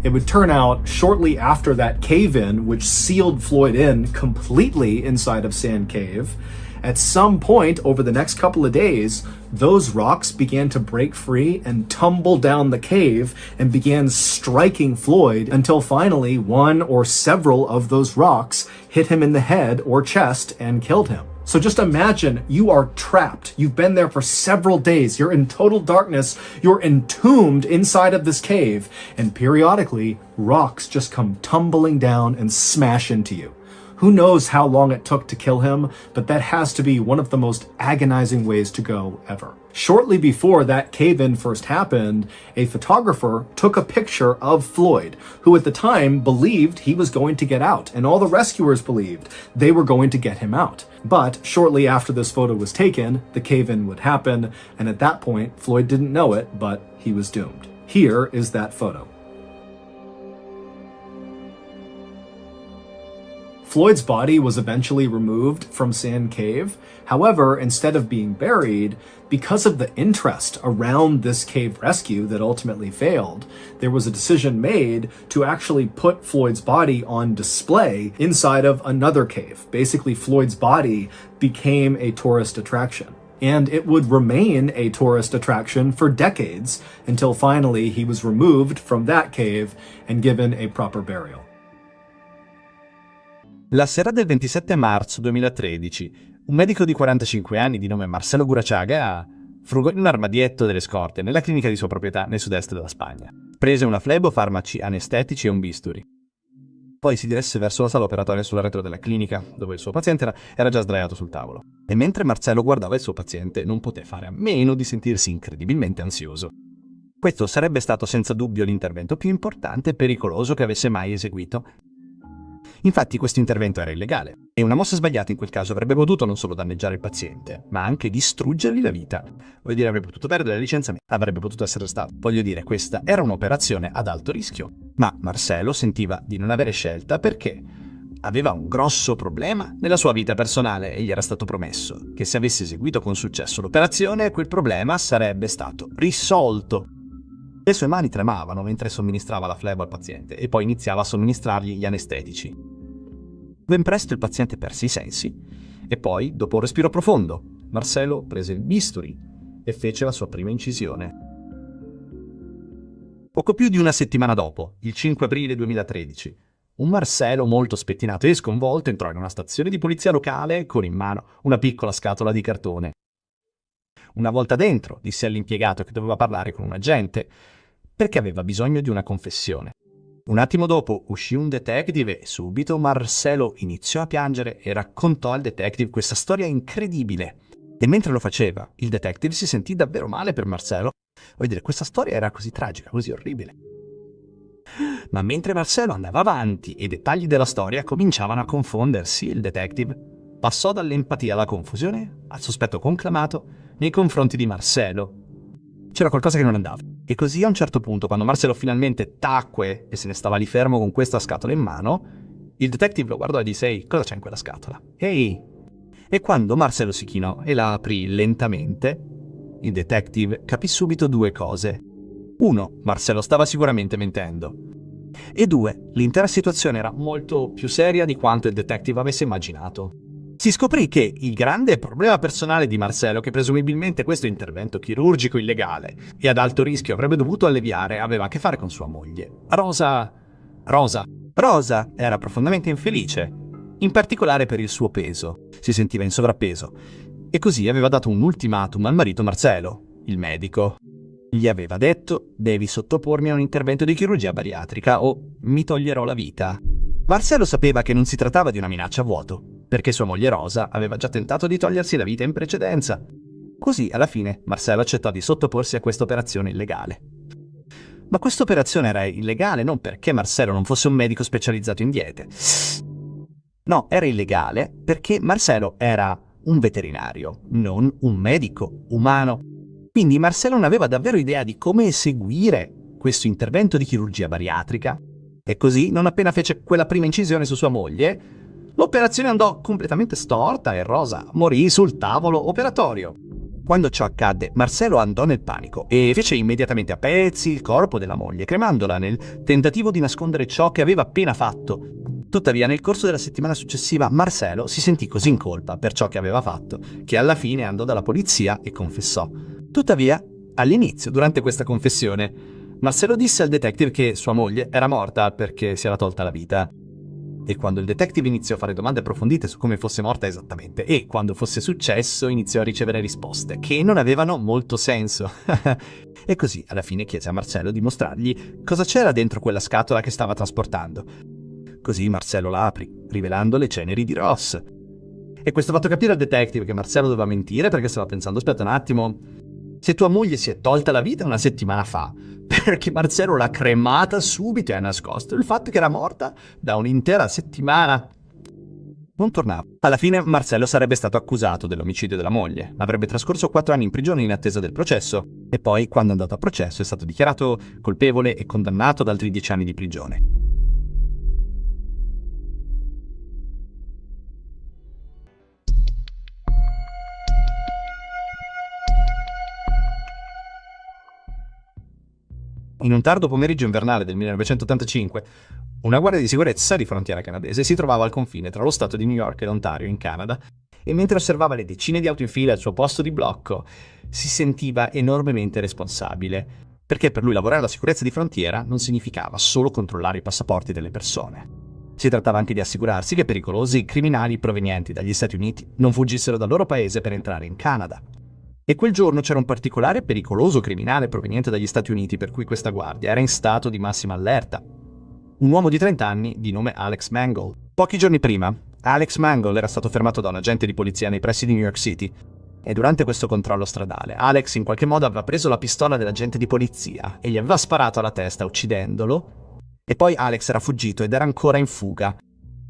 It would turn out shortly after that cave-in, which sealed Floyd in completely inside of Sand Cave, at some point over the next couple of days, those rocks began to break free and tumble down the cave and began striking Floyd until finally one or several of those rocks hit him in the head or chest and killed him. So just imagine you are trapped. You've been there for several days. You're in total darkness. You're entombed inside of this cave. And periodically, rocks just come tumbling down and smash into you. Who knows how long it took to kill him, but that has to be one of the most agonizing ways to go ever. Shortly before that cave-in first happened, a photographer took a picture of Floyd, who at the time believed he was going to get out, and all the rescuers believed they were going to get him out. But shortly after this photo was taken, the cave-in would happen, and at that point, Floyd didn't know it, but he was doomed. Here is that photo. Floyd's body was eventually removed from Sand Cave. However, instead of being buried, because of the interest around this cave rescue that ultimately failed, there was a decision made to actually put Floyd's body on display inside of another cave. Basically, Floyd's body became a tourist attraction. And it would remain a tourist attraction for decades until finally he was removed from that cave and given a proper burial. La sera del 27 marzo 2013, un medico di 45 anni di nome Marcelo Gurachaga frugò in un armadietto delle scorte nella clinica di sua proprietà nel sud-est della Spagna. Prese una flebo, farmaci anestetici e un bisturi. Poi si diresse verso la sala operatoria sulla retro della clinica, dove il suo paziente era già sdraiato sul tavolo. E mentre Marcelo guardava il suo paziente, non poté fare a meno di sentirsi incredibilmente ansioso. Questo sarebbe stato senza dubbio l'intervento più importante e pericoloso che avesse mai eseguito. Infatti questo intervento era illegale e una mossa sbagliata in quel caso avrebbe potuto non solo danneggiare il paziente, ma anche distruggergli la vita. Voglio dire, avrebbe potuto perdere la licenza, avrebbe potuto essere arrestato. Voglio dire, questa era un'operazione ad alto rischio. Ma Marcelo sentiva di non avere scelta perché aveva un grosso problema nella sua vita personale e gli era stato promesso che se avesse eseguito con successo l'operazione, quel problema sarebbe stato risolto. Le sue mani tremavano mentre somministrava la flebo al paziente e poi iniziava a somministrargli gli anestetici. Ben presto il paziente perse i sensi e poi, dopo un respiro profondo, Marcelo prese il bisturi e fece la sua prima incisione. Poco più di una settimana dopo, il 5 aprile 2013, un Marcelo molto spettinato e sconvolto entrò in una stazione di polizia locale con in mano una piccola scatola di cartone. Una volta dentro, disse all'impiegato che doveva parlare con un agente, perché aveva bisogno di una confessione. Un attimo dopo uscì un detective e subito Marcelo iniziò a piangere e raccontò al detective questa storia incredibile. E mentre lo faceva, il detective si sentì davvero male per Marcelo. Voglio dire, questa storia era così tragica, così orribile. Ma mentre Marcelo andava avanti e i dettagli della storia cominciavano a confondersi, il detective passò dall'empatia alla confusione al sospetto conclamato nei confronti di Marcelo. C'era qualcosa che non andava. E così a un certo punto, quando Marcelo finalmente tacque e se ne stava lì fermo con questa scatola in mano, il detective lo guardò e disse: «Ehi, cosa c'è in quella scatola?» «Ehi!» E quando Marcelo si chinò e la aprì lentamente, il detective capì subito due cose. Uno, Marcelo stava sicuramente mentendo. E due, l'intera situazione era molto più seria di quanto il detective avesse immaginato. Si scoprì che il grande problema personale di Marcelo, che presumibilmente questo intervento chirurgico illegale e ad alto rischio avrebbe dovuto alleviare, aveva a che fare con sua moglie. Rosa era profondamente infelice, in particolare per il suo peso. Si sentiva in sovrappeso e così aveva dato un ultimatum al marito Marcelo, il medico. Gli aveva detto: «Devi sottopormi a un intervento di chirurgia bariatrica o mi toglierò la vita». Marcelo sapeva che non si trattava di una minaccia a vuoto, perché sua moglie Rosa aveva già tentato di togliersi la vita in precedenza. Così, alla fine, Marcelo accettò di sottoporsi a questa operazione illegale. Ma questa operazione era illegale non perché Marcelo non fosse un medico specializzato in diete. No, era illegale perché Marcelo era un veterinario, non un medico umano. Quindi Marcelo non aveva davvero idea di come eseguire questo intervento di chirurgia bariatrica. E così, non appena fece quella prima incisione su sua moglie, l'operazione andò completamente storta e Rosa morì sul tavolo operatorio. Quando ciò accadde, Marcelo andò nel panico e fece immediatamente a pezzi il corpo della moglie, cremandola nel tentativo di nascondere ciò che aveva appena fatto. Tuttavia, nel corso della settimana successiva, Marcelo si sentì così in colpa per ciò che aveva fatto, che alla fine andò dalla polizia e confessò. Tuttavia, all'inizio, durante questa confessione, Marcelo disse al detective che sua moglie era morta perché si era tolta la vita. E quando il detective iniziò a fare domande approfondite su come fosse morta esattamente e quando fosse successo, iniziò a ricevere risposte che non avevano molto senso. E così alla fine chiese a Marcello di mostrargli cosa c'era dentro quella scatola che stava trasportando. Così Marcello la aprì, rivelando le ceneri di Ross. E questo ha fatto capire al detective che Marcello doveva mentire perché stava pensando: aspetta un attimo, se tua moglie si è tolta la vita una settimana fa, perché Marcello l'ha cremata subito e ha nascosto il fatto che era morta da un'intera settimana. Non tornava. Alla fine Marcello sarebbe stato accusato dell'omicidio della moglie. Avrebbe trascorso 4 anni in prigione in attesa del processo. E poi, quando è andato a processo, è stato dichiarato colpevole e condannato ad altri 10 anni di prigione. In un tardo pomeriggio invernale del 1985, una guardia di sicurezza di frontiera canadese si trovava al confine tra lo stato di New York e l'Ontario, in Canada, e mentre osservava le decine di auto in fila al suo posto di blocco, si sentiva enormemente responsabile, perché per lui lavorare alla sicurezza di frontiera non significava solo controllare i passaporti delle persone. Si trattava anche di assicurarsi che pericolosi criminali provenienti dagli Stati Uniti non fuggissero dal loro paese per entrare in Canada. E quel giorno c'era un particolare pericoloso criminale proveniente dagli Stati Uniti per cui questa guardia era in stato di massima allerta. Un uomo di 30 anni di nome Alex Mangle. Pochi giorni prima, Alex Mangle era stato fermato da un agente di polizia nei pressi di New York City e durante questo controllo stradale Alex in qualche modo aveva preso la pistola dell'agente di polizia e gli aveva sparato alla testa uccidendolo, e poi Alex era fuggito ed era ancora in fuga.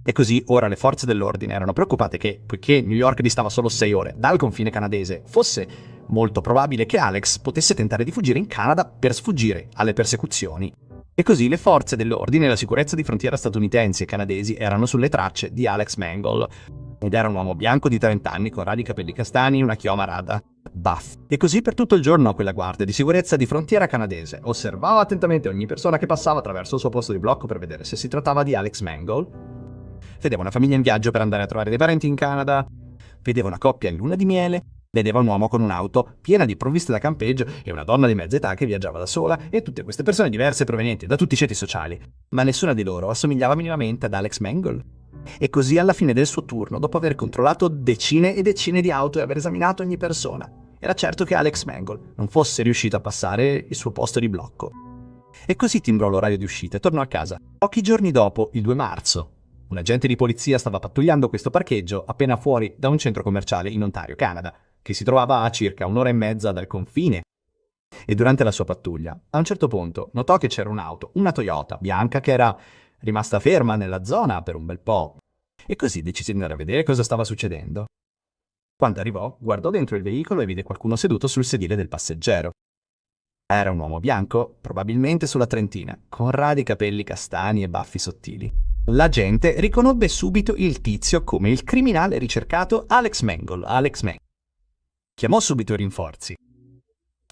E così ora le forze dell'ordine erano preoccupate che, poiché New York distava solo 6 ore dal confine canadese, fosse molto probabile che Alex potesse tentare di fuggire in Canada per sfuggire alle persecuzioni. E così le forze dell'ordine e la sicurezza di frontiera statunitensi e canadesi erano sulle tracce di Alex Mangle. Ed era un uomo bianco di 30 anni con radi capelli castani e una chioma rada. Buff. E così per tutto il giorno quella guardia di sicurezza di frontiera canadese osservava attentamente ogni persona che passava attraverso il suo posto di blocco per vedere se si trattava di Alex Mangle. Vedeva una famiglia in viaggio per andare a trovare dei parenti in Canada, vedeva una coppia in luna di miele, vedeva un uomo con un'auto piena di provviste da campeggio e una donna di mezza età che viaggiava da sola, e tutte queste persone diverse provenienti da tutti i ceti sociali, ma nessuna di loro assomigliava minimamente ad Alex Mangle. E così alla fine del suo turno, dopo aver controllato decine e decine di auto e aver esaminato ogni persona, era certo che Alex Mangle non fosse riuscito a passare il suo posto di blocco. E così timbrò l'orario di uscita e tornò a casa. Pochi giorni dopo, il 2 marzo, un agente di polizia stava pattugliando questo parcheggio appena fuori da un centro commerciale in Ontario, Canada, che si trovava a circa un'ora e mezza dal confine. E durante la sua pattuglia, a un certo punto, notò che c'era un'auto, una Toyota bianca, che era rimasta ferma nella zona per un bel po'. E così decise di andare a vedere cosa stava succedendo. Quando arrivò, guardò dentro il veicolo e vide qualcuno seduto sul sedile del passeggero. Era un uomo bianco, probabilmente sulla trentina, con radi capelli castani e baffi sottili. L'agente riconobbe subito il tizio come il criminale ricercato Alex Mangle. Chiamò subito i rinforzi.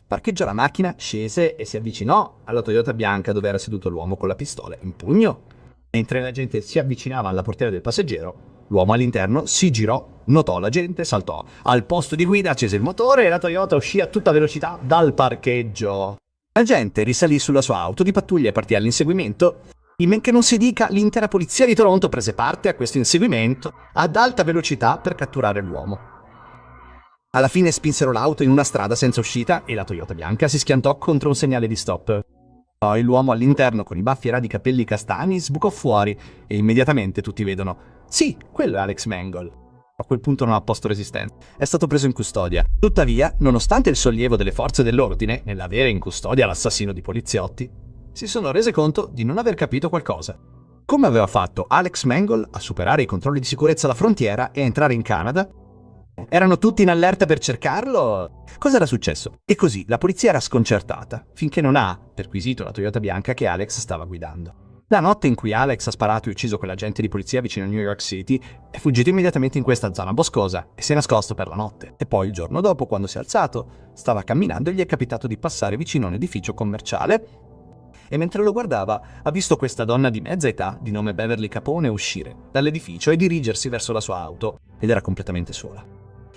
Parcheggiò la macchina, scese e si avvicinò alla Toyota bianca dove era seduto l'uomo con la pistola in pugno. Mentre l'agente si avvicinava alla portiera del passeggero, l'uomo all'interno si girò, notò l'agente, saltò al posto di guida, accese il motore e la Toyota uscì a tutta velocità dal parcheggio. L'agente risalì sulla sua auto di pattuglia e partì all'inseguimento. In men che non si dica, l'intera polizia di Toronto prese parte a questo inseguimento ad alta velocità per catturare l'uomo. Alla fine spinsero l'auto in una strada senza uscita e la Toyota bianca si schiantò contro un segnale di stop. Poi l'uomo all'interno con i baffi e radi capelli castani sbucò fuori e immediatamente tutti vedono: sì, quello è Alex Mangle. A quel punto non ha posto resistenza. È stato preso in custodia. Tuttavia, nonostante il sollievo delle forze dell'ordine nell'avere in custodia l'assassino di poliziotti, si sono rese conto di non aver capito qualcosa. Come aveva fatto Alex Mangle a superare i controlli di sicurezza alla frontiera e a entrare in Canada? Erano tutti in allerta per cercarlo? Cosa era successo? E così la polizia era sconcertata, finché non ha perquisito la Toyota bianca che Alex stava guidando. La notte in cui Alex ha sparato e ucciso quell'agente di polizia vicino a New York City, è fuggito immediatamente in questa zona boscosa e si è nascosto per la notte. E poi il giorno dopo, quando si è alzato, stava camminando e gli è capitato di passare vicino a un edificio commerciale e mentre lo guardava ha visto questa donna di mezza età, di nome Beverly Capone, uscire dall'edificio e dirigersi verso la sua auto, ed era completamente sola.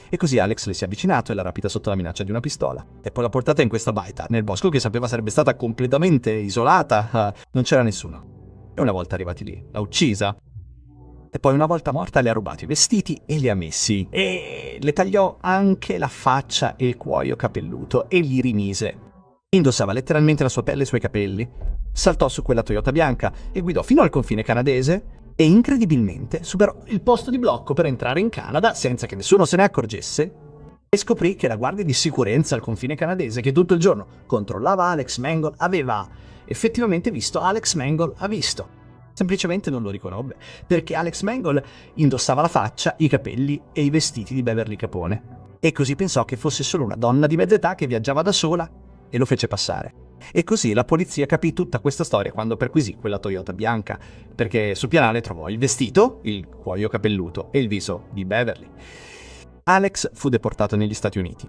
E così Alex le si è avvicinato e l'ha rapita sotto la minaccia di una pistola. E poi l'ha portata in questa baita, nel bosco che sapeva sarebbe stata completamente isolata. Non c'era nessuno. E una volta arrivati lì, l'ha uccisa. E poi una volta morta le ha rubato i vestiti e li ha messi. E le tagliò anche la faccia e il cuoio capelluto e li rimise. Indossava letteralmente la sua pelle e i suoi capelli. Saltò su quella Toyota bianca e guidò fino al confine canadese e incredibilmente superò il posto di blocco per entrare in Canada senza che nessuno se ne accorgesse e scoprì che la guardia di sicurezza al confine canadese, che tutto il giorno controllava Alex Mangle, aveva effettivamente visto Alex Mangle ha visto. Semplicemente non lo riconobbe, perché Alex Mangle indossava la faccia, i capelli e i vestiti di Beverly Capone. E così pensò che fosse solo una donna di mezza età che viaggiava da sola e lo fece passare. E così la polizia capì tutta questa storia quando perquisì quella Toyota bianca, perché sul pianale trovò il vestito, il cuoio capelluto e il viso di Beverly. Alex fu deportato negli Stati Uniti.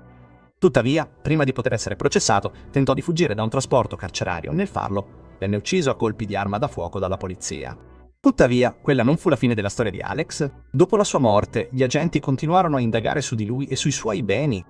Tuttavia, prima di poter essere processato, tentò di fuggire da un trasporto carcerario. Nel farlo, venne ucciso a colpi di arma da fuoco dalla polizia. Tuttavia, quella non fu la fine della storia di Alex. Dopo la sua morte, gli agenti continuarono a indagare su di lui e sui suoi beni.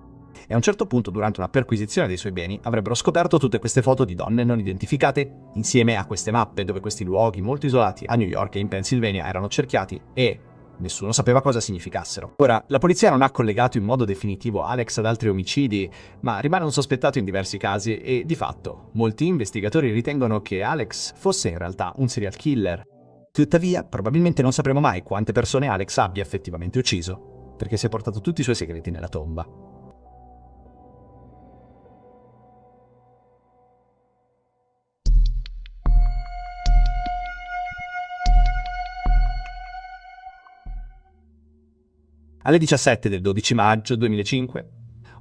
E a un certo punto, durante una perquisizione dei suoi beni, avrebbero scoperto tutte queste foto di donne non identificate, insieme a queste mappe dove questi luoghi molto isolati a New York e in Pennsylvania erano cerchiati e nessuno sapeva cosa significassero. Ora, la polizia non ha collegato in modo definitivo Alex ad altri omicidi, ma rimane un sospettato in diversi casi e, di fatto, molti investigatori ritengono che Alex fosse in realtà un serial killer. Tuttavia, probabilmente non sapremo mai quante persone Alex abbia effettivamente ucciso, perché si è portato tutti i suoi segreti nella tomba. Alle 17 del 12 maggio 2005,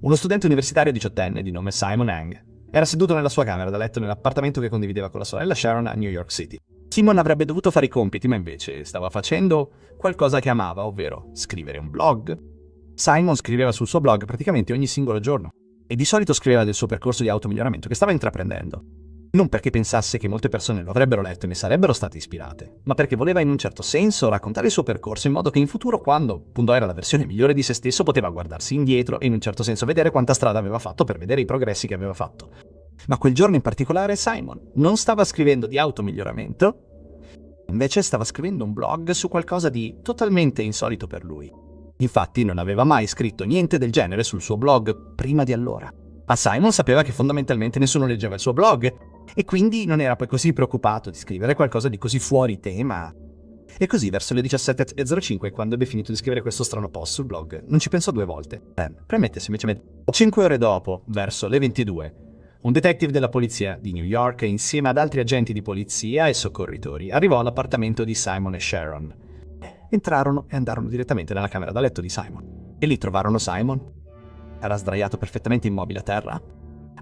uno studente universitario 18enne di nome Simon Hang era seduto nella sua camera da letto nell'appartamento che condivideva con la sorella Sharon a New York City. Simon avrebbe dovuto fare i compiti, ma invece stava facendo qualcosa che amava, ovvero scrivere un blog. Simon scriveva sul suo blog praticamente ogni singolo giorno e di solito scriveva del suo percorso di automiglioramento che stava intraprendendo. Non perché pensasse che molte persone lo avrebbero letto e ne sarebbero state ispirate, ma perché voleva in un certo senso raccontare il suo percorso in modo che in futuro, quando appunto era la versione migliore di se stesso, poteva guardarsi indietro e in un certo senso vedere quanta strada aveva fatto per vedere i progressi che aveva fatto. Ma quel giorno in particolare Simon non stava scrivendo di automiglioramento, invece stava scrivendo un blog su qualcosa di totalmente insolito per lui. Infatti non aveva mai scritto niente del genere sul suo blog prima di allora. Ma Simon sapeva che fondamentalmente nessuno leggeva il suo blog E quindi non era poi così preoccupato di scrivere qualcosa di così fuori tema. E così, verso le 17:05, quando ebbe finito di scrivere questo strano post sul blog, non ci pensò 2 volte. Premette semplicemente. 5 ore dopo, verso le 22, un detective della polizia di New York, insieme ad altri agenti di polizia e soccorritori, arrivò all'appartamento di Simon e Sharon. Entrarono e andarono direttamente nella camera da letto di Simon. E lì trovarono Simon. Era sdraiato perfettamente immobile a terra.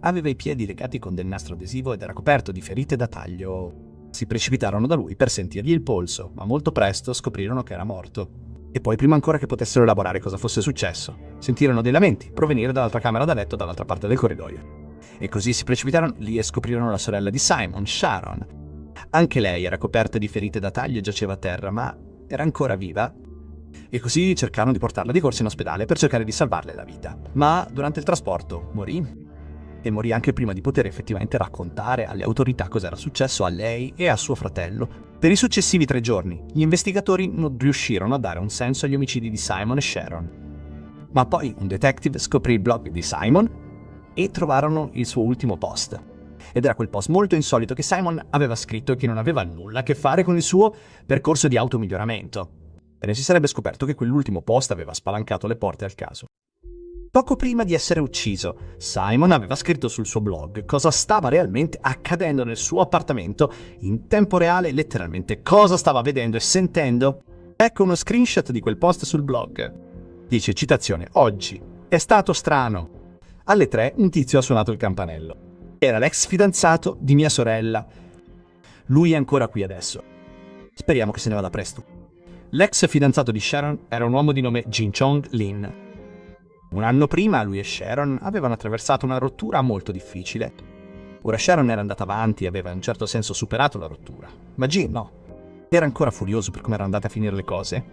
Aveva i piedi legati con del nastro adesivo ed era coperto di ferite da taglio. Si precipitarono da lui per sentirgli il polso, ma molto presto scoprirono che era morto. E poi, prima ancora che potessero elaborare cosa fosse successo, sentirono dei lamenti provenire dall'altra camera da letto dall'altra parte del corridoio. E così si precipitarono lì e scoprirono la sorella di Simon, Sharon. Anche lei era coperta di ferite da taglio e giaceva a terra, ma era ancora viva. E così cercarono di portarla di corsa in ospedale per cercare di salvarle la vita. Ma durante il trasporto morì. E morì anche prima di poter effettivamente raccontare alle autorità cosa era successo a lei e a suo fratello. Per i successivi 3 giorni, gli investigatori non riuscirono a dare un senso agli omicidi di Simon e Sharon. Ma poi un detective scoprì il blog di Simon e trovarono il suo ultimo post. Ed era quel post molto insolito che Simon aveva scritto e che non aveva nulla a che fare con il suo percorso di automiglioramento. E ne si sarebbe scoperto che quell'ultimo post aveva spalancato le porte al caso. Poco prima di essere ucciso, Simon aveva scritto sul suo blog cosa stava realmente accadendo nel suo appartamento, in tempo reale, letteralmente cosa stava vedendo e sentendo. Ecco uno screenshot di quel post sul blog. Dice, citazione, oggi, è stato strano. Alle 3 un tizio ha suonato il campanello. Era l'ex fidanzato di mia sorella. Lui è ancora qui adesso. Speriamo che se ne vada presto. L'ex fidanzato di Sharon era un uomo di nome Jin Chong Lin. Un anno prima lui e Sharon avevano attraversato una rottura molto difficile. Ora Sharon era andata avanti e aveva in un certo senso superato la rottura, ma Jin no. Era ancora furioso per come erano andate a finire le cose.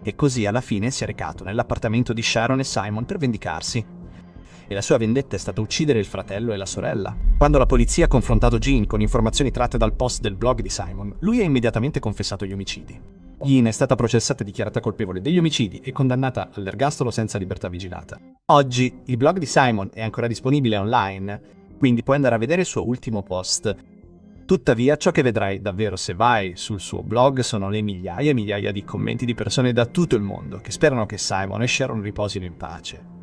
E così alla fine si è recato nell'appartamento di Sharon e Simon per vendicarsi. E la sua vendetta è stata uccidere il fratello e la sorella. Quando la polizia ha confrontato Jin con informazioni tratte dal post del blog di Simon, lui ha immediatamente confessato gli omicidi. Yin è stata processata e dichiarata colpevole degli omicidi e condannata all'ergastolo senza libertà vigilata. Oggi il blog di Simon è ancora disponibile online, quindi puoi andare a vedere il suo ultimo post. Tuttavia, ciò che vedrai davvero se vai sul suo blog sono le migliaia e migliaia di commenti di persone da tutto il mondo che sperano che Simon e Sharon riposino in pace.